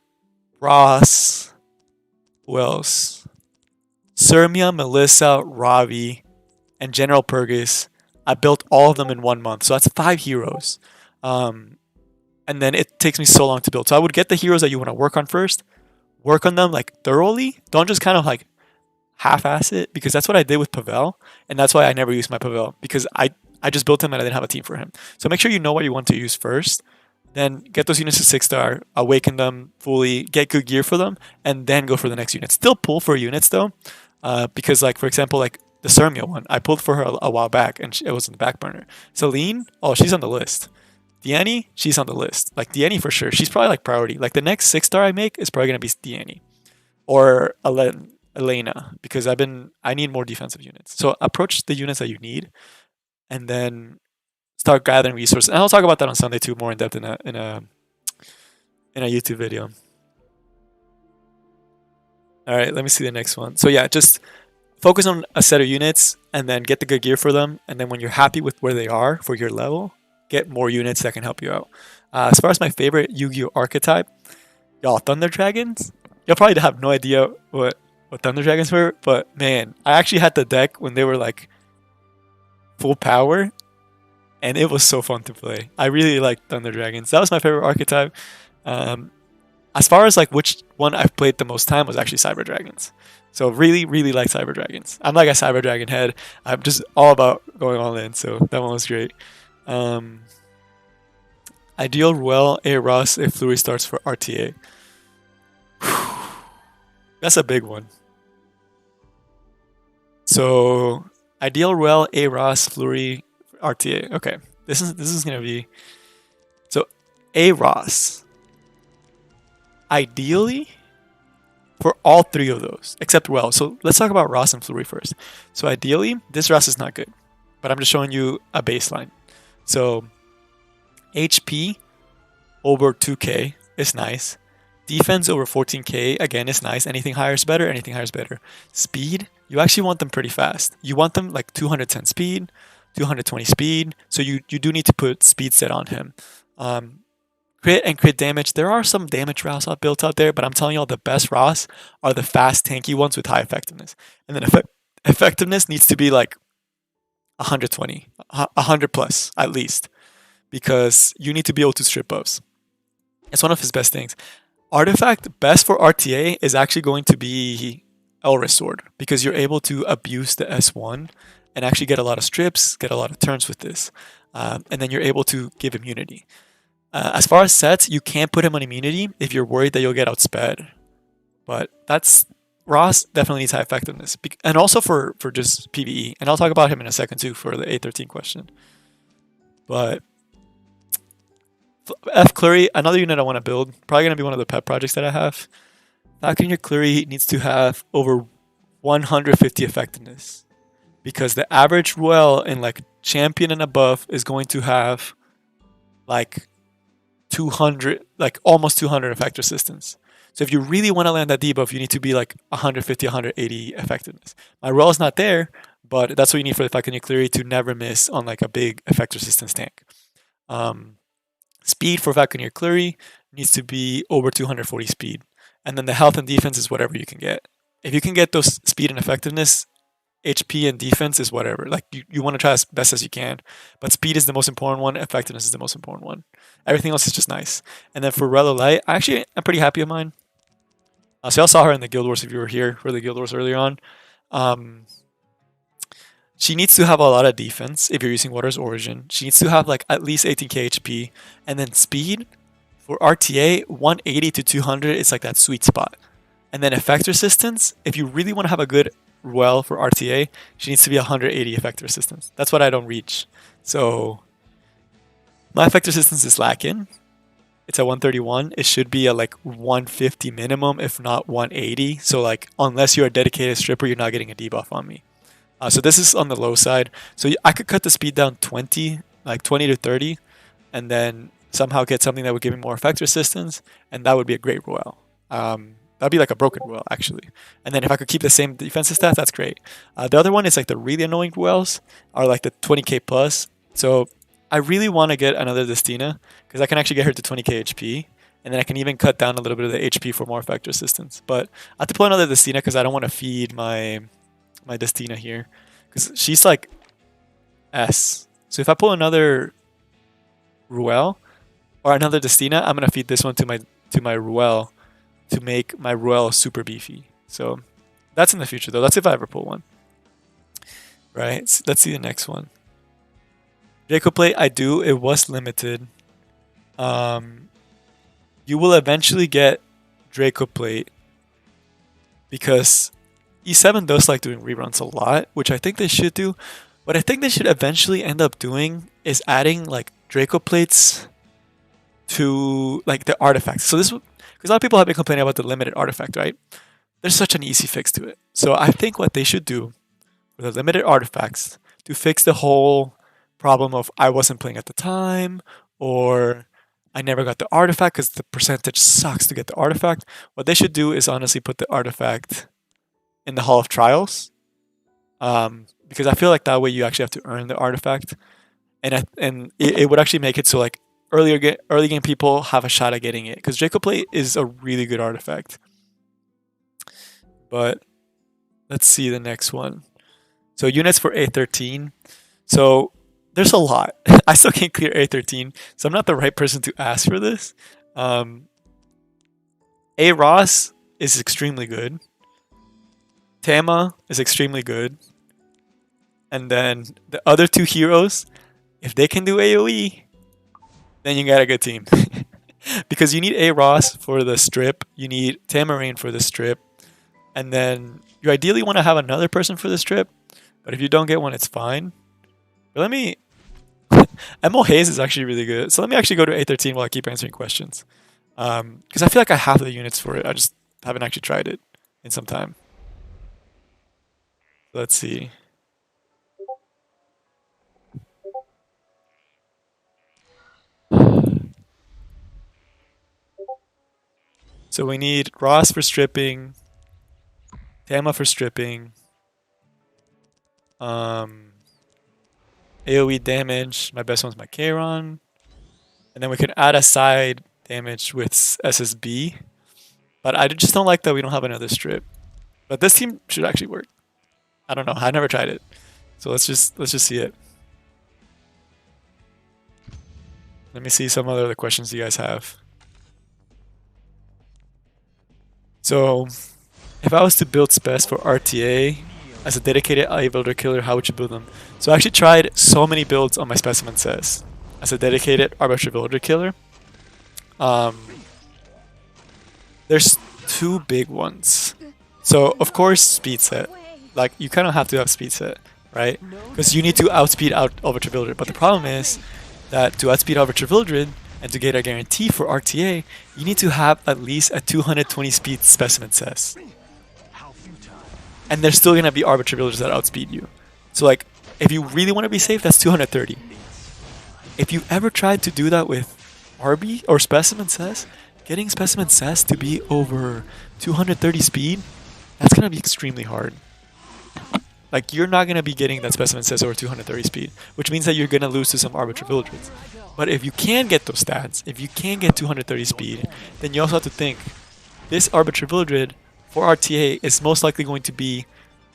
Ross, who else? Sermia, Melissa, Ravi, and General Purgus. I built all of them in 1 month, so that's 5 heroes. And then it takes me so long to build. So I would get the heroes that you want to work on first, work on them like thoroughly. Don't just kind of like half-ass it, because that's what I did with Pavel, and that's why I never used my Pavel, because I just built him and I didn't have a team for him. So make sure you know what you want to use first, then get those units to 6-star, awaken them fully, get good gear for them, and then go for the next unit. Still pull for units though, because like for example, like the Sermia one, I pulled for her a while back and it was in the back burner. Celine, oh, she's on the list. Deannie, she's on the list. Like Deannie for sure. She's probably like priority. Like the next 6-star I make is probably gonna be Deannie or Elena, because I need more defensive units. So approach the units that you need, and then start gathering resources. And I'll talk about that on Sunday too, more in depth in a YouTube video. All right, let me see the next one. So yeah, just focus on a set of units and then get the good gear for them. And then when you're happy with where they are for your level, get more units that can help you out. As far as my favorite Yu-Gi-Oh archetype, y'all, Thunder Dragons. Y'all probably have no idea what Thunder Dragons were, but man, I actually had the deck when they were like full power, and it was so fun to play. I really liked Thunder Dragons. That was my favorite archetype. As far as like which one I've played the most time was actually Cyber Dragons. So really, really like Cyber Dragons. I'm like a Cyber Dragon head. I'm just all about going all in. So that one was great. Ideal Ruel, A Ross if Flurry starts for RTA. That's a big one. So Ideal Ruel, A Ross, Flurry, RTA. Okay. This is gonna be, so A Ross. Ideally for all 3 of those, except Ruel. So let's talk about Ross and Flurry first. So ideally, this Ross is not good, but I'm just showing you a baseline. So HP over 2k is nice. Defense over 14k, again, is nice. Anything higher is better. Anything higher is better. Speed, you actually want them pretty fast. You want them like 210 speed, 220 speed. So you do need to put speed set on him. Crit and crit damage. There are some damage Ross built out there, but I'm telling you all, the best Ross are the fast, tanky ones with high effectiveness. And then effectiveness needs to be like 120, 100 plus at least, because you need to be able to strip buffs. It's one of his best things. Artifact best for RTA is actually going to be Elris Sword, because you're able to abuse the S1 and actually get a lot of strips, get a lot of turns with this. And then you're able to give immunity. As far as sets, you can't put him on immunity if you're worried that you'll get outsped. But that's Ross definitely needs high effectiveness, and also for just PvE. And I'll talk about him in a second too for the A13 question. But F Clury, another unit I want to build, probably gonna be one of the pet projects that I have. Falconeer Clury needs to have over 150 effectiveness, because the average Ruel in like champion and above is going to have like 200, like almost 200 effect resistance. So if you really want to land that debuff, you need to be like 150, 180 effectiveness. My Ruel is not there, but that's what you need for the Falconeer Clury to never miss on like a big effect resistance tank. Speed for Falconeer Clury needs to be over 240 speed. And then the health and defense is whatever you can get. If you can get those speed and effectiveness, HP and defense is whatever. Like you want to try as best as you can. But speed is the most important one, effectiveness is the most important one. Everything else is just nice. And then for Relo Light, I'm pretty happy with mine. So y'all saw her in the Guildwars if you were here for the Guildwars earlier on. She needs to have a lot of defense if you're using Water's Origin. She needs to have like at least 18k HP. And then speed for RTA, 180 to 200 is like that sweet spot. And then effect resistance, if you really want to have a good Ruel for RTA, she needs to be 180 effect resistance. That's what I don't reach. So my effect resistance is lacking. It's at 131. It should be at like 150 minimum, if not 180. So like unless you're a dedicated stripper, you're not getting a debuff on me. So this is on the low side. So I could cut the speed down 20, like 20 to 30, and then somehow get something that would give me more effect resistance, and that would be a great Ruel. That'd be like a broken Ruel, actually. And then if I could keep the same defensive stats, that's great. The other one is like the really annoying Ruels are like the 20k plus. So I really want to get another Destina, because I can actually get her to 20k HP, and then I can even cut down a little bit of the HP for more effect resistance. But I have to pull another Destina because I don't want to feed my Destina here, because she's like S. So if I pull another Ruel or another Destina, I'm gonna feed this one to my Ruel to make my Ruel super beefy. So that's in the future though. That's if I ever pull one. Right? So let's see the next one. Draco Plate, I do. It was limited. You will eventually get Draco Plate because E7 does like doing reruns a lot, which I think they should do. What I think they should eventually end up doing is adding like Draco Plates to like the artifacts. So this, because a lot of people have been complaining about the limited artifact, right? There's such an easy fix to it. So I think what they should do with the limited artifacts to fix the whole problem of I wasn't playing at the time, or I never got the artifact because the percentage sucks to get the artifact. What they should do is honestly put the artifact in the Hall of Trials, because I feel like that way you actually have to earn the artifact, and it would actually make it so like early game people have a shot at getting it, because Draco Plate is a really good artifact. But let's see the next one. So units for A13. So there's a lot. I still can't clear A13, so I'm not the right person to ask for this. A Ross is extremely good. Tama is extremely good. And then the other two heroes, if they can do AoE, then you got a good team. Because you need A Ross for the strip, you need Tamarine for the strip, and then you ideally want to have another person for the strip, but if you don't get one, it's fine. But let me... Emo Hayes is actually really good. So let me actually go to A13 while I keep answering questions. Because I feel like I have the units for it. I just haven't actually tried it in some time. Let's see. So we need Ross for stripping, Tama for stripping, AoE damage, my best one's my Kairon, and then we can add a side damage with SSB, but I just don't like that we don't have another strip. But this team should actually work. I don't know, I never tried it, so let's just see it. Let me see some other questions you guys have. So, if I was to build specs for RTA as a dedicated eye builder killer, how would you build them? So I actually tried so many builds on my specimen says as a dedicated arbiter builder killer. There's two big ones. So of course speed set. Like you kind of have to have speed set, right? Because you need to outspeed out Ultra Vildred. But the problem is that to outspeed Ultra Vildred and to get a guarantee for RTA, you need to have at least a 220 speed specimen says. And there's still gonna be Arbiter Villagers that outspeed you. So like, if you really want to be safe, that's 230. If you ever tried to do that with RB or Specimen Says, getting Specimen Says to be over 230 speed, that's gonna be extremely hard. Like, you're not gonna be getting that Specimen Says over 230 speed, which means that you're gonna lose to some Arbiter Villagers. But if you can get those stats, if you can get 230 speed, then you also have to think, this Arbiter Vildred for RTA is most likely going to be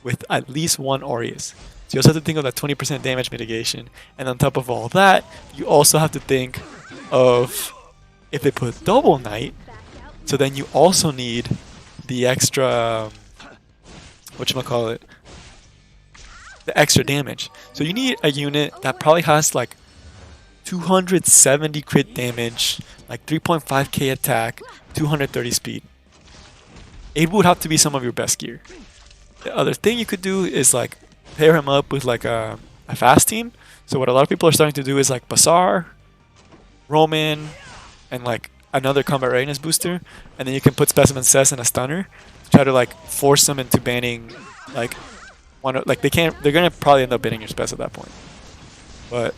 with at least one Aureus. So you also have to think of that 20% damage mitigation. And on top of all that, you also have to think of if they put double Knight, so then you also need the extra, whatchamacallit, the extra damage. So you need a unit that probably has like 270 crit damage, like 3.5k attack, 230 speed. It would have to be some of your best gear. The other thing you could do is like pair him up with like a fast team. So what a lot of people are starting to do is like Bazaar, Roman, and like another combat readiness booster, and then you can put Specimen Cess and a stunner to try to like force them into banning like one. Like they're gonna probably end up banning your spec at that point. But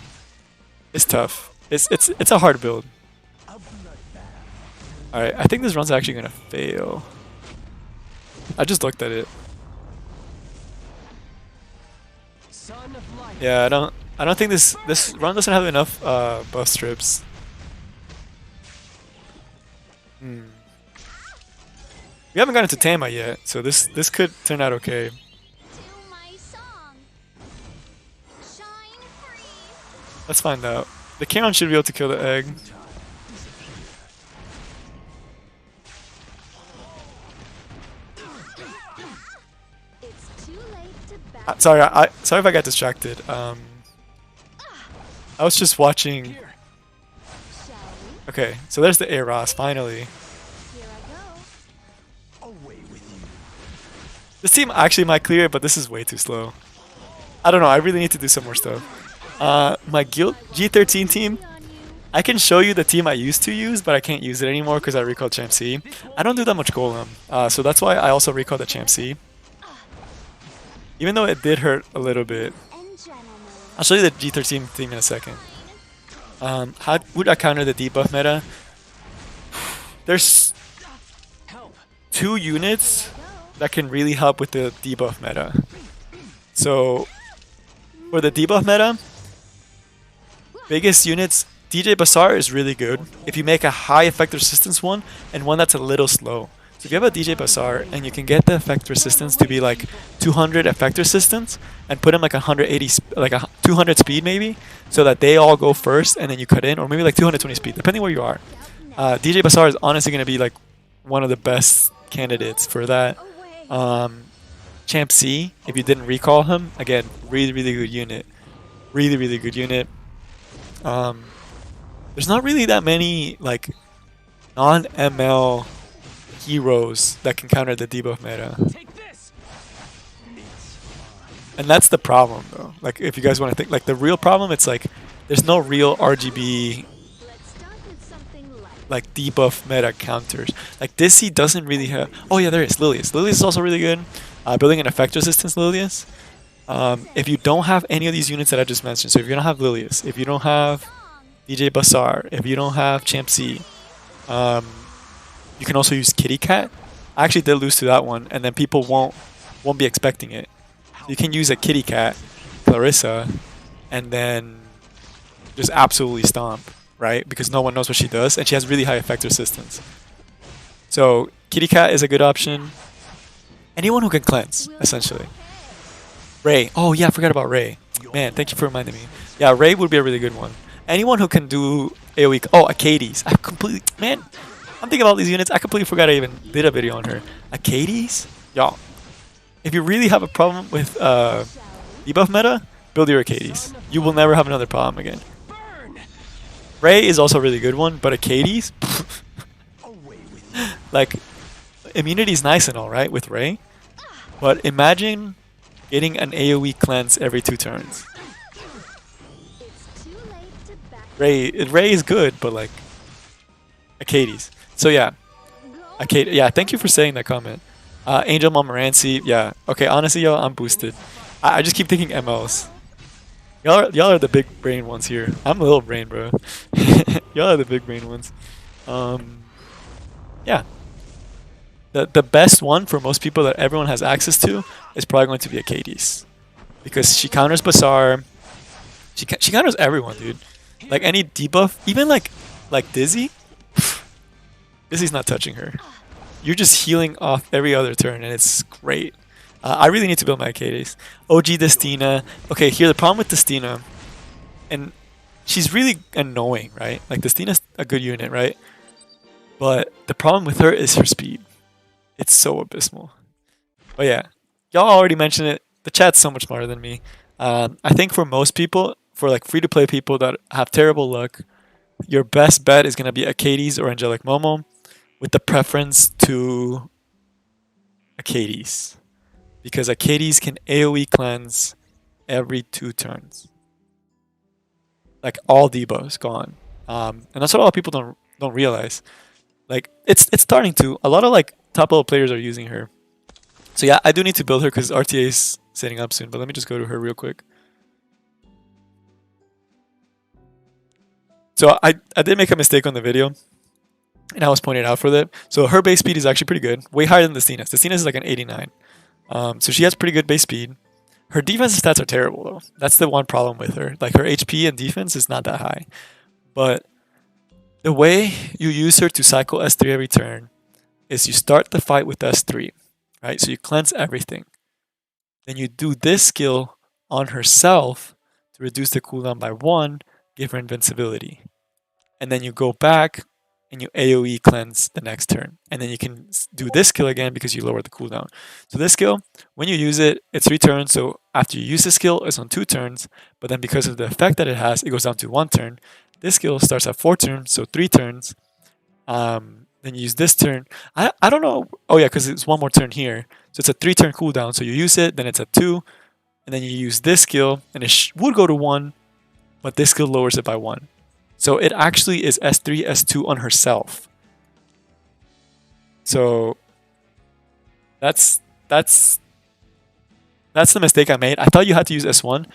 it's tough. It's a hard build. All right, I think this run's actually gonna fail. I just looked at it. Yeah, I don't think this run doesn't have enough buff strips. We haven't gotten to Tama yet, so this could turn out okay. Let's find out. The Charon should be able to kill the egg. Sorry, sorry if I got distracted. I was just watching. Okay, so there's the Eros finally. This team actually might clear it, but this is way too slow. I don't know. I really need to do some more stuff. My Guild G13 team. I can show you the team I used to use, but I can't use it anymore because I recalled Champ C. I don't do that much Golem, so that's why I also recalled the Champ C. Even though it did hurt a little bit. I'll show you the G13 team in a second. How would I counter the debuff meta? There's two units that can really help with the debuff meta. So, for the debuff meta, biggest units, DJ Bazaar is really good if you make a high effect resistance one and one that's a little slow. So if you have a DJ Bazaar and you can get the effect resistance to be like 200 effect resistance and put in like 180, like a 200 speed maybe, so that they all go first and then you cut in, or maybe like 220 speed, depending where you are. DJ Bazaar is honestly going to be like one of the best candidates for that. Champ C, if you didn't recall him, again, really good unit. Really good unit. There's not really that many like non-ML heroes that can counter the debuff meta. And that's the problem though. Like if you guys want to think, like the real problem, it's like there's no real RGB like debuff meta counters. Like Dizzy doesn't really have. Oh yeah, there is Lilius. Lilius is also really good. Building an effect resistance Lilius. If you don't have any of these units that I just mentioned, so if you don't have Lilius, if you don't have DJ Bazaar, if you don't have Champ C, you can also use Kitty Cat. I actually did lose to that one, and then people won't be expecting it. You can use a Kitty Cat, Clarissa, and then just absolutely stomp, right? Because no one knows what she does, and she has really high effect resistance. So Kitty Cat is a good option. Anyone who can cleanse, essentially. Ray. Oh yeah, I forgot about Ray. Man, thank you for reminding me. Yeah, Ray would be a really good one. Anyone who can do AoE. Oh, Acades. I completely. Man, I'm thinking about these units. I completely forgot I even did a video on her. Acades? Y'all. If you really have a problem with debuff meta, build your Acades. You will never have another problem again. Ray is also a really good one, but Acades? like immunity is nice and all right with Ray, but imagine getting an AoE cleanse every 2 turns. It's too late to back. Ray is good, but like Acades. So yeah, Acade. Yeah, thank you for saying that comment. Angel Montmorency. Yeah. Okay. Honestly, yo, I'm boosted. I just keep thinking MLs. Y'all are the big brain ones here. I'm a little brain, bro. Y'all are the big brain ones. Yeah. The best one for most people that everyone has access to is probably going to be Acades, because she counters Basar. She counters everyone, dude. Like any debuff, even like Dizzy. Dizzy's not touching her. You're just healing off every other turn, and it's great. I really need to build my Acades. OG Destina. Okay, here the problem with Destina, and she's really annoying, right? Like Destina's a good unit, right? But the problem with her is her speed. It's so abysmal. But yeah, y'all already mentioned it. The chat's so much smarter than me. I think for most people, for like free-to-play people that have terrible luck, your best bet is gonna be Acades or Angelic Momo, with the preference to Acades, because Acades can AoE cleanse every 2 turns. Like all debuffs gone, and that's what a lot of people don't realize. Like it's starting to. A lot of like top level players are using her. So yeah, I do need to build her because RTA is setting up soon. But let me just go to her real quick. So I did make a mistake on the video, and I was pointed out for that. So her base speed is actually pretty good, way higher than Destina's. Destina's is like an 89. So she has pretty good base speed. Her defensive stats are terrible though. That's the one problem with her. Like her HP and defense is not that high. But the way you use her to cycle S3 every turn is you start the fight with S3, right? So you cleanse everything. Then you do this skill on herself to reduce the cooldown by 1, give her invincibility. And then you go back and you AoE cleanse the next turn. And then you can do this skill again because you lower the cooldown. So this skill, when you use it, it's 3 turns. So after you use the skill, it's on 2 turns. But then because of the effect that it has, it goes down to 1 turn. This skill starts at 4 turns, so 3 turns. Then you use this turn. I don't know. Oh yeah, because it's 1 more turn here. So it's a 3-turn cooldown. So you use it, then it's a 2. And then you use this skill, and it would go to 1. But this skill lowers it by 1. So it actually is S3, S2 on herself. So that's the mistake I made. I thought you had to use S1.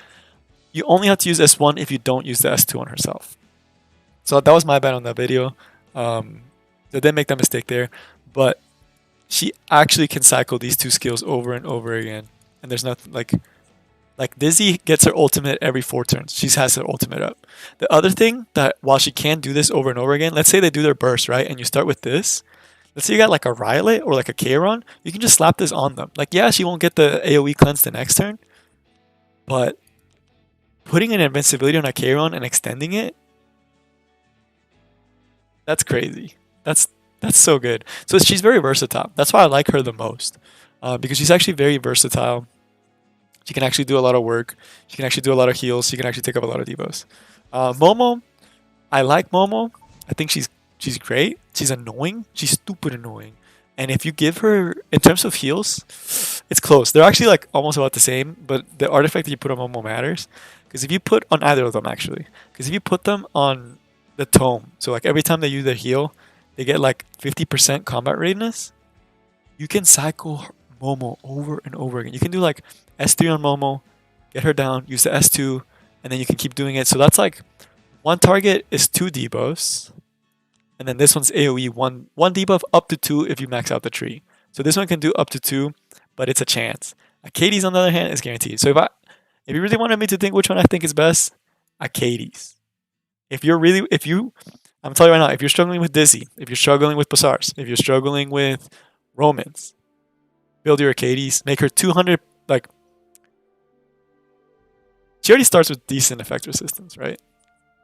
You only have to use S1 if you don't use the S2 on herself. So that was my bad on that video. I did make that mistake there. But she actually can cycle these 2 skills over and over again. And there's nothing like Dizzy gets her ultimate every 4 turns. She has her ultimate up. The other thing that while she can do this over and over again, let's say they do their burst, right? And you start with this. Let's say you got like a Rylait or like a Kayron. You can just slap this on them. Like, yeah, she won't get the AoE cleanse the next turn. But putting an invincibility on a Kayron and extending it, that's crazy. That's so good. So she's very versatile. That's why I like her the most. Because she's actually very versatile. She can actually do a lot of work. She can actually do a lot of heals. She can actually take up a lot of debuffs. Momo, I like Momo. I think she's great. She's annoying. She's stupid annoying. And if you give her, in terms of heals, it's close. They're actually like almost about the same, but the artifact that you put on Momo matters. Because if you put on either of them actually, because if you put them on the tome, so like every time they use their heal, they get like 50% combat readiness. You can cycle Momo over and over again. You can do like S3 on Momo, get her down, use the S2, and then you can keep doing it. So that's like one target is 2 debuffs, and then this one's AoE one debuff up to 2 if you max out the tree. So this one can do up to 2, but it's a chance. Acades on the other hand is guaranteed. So if you really wanted me to think which one I think is best, Acades. I'm telling you right now, if you're struggling with Dizzy, if you're struggling with Basars, if you're struggling with Romans, build your Acades, make her 200, like, she already starts with decent effect resistance, right?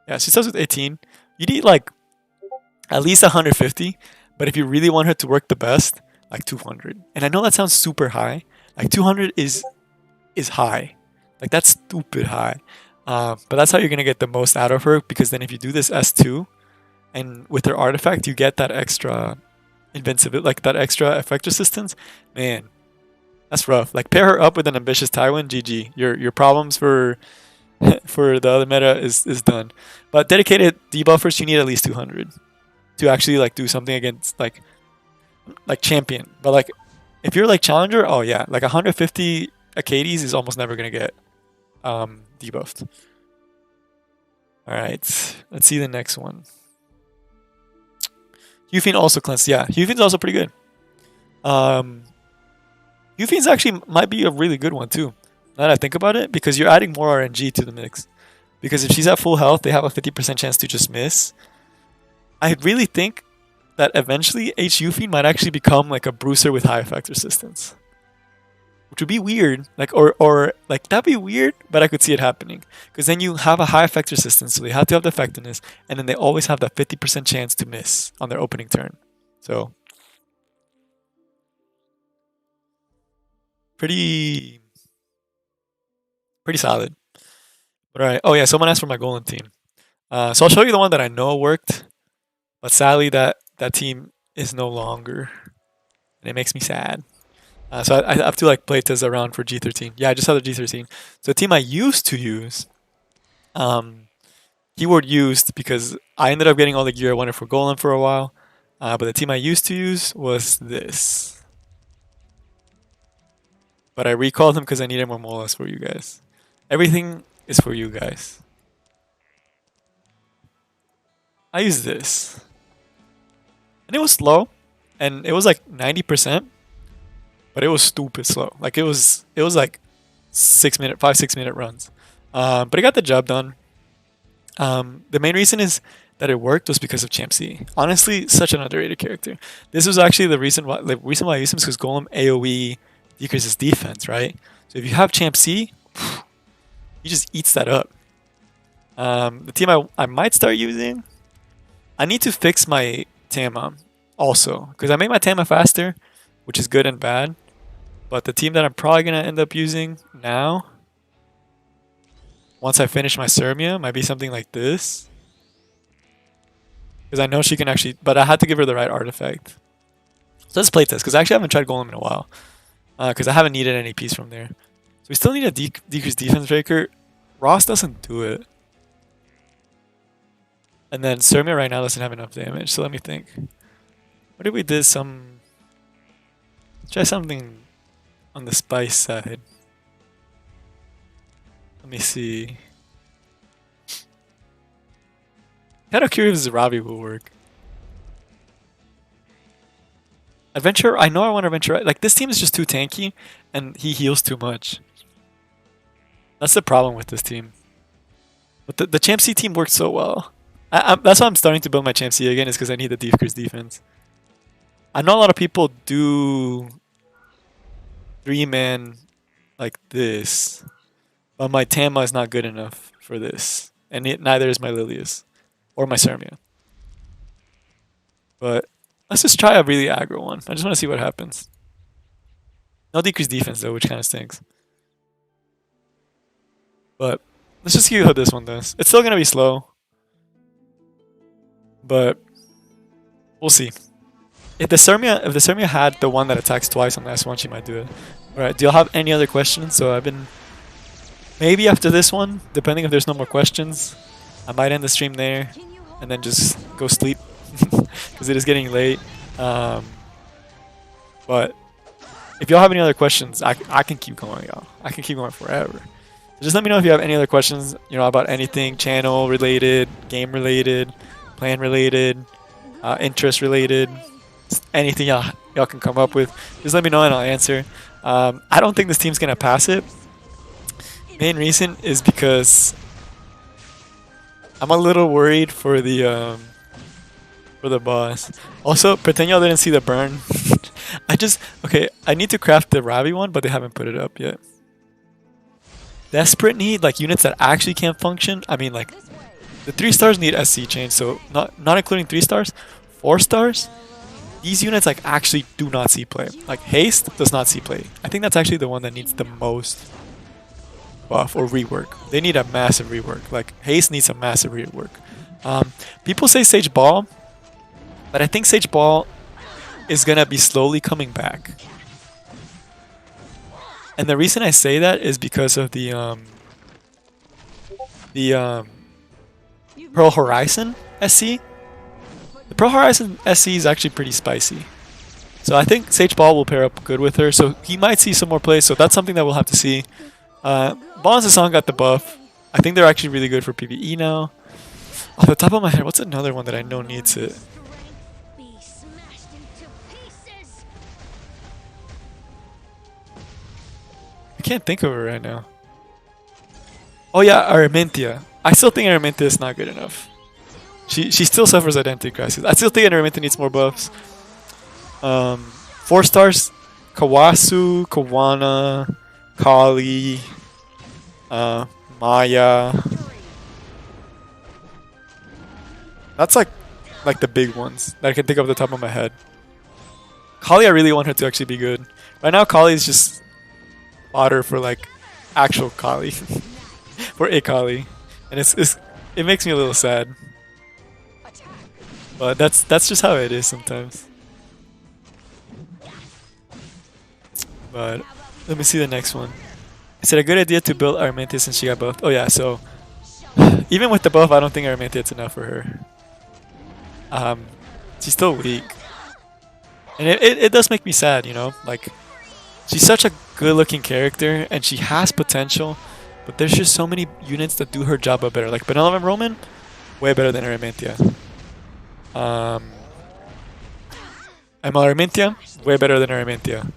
Yeah, she starts with 18. You need like at least 150, but if you really want her to work the best, like 200. And I know that sounds super high. Like 200 is high. Like that's stupid high. But that's how you're gonna get the most out of her, because then if you do this S2 and with her artifact, you get that extra invincibility, like that extra effect resistance, man, that's rough. Like pair her up with an ambitious Tywin, GG. Your problems for for the other meta is done. But dedicated debuffers, you need at least 200 to actually like do something against like champion. But like if you're like challenger, oh yeah, like 150 Acades is almost never gonna get debuffed. All right, let's see the next one. Hufine also cleansed. Yeah, Hufine's also pretty good. Hufine's actually might be a really good one too. Now that I think about it, because you're adding more RNG to the mix. Because if she's at full health, they have a 50% chance to just miss. I really think that eventually H. Hufine might actually become like a bruiser with high effect resistance. Which would be weird. Like or like that'd be weird, but I could see it happening. Because then you have a high effect resistance, so they have to have the effectiveness, and then they always have that 50% chance to miss on their opening turn. So pretty solid. But alright. Oh yeah, someone asked for my golem team. So I'll show you the one that I know worked. But sadly that team is no longer. And it makes me sad. So I have to like playtest around for G13. Yeah, I just have the G13. So the team I used to use, keyword used because I ended up getting all the gear I wanted for Golem for a while. But the team I used to use was this. But I recalled him because I needed more molas for you guys. Everything is for you guys. I used this. And it was slow. And it was like 90%. But it was stupid slow. Like it was like 6 minute runs. But it got the job done. The main reason is that it worked was because of Champ C. Honestly, such an underrated character. This was actually the reason why I used him is because Golem AoE decreases defense, right? So if you have Champ C, he just eats that up. The team I might start using, I need to fix my Tama also. Because I made my Tama faster, which is good and bad. But the team that I'm probably going to end up using now, once I finish my Sermia, might be something like this. Because I know she can actually, but I had to give her the right artifact. So let's play test, because I actually haven't tried Golem in a while. Because I haven't needed any piece from there. So we still need a decreased defense breaker. Ross doesn't do it. And then Sermia right now doesn't have enough damage, so let me think. What if we did some... Let's try something on the spice side. Let me see. Kind of curious if Ravi will work. Adventure, I know I want to adventure. Like this team is just too tanky, and he heals too much. That's the problem with this team. But the Champ C team works so well. That's why I'm starting to build my Champ C again, is because I need the decreased defense. I know a lot of people do 3-man like this, but my Tama is not good enough for this, and neither is my Lilius or my Sermia. But let's just try a really aggro one. I just want to see what happens. No decreased defense though, which kind of stinks. But let's just see how this one does. It's still gonna be slow, but we'll see. If the Sermia had the one that attacks twice on the S1, she might do it. Alright, do y'all have any other questions? So I've been... Maybe after this one, depending if there's no more questions, I might end the stream there and then just go sleep. Because it is getting late. But if y'all have any other questions, I can keep going, y'all. I can keep going forever. So just let me know if you have any other questions, you know, about anything channel related, game related, plan related, interest related. Anything y'all can come up with, just let me know and I'll answer. I don't think this team's gonna pass it. Main reason is because I'm a little worried for the boss. Also, pretend y'all didn't see the burn. I need to craft the Ravi one, but they haven't put it up yet. Desperate need like units that actually can't function. I mean, like the 3 stars need SC change, so not including 3 stars, 4 stars. These units like actually do not see play. Like Haste does not see play. I think that's actually the one that needs the most buff or rework. They need a massive rework. Like Haste needs a massive rework. People say Sage Ball, but I think Sage Ball is gonna be slowly coming back. And the reason I say that is because of the Pearl Horizon SC. The Pearl Horizon SC is actually pretty spicy. So I think Sage Ball will pair up good with her. So he might see some more plays. So that's something that we'll have to see. Ball and Song got the buff. I think they're actually really good for PvE now. Off the top of my head, what's another one that I know needs it? Be smashed into pieces. I can't think of her right now. Oh yeah, Aramintia. I still think Aramintia is not good enough. She still suffers identity crisis. I still think Aramintia needs more buffs. 4 stars, Kawasu, Kawana, Kali, Maya. That's like the big ones that I can think of off the top of my head. Kali, I really want her to actually be good. Right now, Kali is just fodder for like actual Kali, for a Kali, and it makes me a little sad. But that's just how it is sometimes. But let me see the next one. Is it a good idea to build Aramintia since she got buffed? Oh yeah, so even with the buff, I don't think Aramintia's enough for her. She's still weak. And it does make me sad, you know? Like, she's such a good looking character and she has potential, but there's just so many units that do her job a better. Like Benevolent Roman, way better than Aramintia. Aramintia, way better than Aramintia.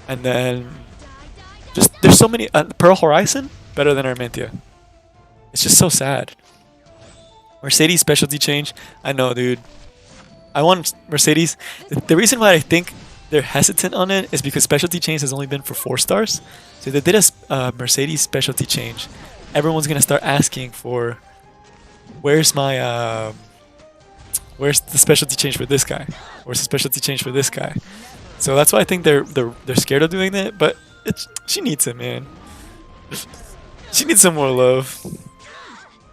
And then just there's so many Pearl Horizon, better than Aramintia. It's just so sad. Mercedes specialty change. I know, dude. I want Mercedes. The reason why I think they're hesitant on it is because specialty change has only been for 4 stars. So if they did a Mercedes specialty change, everyone's gonna start asking for where's my where's the specialty change for this guy? Where's the specialty change for this guy? So that's why I think they're scared of doing that. But she needs it, man. She needs some more love.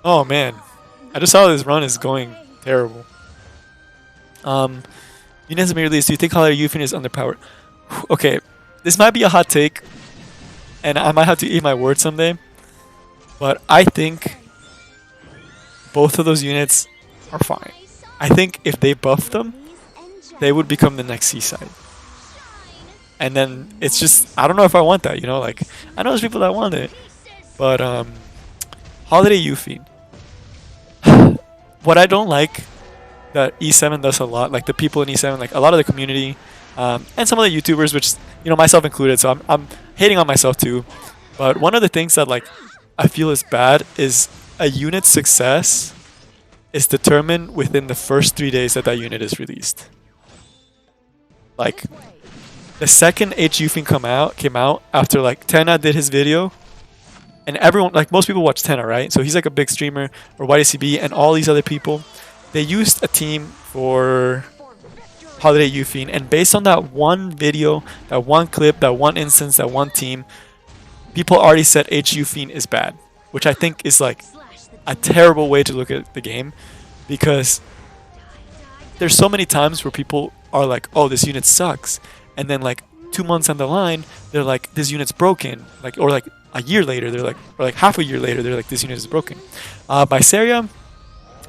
Oh man, I just saw this run is going terrible. Units may release. Do you think Holiday Euphin is underpowered? Okay, this might be a hot take, and I might have to eat my words someday. But I think both of those units are fine. I think if they buff them, they would become the next Seaside. And then it's just, I don't know if I want that, you know? Like, I know there's people that want it. But, Holiday Euphin. What I don't like that E7 does a lot, like the people in E7, like a lot of the community, and some of the YouTubers, which, you know, myself included, so I'm hating on myself too. But one of the things that, like, I feel is bad is a unit's success is determined within the first 3 days that that unit is released. Like, the second H Euphin came out after like Tenna did his video, and everyone, like most people watch Tenna, right? So he's like a big streamer, or YDCB, and all these other people, they used a team for Holiday Euphin, and based on that one video, that one clip, that one instance, that one team, people already said H Euphin is bad, which I think is like a terrible way to look at the game, because there's so many times where people are like, oh, this unit sucks, and then like 2 months down the line, they're like, this unit's broken, like, or like a year later, they're like, or like half a year later, they're like, this unit is broken. Mysaria,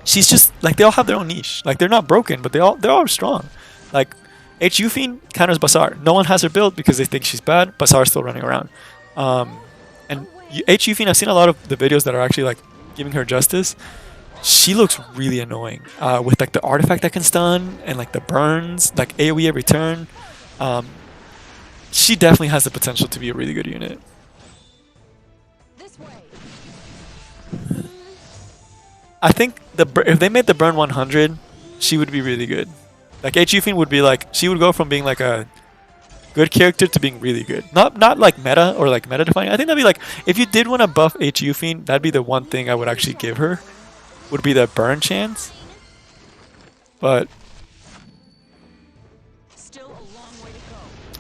she's just like, they all have their own niche. Like, they're not broken, but they're all strong. Like, H Euphin counters Bazaar. No one has her build because they think she's bad. Bazaar's still running around. And H Euphin, I've seen a lot of the videos that are actually like giving her justice. She looks really annoying with like the artifact that can stun and like the burns, like AoE every turn. She definitely has the potential to be a really good unit. I think if they made the burn 100, she would be really good. Like H Euphin would be like, she would go from being like a good character to being really good. Not like meta or like meta defining. I think that'd be like, if you did want to buff H Euphin, that'd be the one thing I would actually give her, would be the burn chance. But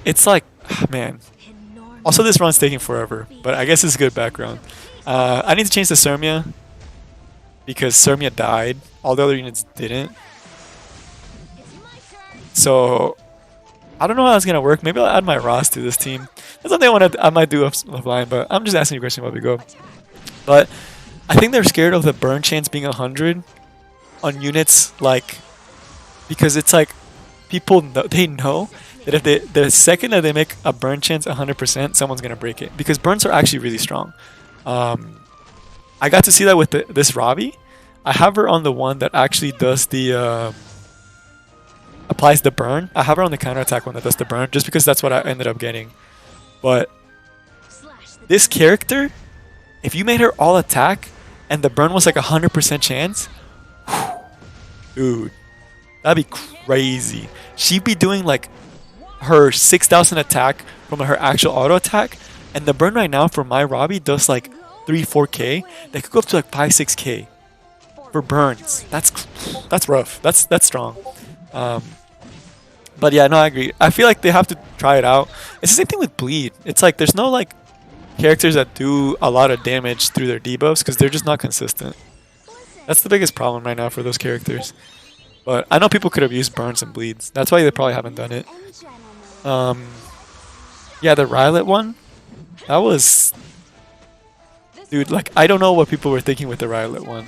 it's like, man. Also, this run's taking forever, but I guess it's good background. I need to change to Sermia because Sermia died. All the other units didn't. So I don't know how that's gonna work. Maybe I'll add my Ross to this team. That's something I might do offline, but I'm just asking you a question while we go. But I think they're scared of the burn chance being 100 on units, like, because it's like people they know that if the second that they make a burn chance 100%, someone's gonna break it, because burns are actually really strong. I got to see that with this Robbie. I have her on the one that actually does the applies the burn. I have her on the counterattack one that does the burn, just because that's what I ended up getting. But this character, if you made her all attack and the burn was like 100% chance, dude, that'd be crazy. She'd be doing like her 6,000 attack from her actual auto attack, and the burn right now for my Robbie does like 3-4k. They could go up to like 5-6k for burns. That's rough. That's strong. But yeah, no, I agree. I feel like they have to try it out. It's the same thing with bleed. It's like there's no like characters that do a lot of damage through their debuffs because they're just not consistent. That's the biggest problem right now for those characters. But I know people could have used burns and bleeds. That's why they probably haven't done it. Yeah, the Rylet one, that was, dude, like, I don't know what people were thinking with the Rylet one.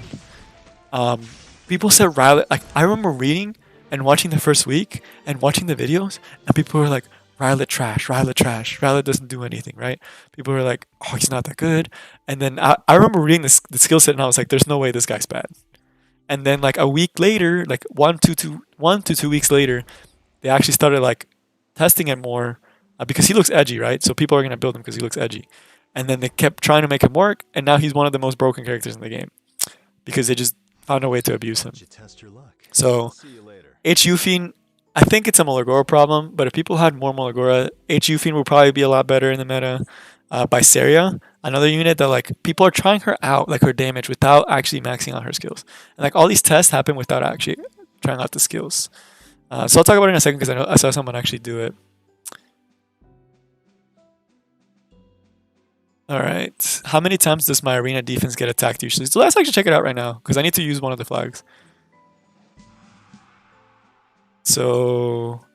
People said Rylet, like, I remember reading and watching the first week and watching the videos, and people were like, Rylet trash, Rylet trash, Rylet doesn't do anything, right? People were like, oh, he's not that good. And then I remember reading the skill set, and I was like, there's no way this guy's bad. And then like a week later, like 1 to 2 weeks later, they actually started like testing it more because he looks edgy, right? So people are gonna build him because he looks edgy. And then they kept trying to make him work, and now he's one of the most broken characters in the game because they just found a way to abuse him. So HU Fiend, I think it's a Molagora problem, but if people had more Molagora, HU Fiend would probably be a lot better in the meta. Bisaria, another unit that like people are trying her out, like her damage, without actually maxing out her skills. And like all these tests happen without actually trying out the skills. So I'll talk about it in a second because I saw someone actually do it. Alright, how many times does my arena defense get attacked usually? So let's actually check it out right now because I need to use one of the flags. So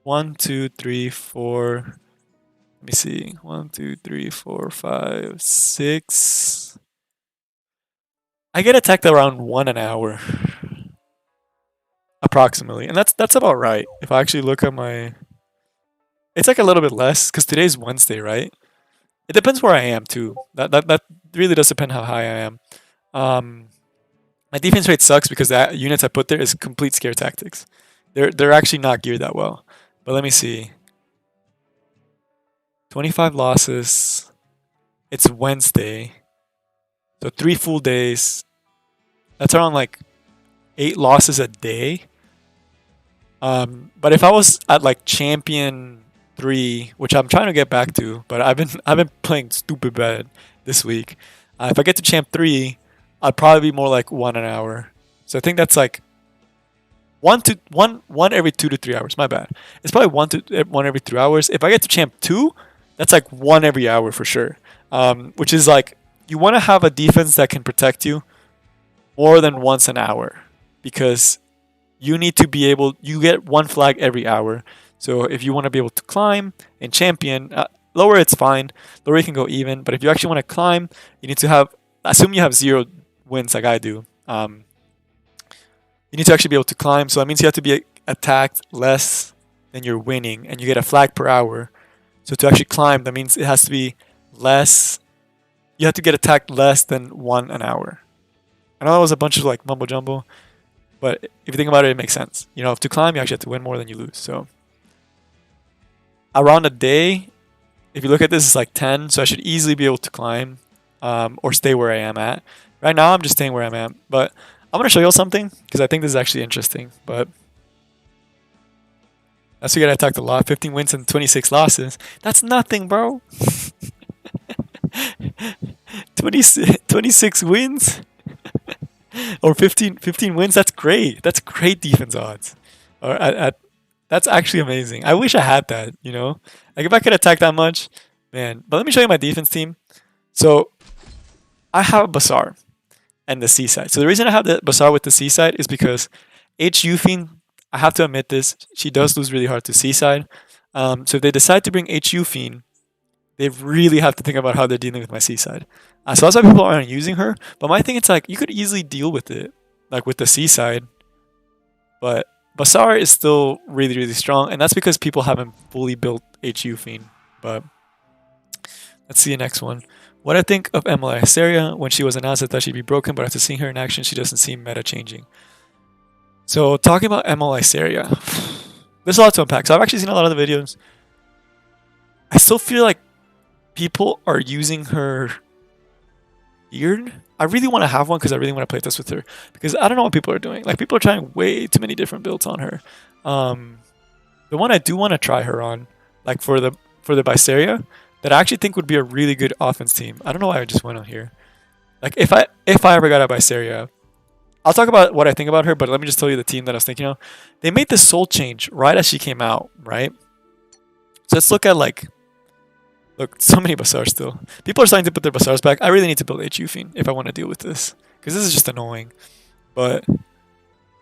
1, 2, 3, 4. Let me see. 1, 2, 3, 4, 5, 6. I get attacked around 1 an hour, approximately, and that's about right. If I actually look at my, it's like a little bit less because today's Wednesday, right? It depends where I am too. That really does depend how high I am. My defense rate sucks because the units I put there is complete scare tactics. They're actually not geared that well. But let me see. 25 losses. It's Wednesday. So 3 full days. That's around like 8 losses a day. But if I was at like Champion 3, which I'm trying to get back to, but I've been playing stupid bad this week. If I get to Champ 3, I'd probably be more like 1 an hour. So I think that's like one every 2 to 3 hours. My bad. It's probably one every 3 hours. If I get to Champ 2, that's like 1 every hour for sure. Which is like, you want to have a defense that can protect you more than once an hour, because you need to be able, you get 1 flag every hour. So if you want to be able to climb and champion, lower it's fine. Lower you can go even, but if you actually want to climb, you need to have, assume you have 0 wins like I do. You need to actually be able to climb, so that means you have to be attacked less than you're winning, and you get a flag per hour. So to actually climb, that means it has to be less, you have to get attacked less than 1 an hour. I know that was a bunch of like mumbo jumbo, but if you think about it, it makes sense. You know, if to climb, you actually have to win more than you lose. So around a day, if you look at this, it's like 10, so I should easily be able to climb or stay where I am at. Right now, I'm just staying where I'm at, but I'm going to show you all something because I think this is actually interesting. But that's what you got attacked a lot. 15 wins and 26 losses. That's nothing, bro. 26 wins or 15 wins. That's great. That's great defense odds. Or that's actually amazing. I wish I had that, you know? Like if I could attack that much, man. But let me show you my defense team. So I have a Bazaar. and the seaside. So the reason I have the Bazaar with the seaside is because HU Fiend, I have to admit this, she does lose really hard to seaside. So if they decide to bring HU Fiend, they really have to think about how they're dealing with my seaside. So that's why people aren't using her. But my thing, it's like you could easily deal with it, like with the seaside. But Bazaar is still really, really strong, and that's because people haven't fully built HU Fiend. But let's see the next one. What I think of Emily Asteria. When she was announced, I thought she'd be broken, but after seeing her in action, she doesn't seem meta changing. So talking about Emily Asteria, there's a lot to unpack. So I've actually seen a lot of the videos. I still feel like people are using her weird. I really want to have one because I really want to play this with her. Because I don't know what people are doing. Like, people are trying way too many different builds on her. The one I do want to try her on, like for the Biceria, that I actually think would be a really good offense team. I don't know why I just went on here. Like, if I ever got a Biceria, I'll talk about what I think about her, but let me just tell you the team that I was thinking of. They made the soul change right as she came out, right? So let's look at, like, look, so many Bazaars still. People are starting to put their Bazaars back. I really need to build HU Fiend if I want to deal with this, because this is just annoying. But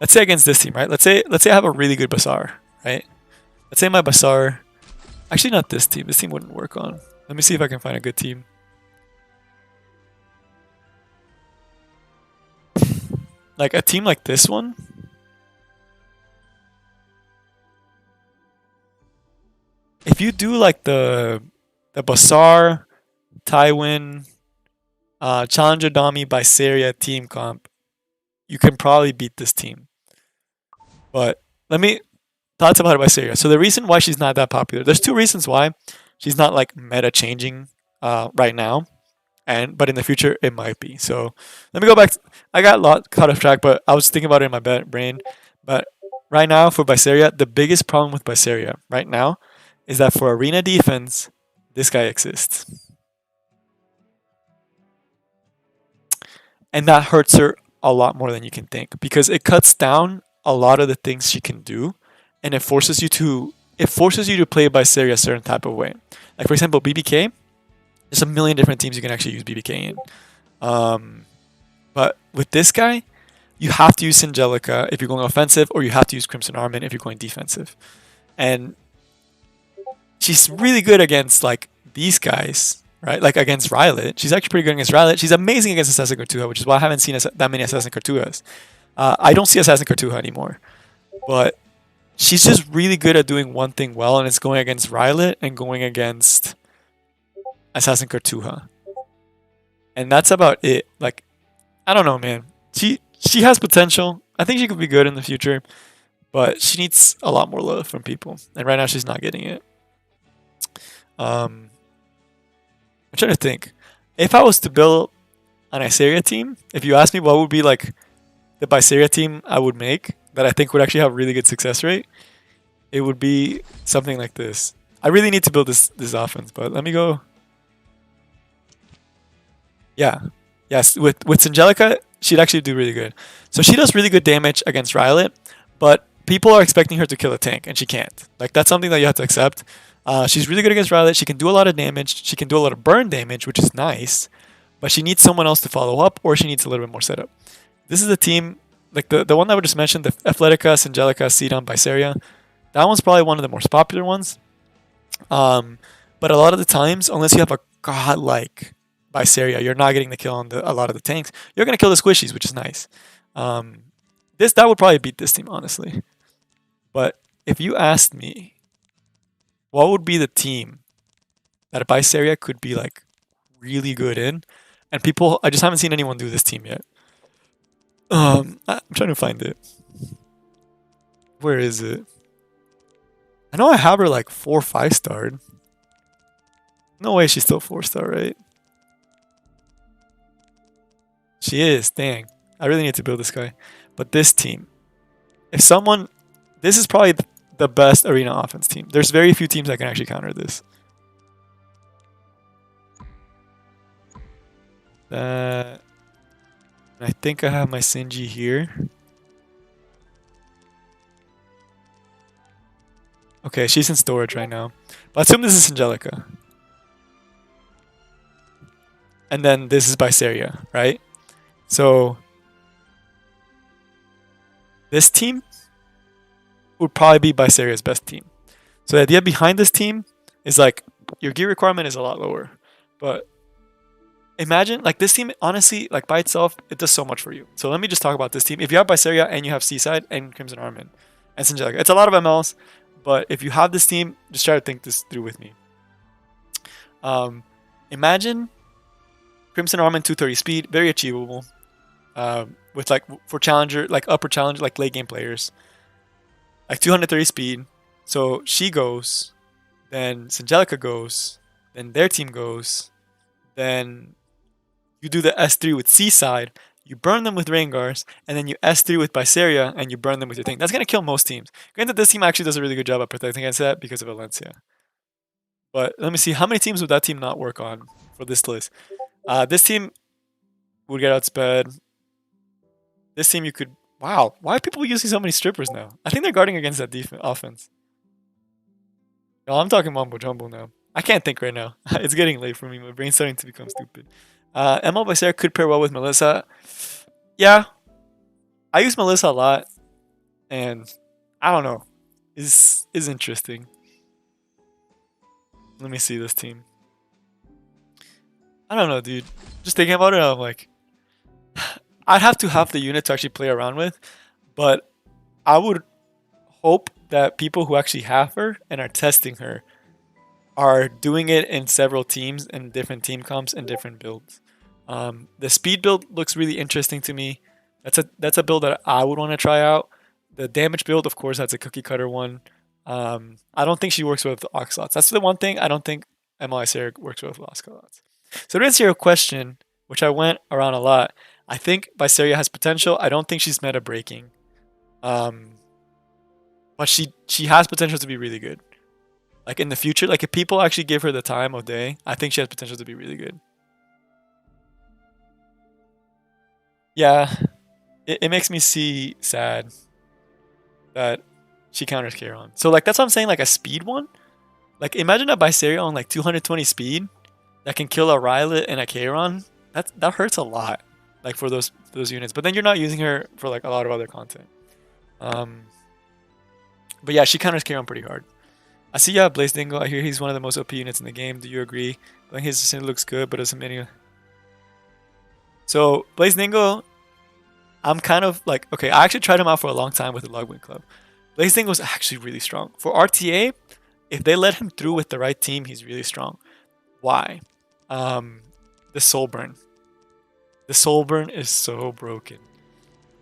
let's say against this team, right? Let's say I have a really good Bazaar, right? Let's say my Bazaar, actually not this team. This team wouldn't work on. Let me see if I can find a good team. Like a team like this one. If you do like the Bazaar, Tywin, Challenger Dami, Biceria team comp, you can probably beat this team. But thoughts about Biceria. So the reason why she's not that popular, there's two reasons why she's not like meta changing right now, but in the future it might be. So let me go back. I got a lot caught off track, but I was thinking about it in my brain. But right now for Biceria, the biggest problem with Biceria right now is that for arena defense, this guy exists. And that hurts her a lot more than you can think, because it cuts down a lot of the things she can do, and it forces you to play Biceria a certain type of way. Like, for example, BBK, there's a million different teams you can actually use BBK in. But with this guy, you have to use Angelica if you're going offensive, or you have to use Crimson Armin if you're going defensive. And she's really good against like these guys, right? Like against Rylet. She's actually pretty good against Rylet. She's amazing against Assassin Cartuja, which is why I haven't seen that many Assassin Cartujas. I don't see Assassin Cartuja anymore. But she's just really good at doing one thing well, and it's going against Rylet and going against Assassin Cartuja. And that's about it. Like, I don't know, man. She has potential. I think she could be good in the future, but she needs a lot more love from people. And right now she's not getting it. I'm trying to think. If I was to build an Iseria team, if you ask me what would be like the Biceria team I would make that I think would actually have really good success rate, it would be something like this. I really need to build this offense, but let me go. Yeah. Yes, with Angelica, she'd actually do really good. So she does really good damage against Rylet, but people are expecting her to kill a tank, and she can't. Like, that's something that you have to accept. She's really good against Rylet. She can do a lot of damage. She can do a lot of burn damage, which is nice. But she needs someone else to follow up, or she needs a little bit more setup. This is the team, like the one that we just mentioned, the Athletica, Angelica, Sidon, Biceria. That one's probably one of the most popular ones. But a lot of the times, unless you have a godlike Biceria, you're not getting the kill on a lot of the tanks. You're going to kill the squishies, which is nice. That would probably beat this team, honestly. But if you asked me, what would be the team that a Biceria could be like really good in? And people, I just haven't seen anyone do this team yet. I'm trying to find it. Where is it? I know I have her like 4 or 5 starred. No way she's still 4-star, right? She is, dang. I really need to build this guy. But this team, this is probably the best arena offense team. There's very few teams that can actually counter this. I think I have my Sinji here. Okay, she's in storage right now. But I assume this is Angelica. And then this is Biceria, right? So this team would probably be Biseria's best team. So the idea behind this team is like your gear requirement is a lot lower, but imagine like this team honestly like by itself it does so much for you. So let me just talk about this team. If you have Biseria and you have Seaside and Crimson Armin and Singelica, it's a lot of MLs, but if you have this team, just try to think this through with me. Imagine Crimson Armin 230 speed, very achievable. With like for challenger, like upper challenger, like late game players, like 230 speed. So she goes, then Singelica goes, then their team goes, then you do the S3 with Seaside, you burn them with Raingars, and then you S3 with Biseria, and you burn them with your thing. That's gonna kill most teams. Granted, this team actually does a really good job at protecting against that because of Valencia. But let me see, how many teams would that team not work on for this list? This team would get outsped. This team you could... Wow, why are people using so many strippers now? I think they're guarding against that offense. No, I'm talking mumbo jumbo now. I can't think right now. It's getting late for me. My brain's starting to become stupid. ML Biseria could pair well with Melissa. Yeah. I use Melissa a lot. And I don't know. Is interesting. Let me see this team. I don't know, dude. Just thinking about it, I'm like... I'd have to have the unit to actually play around with. But I would hope that people who actually have her and are testing her are doing it in several teams and different team comps and different builds. The speed build looks really interesting to me. That's a build that I would want to try out. The damage build, of course, that's a cookie cutter one. I don't think she works with Oxalots. That's the one thing I don't think MLI Sarah works with Oxalots. So to answer your question, which I went around a lot, I think Biseria has potential. I don't think she's meta breaking. But she has potential to be really good. Like in the future, like if people actually give her the time of day, I think she has potential to be really good. Yeah, it makes me see sad that she counters Kairon. So like that's what I'm saying, like a speed one. Like imagine a Biseria on like 220 speed that can kill a Rylet and a Kairon. That hurts a lot. Like for those units. But then you're not using her for like a lot of other content. But yeah, she counters Kairon pretty hard. I see you have Blaze Dingo. I hear he's one of the most OP units in the game. Do you agree? I think his descent looks good, but doesn't many. So Blaze Dingo, I'm kind of like, okay, I actually tried him out for a long time with the Logwin Club. Blaze Dingo is actually really strong. For RTA, if they let him through with the right team, he's really strong. Why? The Soul Burn. The Soul Burn is so broken.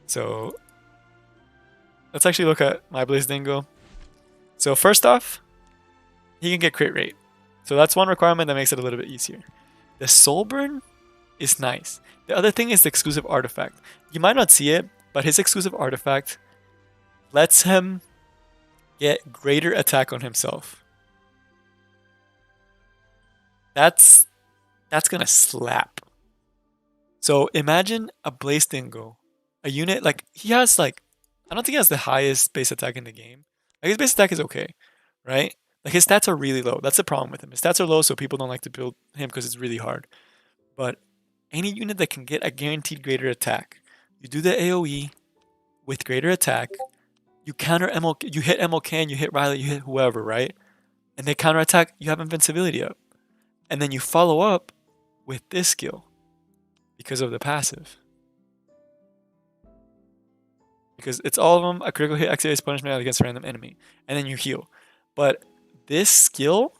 So let's actually look at my Blaze Dingo. So first off, he can get crit rate. So that's one requirement that makes it a little bit easier. The Soul Burn is nice. The other thing is the exclusive artifact. You might not see it, but his exclusive artifact lets him get greater attack on himself. That's gonna slap. So imagine a Blaze Dingo, a unit like he has like, I don't think he has the highest base attack in the game. Like his base attack is okay, right? Like his stats are really low. That's the problem with him. His stats are low, so people don't like to build him because it's really hard. But any unit that can get a guaranteed greater attack, you do the AOE with greater attack, you counter MLK, you hit MLK, and you hit Riley, you hit whoever, right? And they counter attack, you have invincibility up. And then you follow up with this skill because of the passive. Because it's all of them, a critical hit activates punishment against a random enemy. And then you heal. But this skill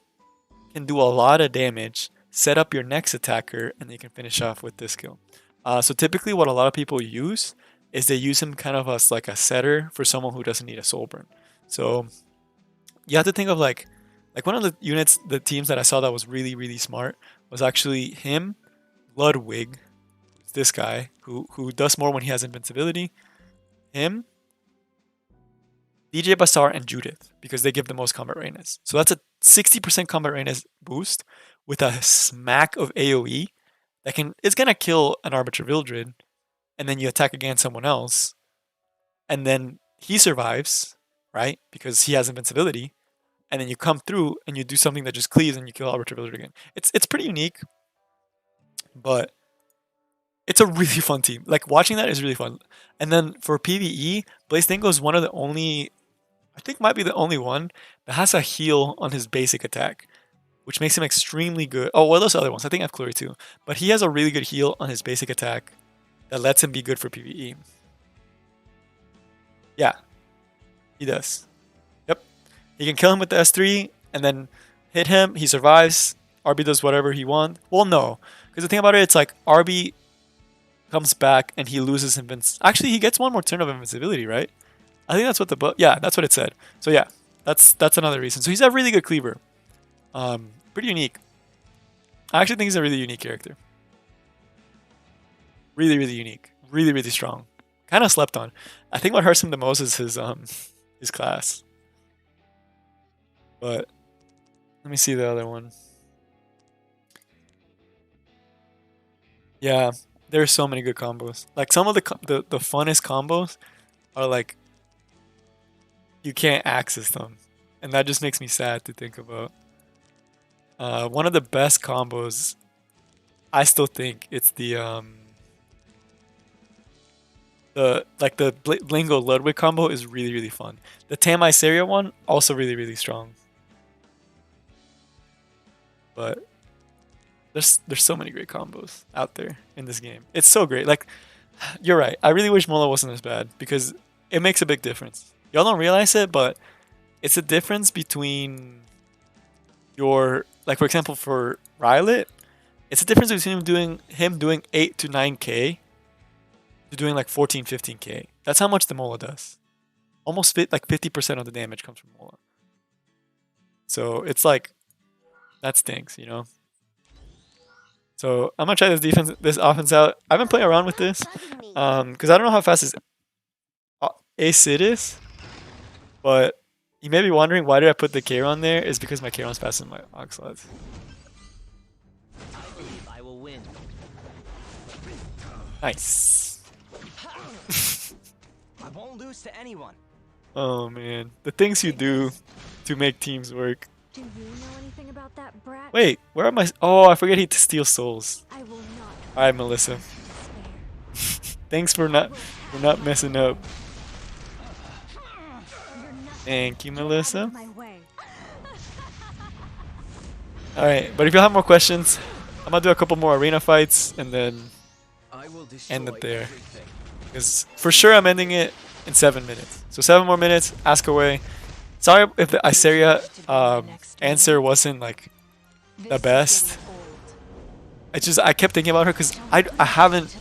can do a lot of damage, set up your next attacker, and then you can finish off with this skill. So typically what a lot of people use is they use him kind of as like a setter for someone who doesn't need a soul burn. So you have to think of like one of the units, the teams that I saw that was really, really smart was actually him, Ludwig, this guy, who does more when he has invincibility, him, DJ Basar, and Judith, because they give the most combat readiness. So that's a 60% combat readiness boost with a smack of AoE that it's gonna kill an Arbiter Vildred, and then you attack against someone else, and then he survives, right? Because he has invincibility, and then you come through and you do something that just cleaves and you kill Arbiter Vildred again. It's pretty unique, but It's a really fun team. Like watching that is really fun. And then for PvE, Blaze Dingo is one of the only, I think might be the only one that has a heal on his basic attack, which makes him extremely good. Oh, well, those other ones. I think I have Chloe too. But he has a really good heal on his basic attack that lets him be good for PvE. Yeah, he does. Yep. He can kill him with the S3 and then hit him. He survives. RB does whatever he wants. Well, no. Because the thing about it, it's like RB comes back and he loses Actually, he gets one more turn of invincibility, right? I think that's what yeah, that's what it said. So yeah, that's another reason. So he's a really good cleaver. Pretty unique. I actually think he's a really unique character. Really, really unique. Really, really strong. Kind of slept on. I think what hurts him the most is his class. But let me see the other one. Yeah, there's so many good combos. Like some of the funnest combos are like you can't access them, and that just makes me sad to think about. One of the best combos, I still think it's the Blingo Ludwig combo is really, really fun. The Tam Iseria one also really, really strong. But there's so many great combos out there in this game. It's so great. Like, you're right. I really wish Mola wasn't as bad because it makes a big difference. Y'all don't realize it, but it's a difference between your, like for example for Rylet, it's a difference between him doing 8 to 9k to doing like 14, 15k. That's how much the Mola does. Almost like 50% of the damage comes from Mola. So it's like, that stinks, you know? So I'm gonna try this offense out. I've been playing around with this because I don't know how fast his Acid is, but you may be wondering why did I put the Charon there? Is because my Charon's faster than my Oxalots. I believe I will win. Nice. I won't lose to anyone. Oh man, the things you do to make teams work. Do you know anything about that brat? Wait, where am I? Oh, I forget he steals souls. I will not. All right, Melissa. Despair. Thanks for not messing up. You're nothing. Thank you, Get out Melissa. of my way. All right, but if you have more questions, I'm gonna do a couple more arena fights and then I will end it there. everything. Because for sure I'm ending it in 7 minutes. So 7 more minutes. Ask away. Sorry if the Iseria answer wasn't like the best. I kept thinking about her because I haven't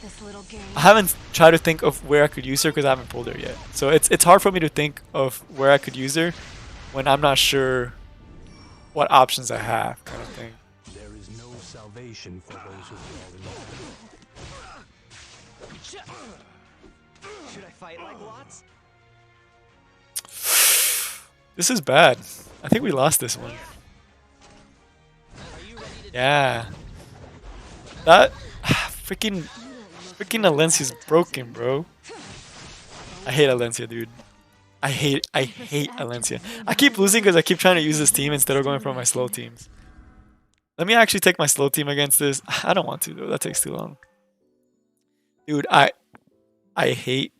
tried to think of where I could use her because I haven't pulled her yet. So it's hard for me to think of where I could use her when I'm not sure what options I have, kind of thing. There is no salvation for those who fall in love. Should I fight like Lots? This is bad. I think we lost this one. Are you ready to Yeah. That freaking Alencia's broken, bro. I hate Alencia, dude. I hate Alencia. I keep losing because I keep trying to use this team instead of going for my slow teams. Let me actually take my slow team against this. I don't want to though. That takes too long. Dude, I hate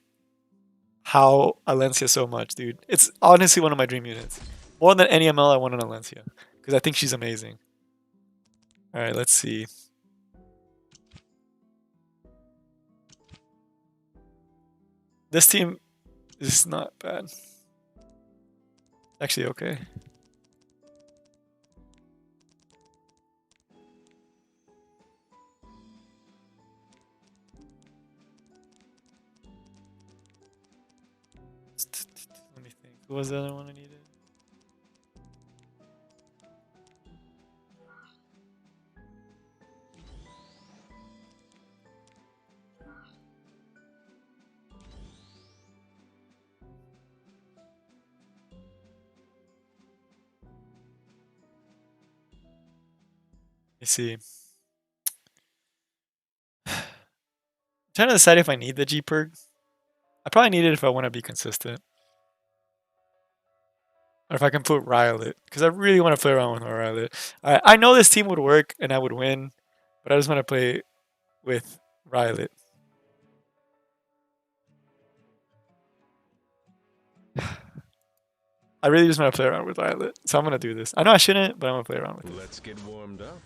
how Alencia so much, dude. It's honestly one of my dream units. More than any ML I want on Alencia. Because I think she's amazing. Alright, let's see. This team is not bad. Actually, okay. Let me think. Who was the other one I needed? Let's see. I'm trying to decide if I need the G perk. I probably need it if I want to be consistent. Or if I can put Rylet. Because I really want to play around with my Rylet. I know this team would work and I would win. But I just want to play with Rylet. I really just want to play around with Rylet, so I'm gonna do this. I know I shouldn't, but I'm gonna play around with it. Let's get warmed up.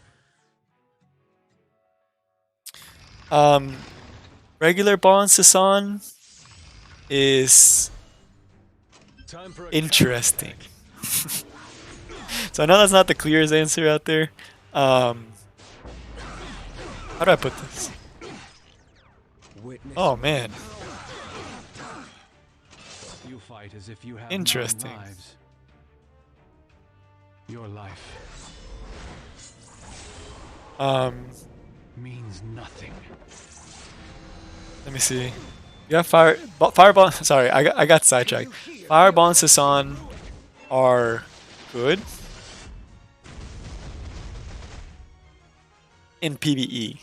Regular ball and Sasan is Time for a interesting. So I know that's not the clearest answer out there. How do I put this? Witness Oh man, you fight as if you have Interesting. 9 lives. Your life means nothing. let me see. You have Fireball. Sorry, I got sidetracked. Fireball and Sasan are good in PvE,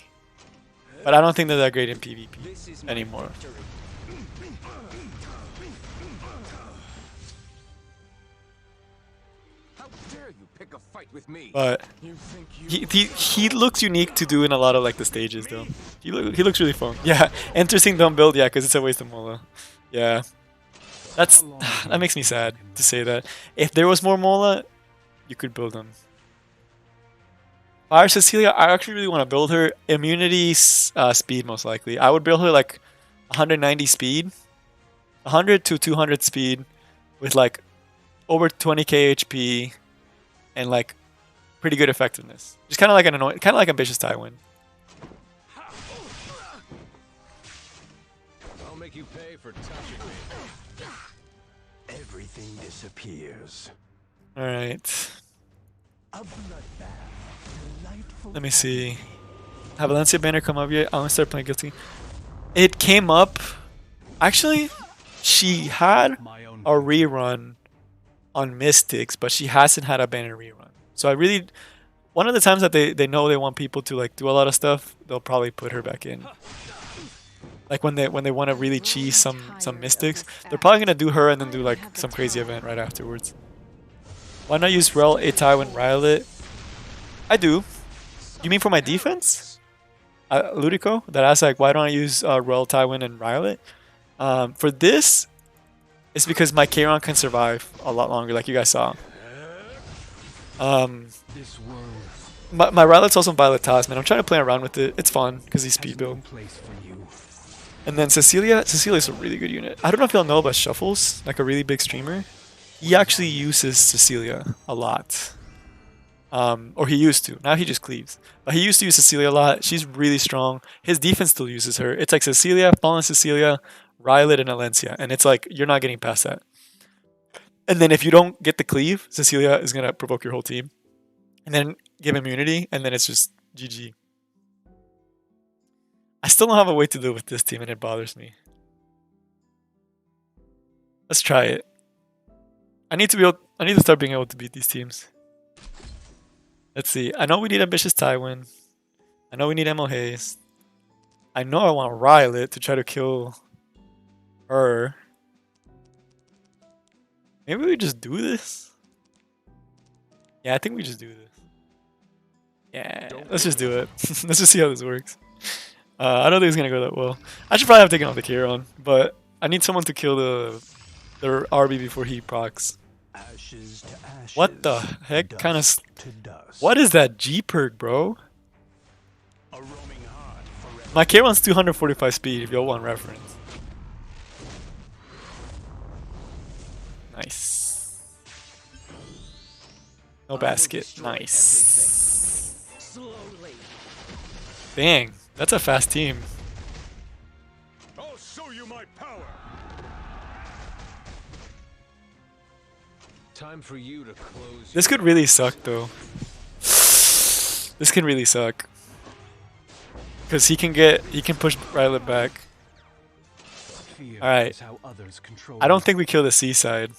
but I don't think they're that great in PvP anymore. How dare you pick a fight with me? But You think you he looks unique to do in a lot of like the stages though. He looks really fun. Yeah, interesting dumb build. Yeah, because it's a waste of Mola. Yeah, that's that makes me sad to say that. If there was more Mola, you could build him. Fire Cecilia, I actually really want to build her. Immunity speed most likely. I would build her like 190 speed, 100 to 200 speed, with like over 20k HP, and like pretty good effectiveness. Just kind of like kind of like ambitious Tywin. I'll make you pay for touching me. Everything disappears. All right. A bloodbath. Delightful. Let me see. Have Valencia banner come up yet? I want to start playing Guilty. It came up. Actually, she had My own a rerun on Mystics, but she hasn't had a banner rerun. So I really, one of the times that they know they want people to like do a lot of stuff, they'll probably put her back in. Like when they want to really cheese some Mystics, they're probably gonna do her and then do like some crazy event right afterwards. Why not use Rel, Tywin, Rylet? I do. You mean for my defense? Ludico? That asks like, why don't I use Rel, Tywin, and Rylet? For this, it's because my Kayron can survive a lot longer, like you guys saw. this world My Rylet's also Violet Tasman. I'm trying to play around with it. It's fun because he's speed has no build. place for you. And then Cecilia's a really good unit. I don't know if y'all know about Shuffles, like a really big streamer. He actually uses Cecilia a lot. Or he used to. Now he just cleaves. But he used to use Cecilia a lot. She's really strong. His defense still uses her. It's like Cecilia, Fallen Cecilia, Rylet, and Alencia. And it's like, you're not getting past that. And then if you don't get the cleave, Cecilia is going to provoke your whole team. And then give immunity, and then it's just GG. I still don't have a way to deal with this team, and it bothers me. Let's try it. I need to start being able to beat these teams. Let's see. I know we need ambitious Tywin. I know we need Emo Hayes. I know I want Rylet to try to kill her. Maybe we just do this? Yeah, I think we just do this. Yeah, let's just do it. Let's just see how this works. I don't think it's gonna go that well. I should probably have taken off the Kayron, but I need someone to kill the RB before he procs. Ashes to ashes. What the heck kind of... To dust. What is that G perk, bro? A roaming heart forever. My Kayron's 245 speed, if y'all want reference. Nice. No basket. Nice. Slowly. Dang, that's a fast team. I'll show you my power. Time for you to close. This could really suck, though. This can really suck. Because he can push Rylet back. Fear Alright. is how others control I don't you. think we kill the seaside.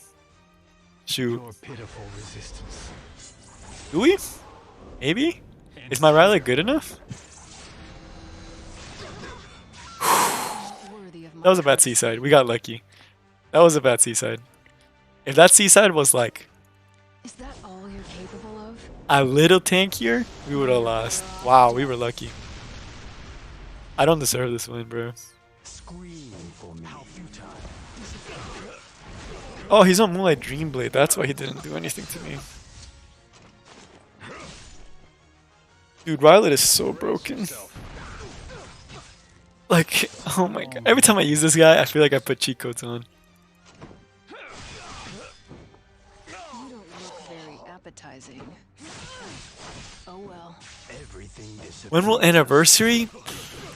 Shoot. Your pitiful resistance. Do we? Maybe? Is my Rylet good enough? Worthy of my That was a bad seaside. We got lucky. That was a bad seaside. If that seaside was like Is that all you're capable of? a little tankier, we would have lost. Wow, we were lucky. I don't deserve this win, bro. Scream for me. How futile. Oh, he's on Moonlight Dreamblade. That's why he didn't do anything to me. Dude, Rylet is so broken. Like, oh my god. Every time I use this guy, I feel like I put cheat codes on. You don't look very appetizing. Oh well. Everything disappears. When will Anniversary?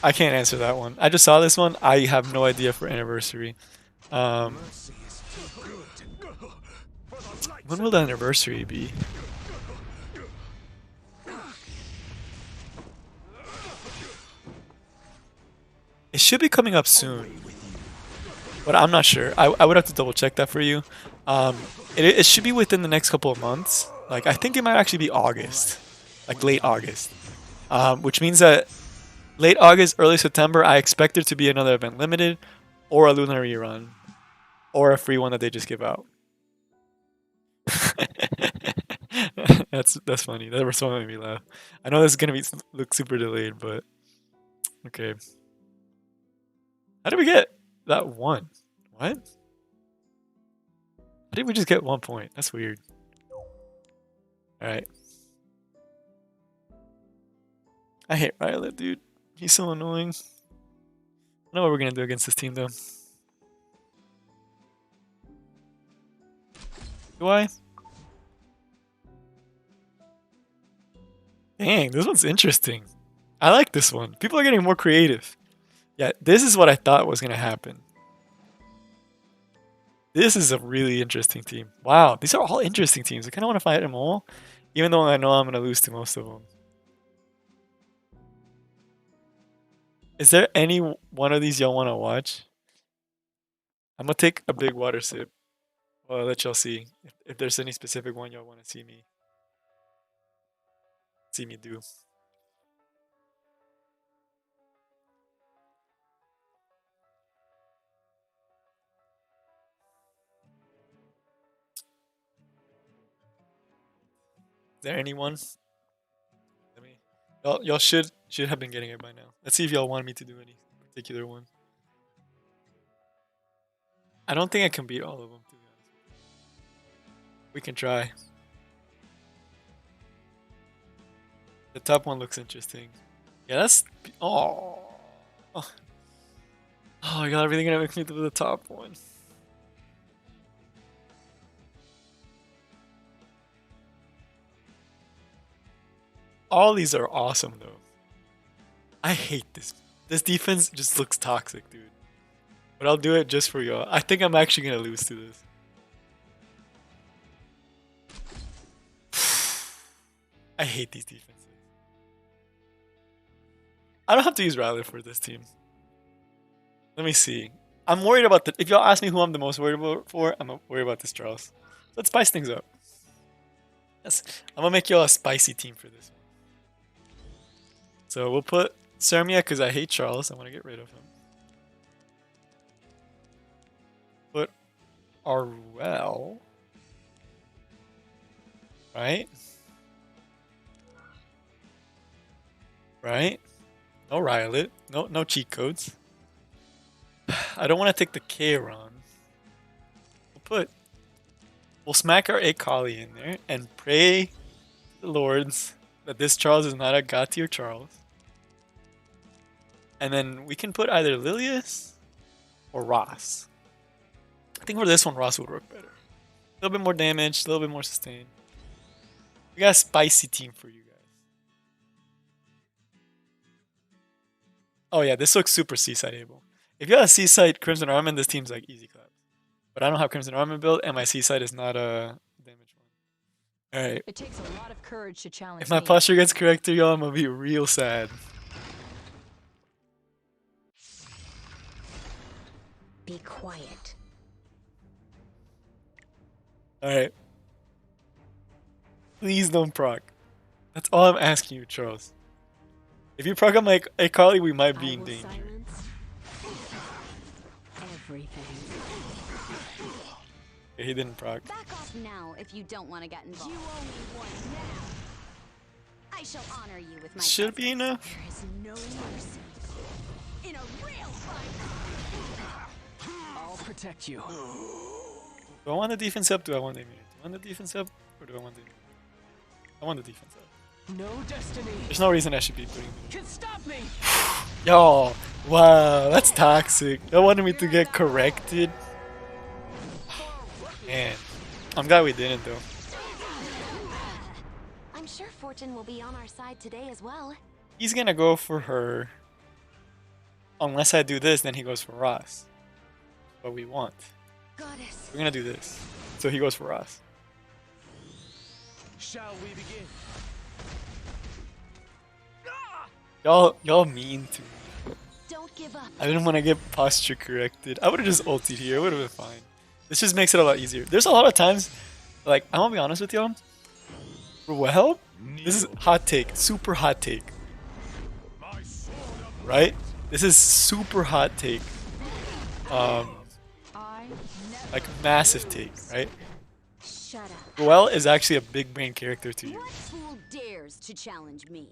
I can't answer that one. I just saw this one. I have no idea for Anniversary. When will the Anniversary be? It should be coming up soon, but I'm not sure. I would have to double check that for you. It should be within the next couple of months. Like, I think it might actually be August, like late August, which means that late August, early September, I expect there to be another event limited, or a lunar rerun, or a free one that they just give out. That's funny. That response made me laugh. I know this is gonna look super delayed, but okay. How did we get that one? What? How did we just get 1 point? That's weird. Alright. I hate Rylet, dude. He's so annoying. I know what we're gonna do against this team, though. Do I? Dang, this one's interesting. I like this one. People are getting more creative. Yeah, this is what I thought was gonna happen. This is a really interesting team. Wow, these are all interesting teams. I kind of want to fight them all, even though I know I'm gonna lose to most of them. Is there any one of these y'all want to watch? I'm gonna take a big water sip. Well, I'll let y'all see if there's any specific one y'all want to see me do. Is there anyone? Let me. Y'all should have been getting it by now. Let's see if y'all want me to do any particular one. I don't think I can beat all of them, to be honest. We can try. The top one looks interesting. Yeah, that's. Oh. Oh my god, everything gonna make me do the top one. All these are awesome, though. I hate this. This defense just looks toxic, dude. But I'll do it just for y'all. I think I'm actually gonna lose to this. I hate these defenses. I don't have to use Ryler for this team. Let me see. I'm worried about the. If y'all ask me who I'm the most worried about for, I'm worried about this Charles. Let's spice things up. Yes, I'm gonna make y'all a spicy team for this one. So we'll put Sermia because I hate Charles. I want to get rid of him. Put Arwell. Right? Right? No Rylet. No cheat codes. I don't want to take the Kairon. We'll smack our Akali in there and pray to the lords that this Charles is not a god tier Charles. And then we can put either Lilius or Ross. I think for this one, Ross would work better. A little bit more damage, a little bit more sustain. We got a spicy team for you guys. Oh yeah, this looks super Seaside able. If you got a Seaside Crimson Armament, this team's like easy clap. But I don't have Crimson Armament build, and my Seaside is not a damage one. Alright. It takes a lot of courage to challenge If my me. posture gets corrected, y'all, I'm gonna be real sad. Be quiet. Alright. Please don't proc. That's all I'm asking you, Charles. If you proc on my Akali, we might be in danger. Everything. Okay, he didn't proc. Back off now if you don't want to get involved. You owe me one now. I shall honor you with my Should be presence. enough. There is no mercy. in a real fight. I'll protect you. Do I want the defense up? Do I want the immunity? Do I want the defense up? Or do I want the immunity? I want the defense up. No destiny There's no reason I should be putting it. can stop me. Yo, wow, that's toxic. I wanted me to get corrected. Man, I'm glad we didn't though. I'm sure fortune will be on our side today as well. He's gonna go for her. Unless I do this, then he goes for Ross. What we want. Goddess. We're gonna do this. So he goes for Ross. Shall we begin? Y'all mean to me. Don't give up. I didn't want to get posture corrected. I would have just ulted here. It would have been fine. This just makes it a lot easier. There's a lot of times, like, I'm gonna be honest with y'all. Well, this is hot take. Super hot take. Right? This is super hot take. Like, massive take, right? Shut up. Ruel is actually a big brain character to you. What fool dares to challenge me?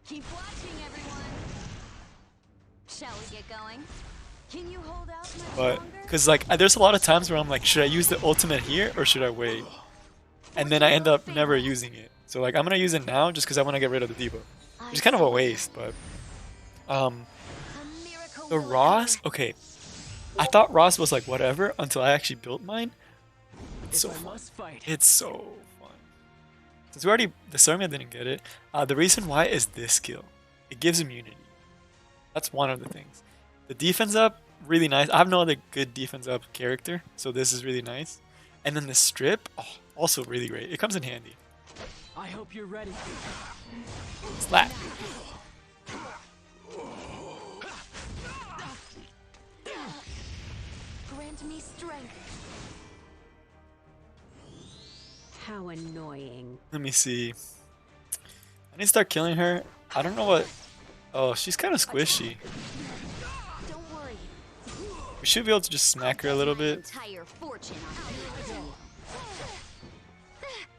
Keep watching, everyone. Shall we get going? Can you hold out much But, longer? because, like, there's a lot of times where I'm like, should I use the ultimate here or should I wait? And then I end up never using it. So, like, I'm gonna use it now just because I want to get rid of the debuff. Which is kind of a waste, but... A miracle The will Ross? occur. Okay. I thought Ross was like whatever until I actually built mine. It's so If I fun. must fight. It's so fun. Since we already... The Sarmia didn't get it. The reason why is this skill. It gives immunity. That's one of the things. The defense up, really nice. I have no other good defense up character, so this is really nice. And then the strip, oh, also really great. It comes in handy. I hope you're ready. Slap. Grant me strength. How annoying. Let me see. I need to start killing her. I don't know what... Oh, she's kind of squishy. Don't worry. We should be able to just smack her a little bit. Entire fortune on you.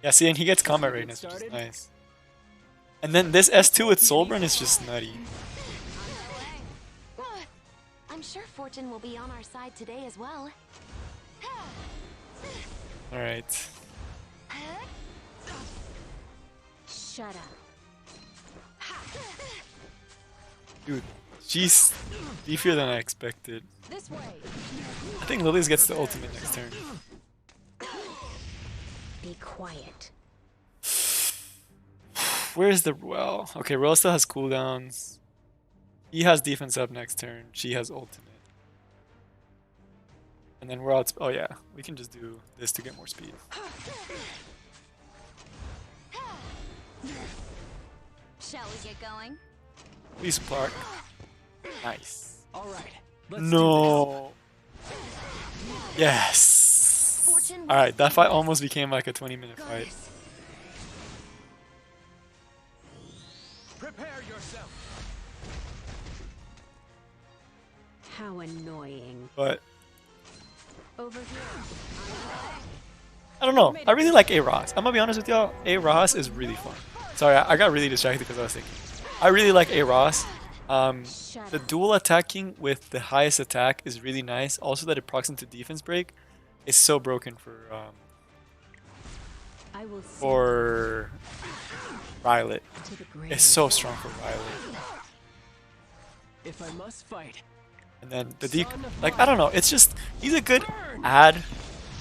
Yeah, see, and he gets combat readiness, which is nice. And then this S2 with Soulburn is just nutty. I'm sure fortune will be on our side today as well. Alright. Shut up. Dude, she's beefier than I expected. This way. I think Lilies gets the ultimate next turn. Be quiet. Where's the Ruel? Okay, Ruel still has cooldowns. He has defense up next turn. She has ultimate. And then we're out. Oh yeah, we can just do this to get more speed. Shall we get going? Please, Clark. Nice. All right. Let's No. Yes. Fortune All right, that fight almost became like a 20-minute fight. Goddess. Prepare yourself. How annoying. But Over here. I don't know. I really like A Ross. I'm gonna be honest with y'all. A Ross is really fun. Sorry, I got really distracted because I was thinking. I really like A Ross. The dual attacking with the highest attack is really nice. Also, that it procs into defense break is so broken I will see for Violet. to the grave. It's so strong for Violet. If I must fight. And then the like, I don't know. It's just he's a good add.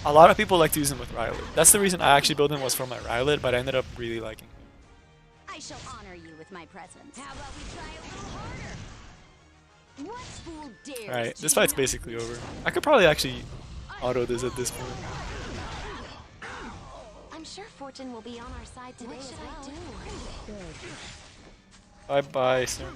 A lot of people like to use him with Violet. That's the reason I actually built him was for my Violet, but I ended up really liking him. I shall honor you with my presence. How about we try a little harder? What fool dares? All right, to this fight's challenge basically me? over. I could probably actually auto this at this point. I'm sure fortune will be on our side today as well. Bye bye, Sarmia.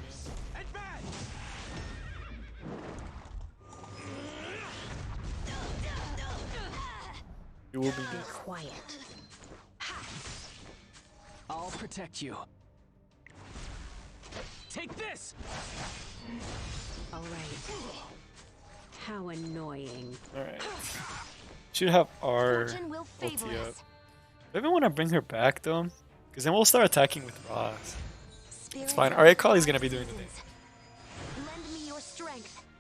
You will be dead. Quiet. I'll protect you. Take this. All right. How annoying. Alright. Should have our Fortune will favor ulti up. us. Do I even want to bring her back though? Because then we'll start attacking with Ross. Spirit It's fine. of Our Akali's gonna be doing the thing. Lend me your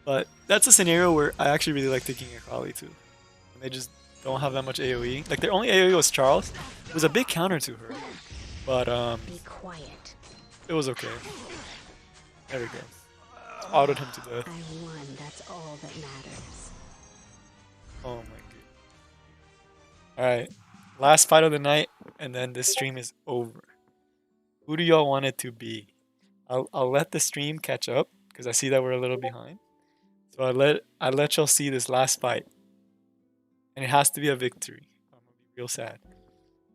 But that's a scenario where I actually really like taking Akali too. And they just don't have that much AoE. Like their only AoE was Charles. It was a big counter to her. But Be quiet. it was okay. There we go. Autoed him to death. I won. That's all that matters. Oh my god. Alright. Last fight of the night, and then this stream is over. Who do y'all want it to be? I'll let the stream catch up, because I see that we're a little behind. So I let y'all see this last fight. And it has to be a victory. I'm gonna be real sad.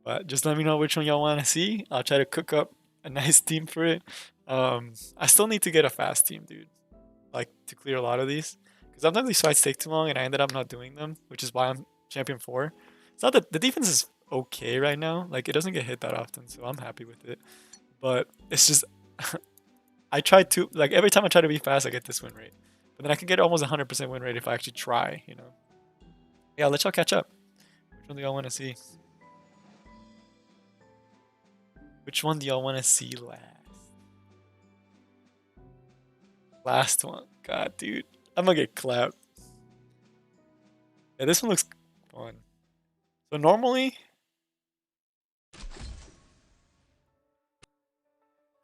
But just let me know which one y'all want to see. I'll try to cook up a nice team for it. I still need to get a fast team, dude. Like, to clear a lot of these. Because sometimes these fights take too long and I ended up not doing them, which is why I'm champion 4. It's not that the defense is okay right now. Like, it doesn't get hit that often, so I'm happy with it. But it's just, I try to, like, every time I try to be fast, I get this win rate. But then I can get almost 100% win rate if I actually try, you know. Yeah, I'll let y'all catch up. Which one do y'all want to see? Which one do y'all want to see last? Last one. God, dude. I'm gonna get clapped. Yeah, this one looks fun. So normally,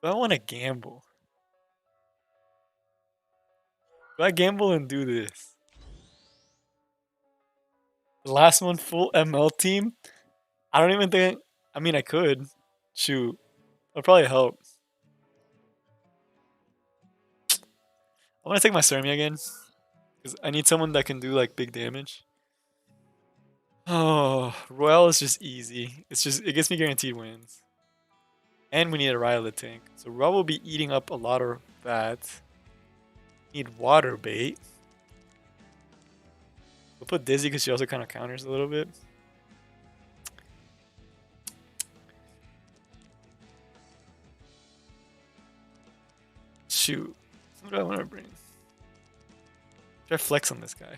do I want to gamble? Do I gamble and do this? The last one, full ML team? I don't even think... I mean, I could. Shoot. That'll probably help. I want to take my Sermia again. Because I need someone that can do, like, big damage. Oh, Royale is just easy. It's just... It gets me guaranteed wins. And we need a Ryle to tank. So Royale will be eating up a lot of that. Need water bait. We'll put Dizzy because she also kind of counters a little bit. Shoot. What do I want to bring? Try flex on this guy.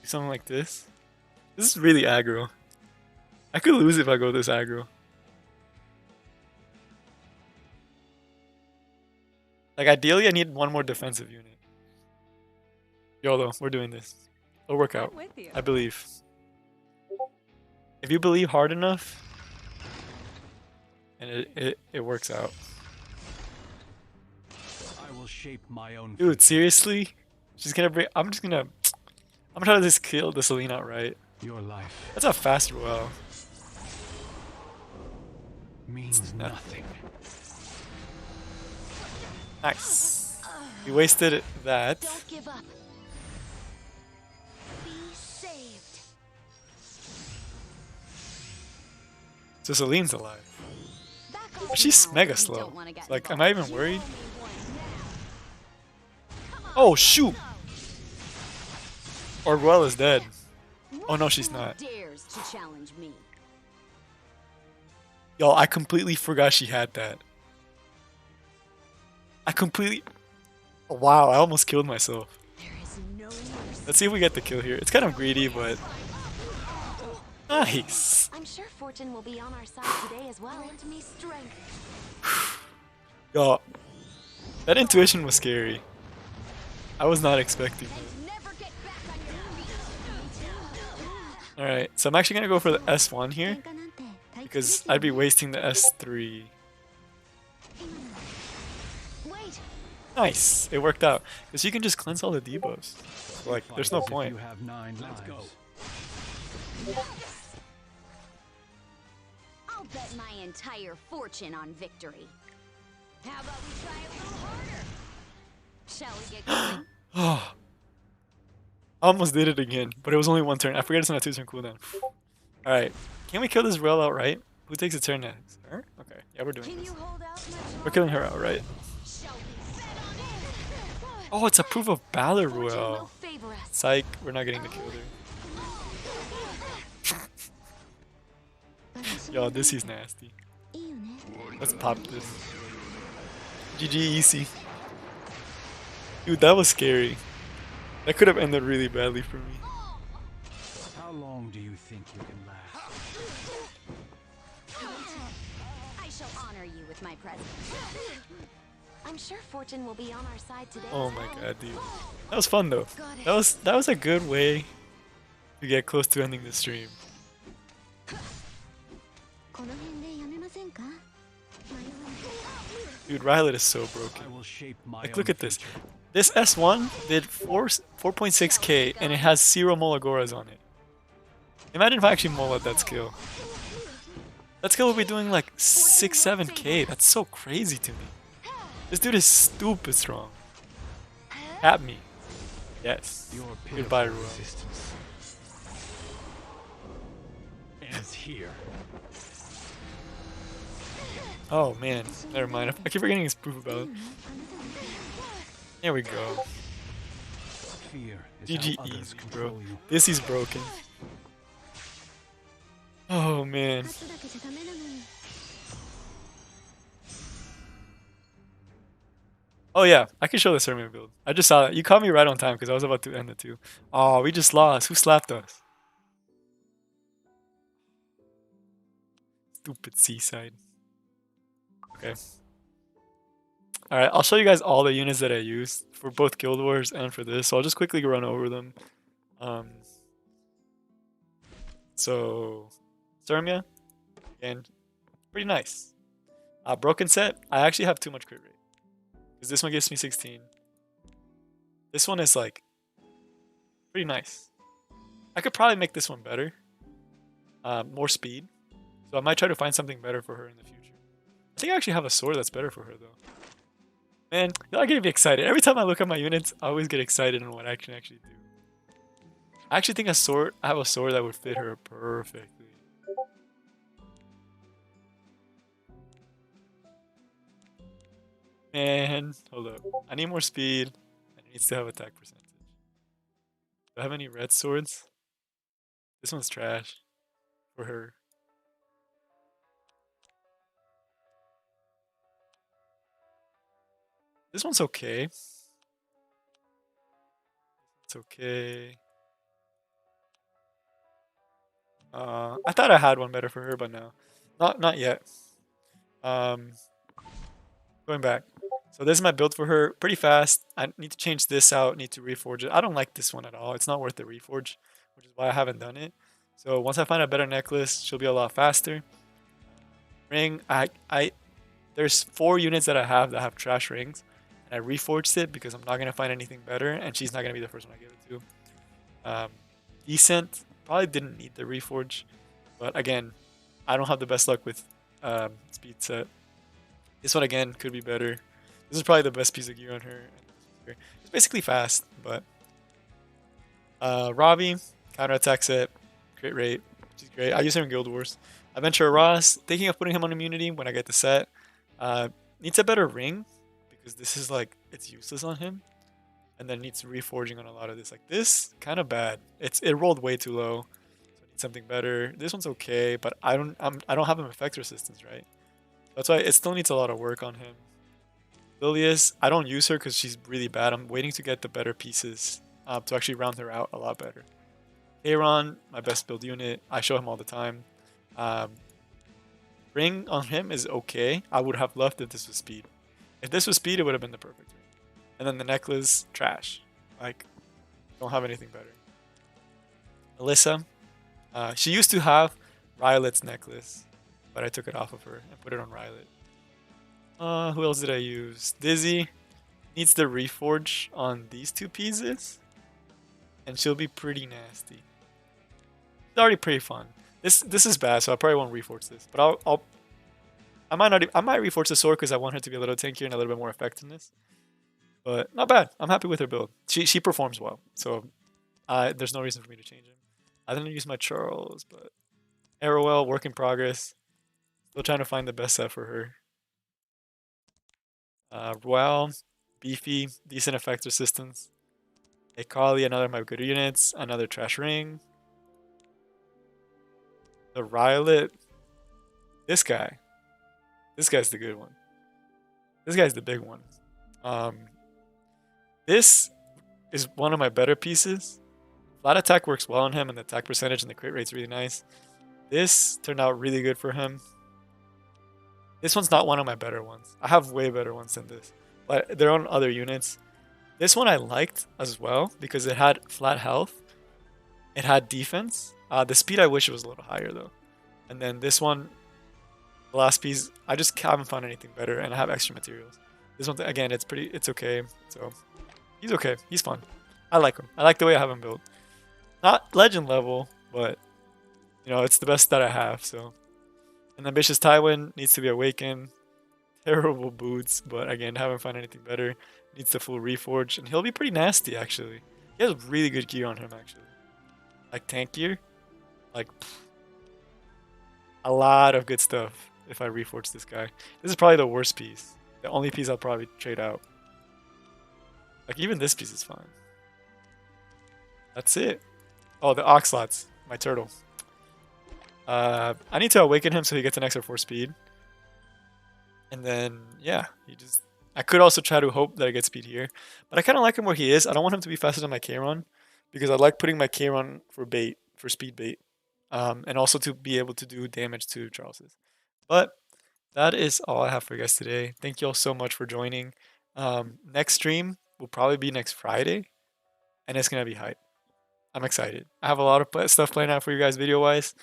Do something like this. This is really aggro. I could lose if I go this aggro. Like, ideally, I need one more defensive unit. YOLO, we're doing this. It'll work out. I believe. If you believe hard enough, and it works out. I will shape my own. Dude, seriously? She's gonna bring. I'm gonna try to just kill the Celine outright. Your life That's a fast Royale. means nothing. Nice. We wasted that. Don't give up. Be saved. So Celine's alive. Back off But she's now mega if you slow. don't wanna get Like, am involved. I even You worried? owe me one now. Come on, Oh, shoot! go. Or Royale is dead. Oh, no, What she's fool not. dares to challenge me? Yo, I completely forgot she had that. I completely... Wow, I almost killed myself. There is no mercy. Let's see if we get the kill here. It's kind of greedy, but... Nice! I'm sure fortune will be on our side today as well. Grant me strength. Yo, that intuition was scary. I was not expecting that. And never get back on your feet. Alright, so I'm actually gonna go for the S1 here. Because I'd be wasting the S3. Wait. Nice! It worked out. Because you can just cleanse all the debuffs. So, like, there's no If point. You have 9 Let's go. lives. I'll bet my entire fortune on victory. How about we try a little harder? Shall we get going? Oh. I almost did it again, but it was only one turn. I forget it's on a 2-turn cooldown. Alright. Can we kill this Rel outright? Who takes a turn next? Her? Okay. Yeah, we're doing Can this. you hold out much We're longer? killing her outright. Shall we bet on it? Oh, it's a proof of valor Fortune will Ruel. favor us. Psych, we're not getting the kill there. Yo, this is nasty. Let's pop this. GG EC. Dude, that was scary. That could have ended really badly for me. How long do you think you can last? I shall honor you with my presence. I'm sure fortune will be on our side today. Oh as my well. god, dude. That was fun though. That was a good way to get close to ending the stream. この辺でやめませんか？迷わない。 Dude, Rylet is so broken. I will shape my Like, own look at this. future. This S1 did 4.6k and it has 0 Molagoras on it. Imagine if I actually Mola that skill. That skill would be doing like 6, 7k. That's so crazy to me. This dude is stupid strong. At me. Yes. Your Goodbye, pitiful Ruel. resistance ends here. Oh man, never mind. I keep forgetting his proof about it. There we go. Fear is GG how others easy, control bro. you. This is broken. Oh man. 勝つだけじゃダメなのに。 Oh yeah, I can show the Sermon build. I just saw that. You caught me right on time because I was about to end it too. Oh, we just lost. Who slapped us? Stupid Seaside. Okay. Alright, I'll show you guys all the units that I used for both Guild Wars and for this. So I'll just quickly run over them. So, Sermia, again, pretty nice. Broken set, I actually have too much crit rate. Because this one gives me 16. This one is like pretty nice. I could probably make this one better. More speed. So I might try to find something better for her in the future. I think I actually have a sword that's better for her though. Man, y'all getting me excited. Every time I look at my units, I always get excited on what I can actually do. I actually think I have a sword that would fit her perfectly. Man, hold up. I need more speed. And it needs to have attack percentage. Do I have any red swords? This one's trash for her. This one's okay. It's okay. I thought I had one better for her, but no. Not yet. Going back. So this is my build for her. Pretty fast. I need to change this out. Need to reforge it. I don't like this one at all. It's not worth the reforge, which is why I haven't done it. So once I find a better necklace, she'll be a lot faster. Ring. There's 4 units that I have that have trash rings. And I reforged it because I'm not going to find anything better. And she's not going to be the first one I give it to. Decent. Probably didn't need the reforge. But again, I don't have the best luck with speed set. This one again could be better. This is probably the best piece of gear on her. It's basically fast, but Robbie, counterattack set, crit rate, which is great. I use her in Guild Wars. Adventurer Ross, thinking of putting him on immunity when I get the set. Needs a better ring because this is like it's useless on him, and then needs reforging on a lot of this. Like this, kind of bad. It rolled way too low. So I need something better. This one's okay, but I don't have him effect resistance, right? That's why it still needs a lot of work on him. Lilius, I don't use her because she's really bad. I'm waiting to get the better pieces to actually round her out a lot better. Aaron, my best build unit. I show him all the time. Ring on him is okay. I would have loved if this was speed. If this was speed, it would have been the perfect ring. And then the necklace, trash. Like, don't have anything better. Alyssa, she used to have Rylet's necklace, but I took it off of her and put it on Rylet. Who else did I use? Dizzy needs the reforge on these 2 pieces, and she'll be pretty nasty. It's already pretty fun. This is bad, so I probably won't reforge this. But I might reforge the sword because I want her to be a little tankier and a little bit more effectiveness. But not bad. I'm happy with her build. She performs well, so there's no reason for me to change him. I didn't use my Charles, but Arrowell, work in progress. Still trying to find the best set for her. Ruel, beefy, decent effect resistance. Akali, another of my good units. Another trash ring. The Rylet. This guy. This guy's the good one. This guy's the big one. This is one of my better pieces. Flat attack works well on him, and the attack percentage and the crit rate's really nice. This turned out really good for him. This one's not one of my better ones. I have way better ones than this. but they're on other units. This one I liked as well because it had flat health, it had defense. The speed I wish it was a little higher though. And then this one, the last piece, I just haven't found anything better, and I have extra materials. This one again, it's okay. So he's okay. He's fun. I like him. I like the way I have him built. Not legend level, but you know, it's the best that I have. So an ambitious Tywin needs to be awakened. Terrible boots, but again, haven't found anything better. Needs the full reforge, and he'll be pretty nasty actually. He has really good gear on him actually, like tank gear, like a lot of good stuff. If I reforge this guy, this is probably the worst piece. The only piece I'll probably trade out. Like even this piece is fine. That's it. Oh, the Oxlots, my turtle. I need to awaken him so he gets an extra 4 speed. And then, yeah, I could also try to hope that I get speed here. But I kind of like him where he is. I don't want him to be faster than my Kayron, because I like putting my Kayron for bait, for speed bait. And also to be able to do damage to Charles's. But that is all I have for you guys today. Thank you all so much for joining. Next stream will probably be next Friday. And it's going to be hype. I'm excited. I have a lot of stuff planned out for you guys video-wise.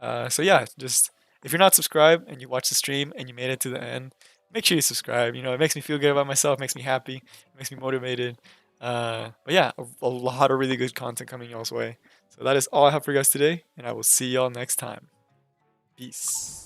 So yeah, just if you're not subscribed and you watch the stream and you made it to the end, make sure you subscribe. You know, it makes me feel good about myself, makes me happy, it makes me motivated. But yeah, a lot of really good content coming y'all's way. So that is all I have for you guys today, and I will see y'all next time. Peace.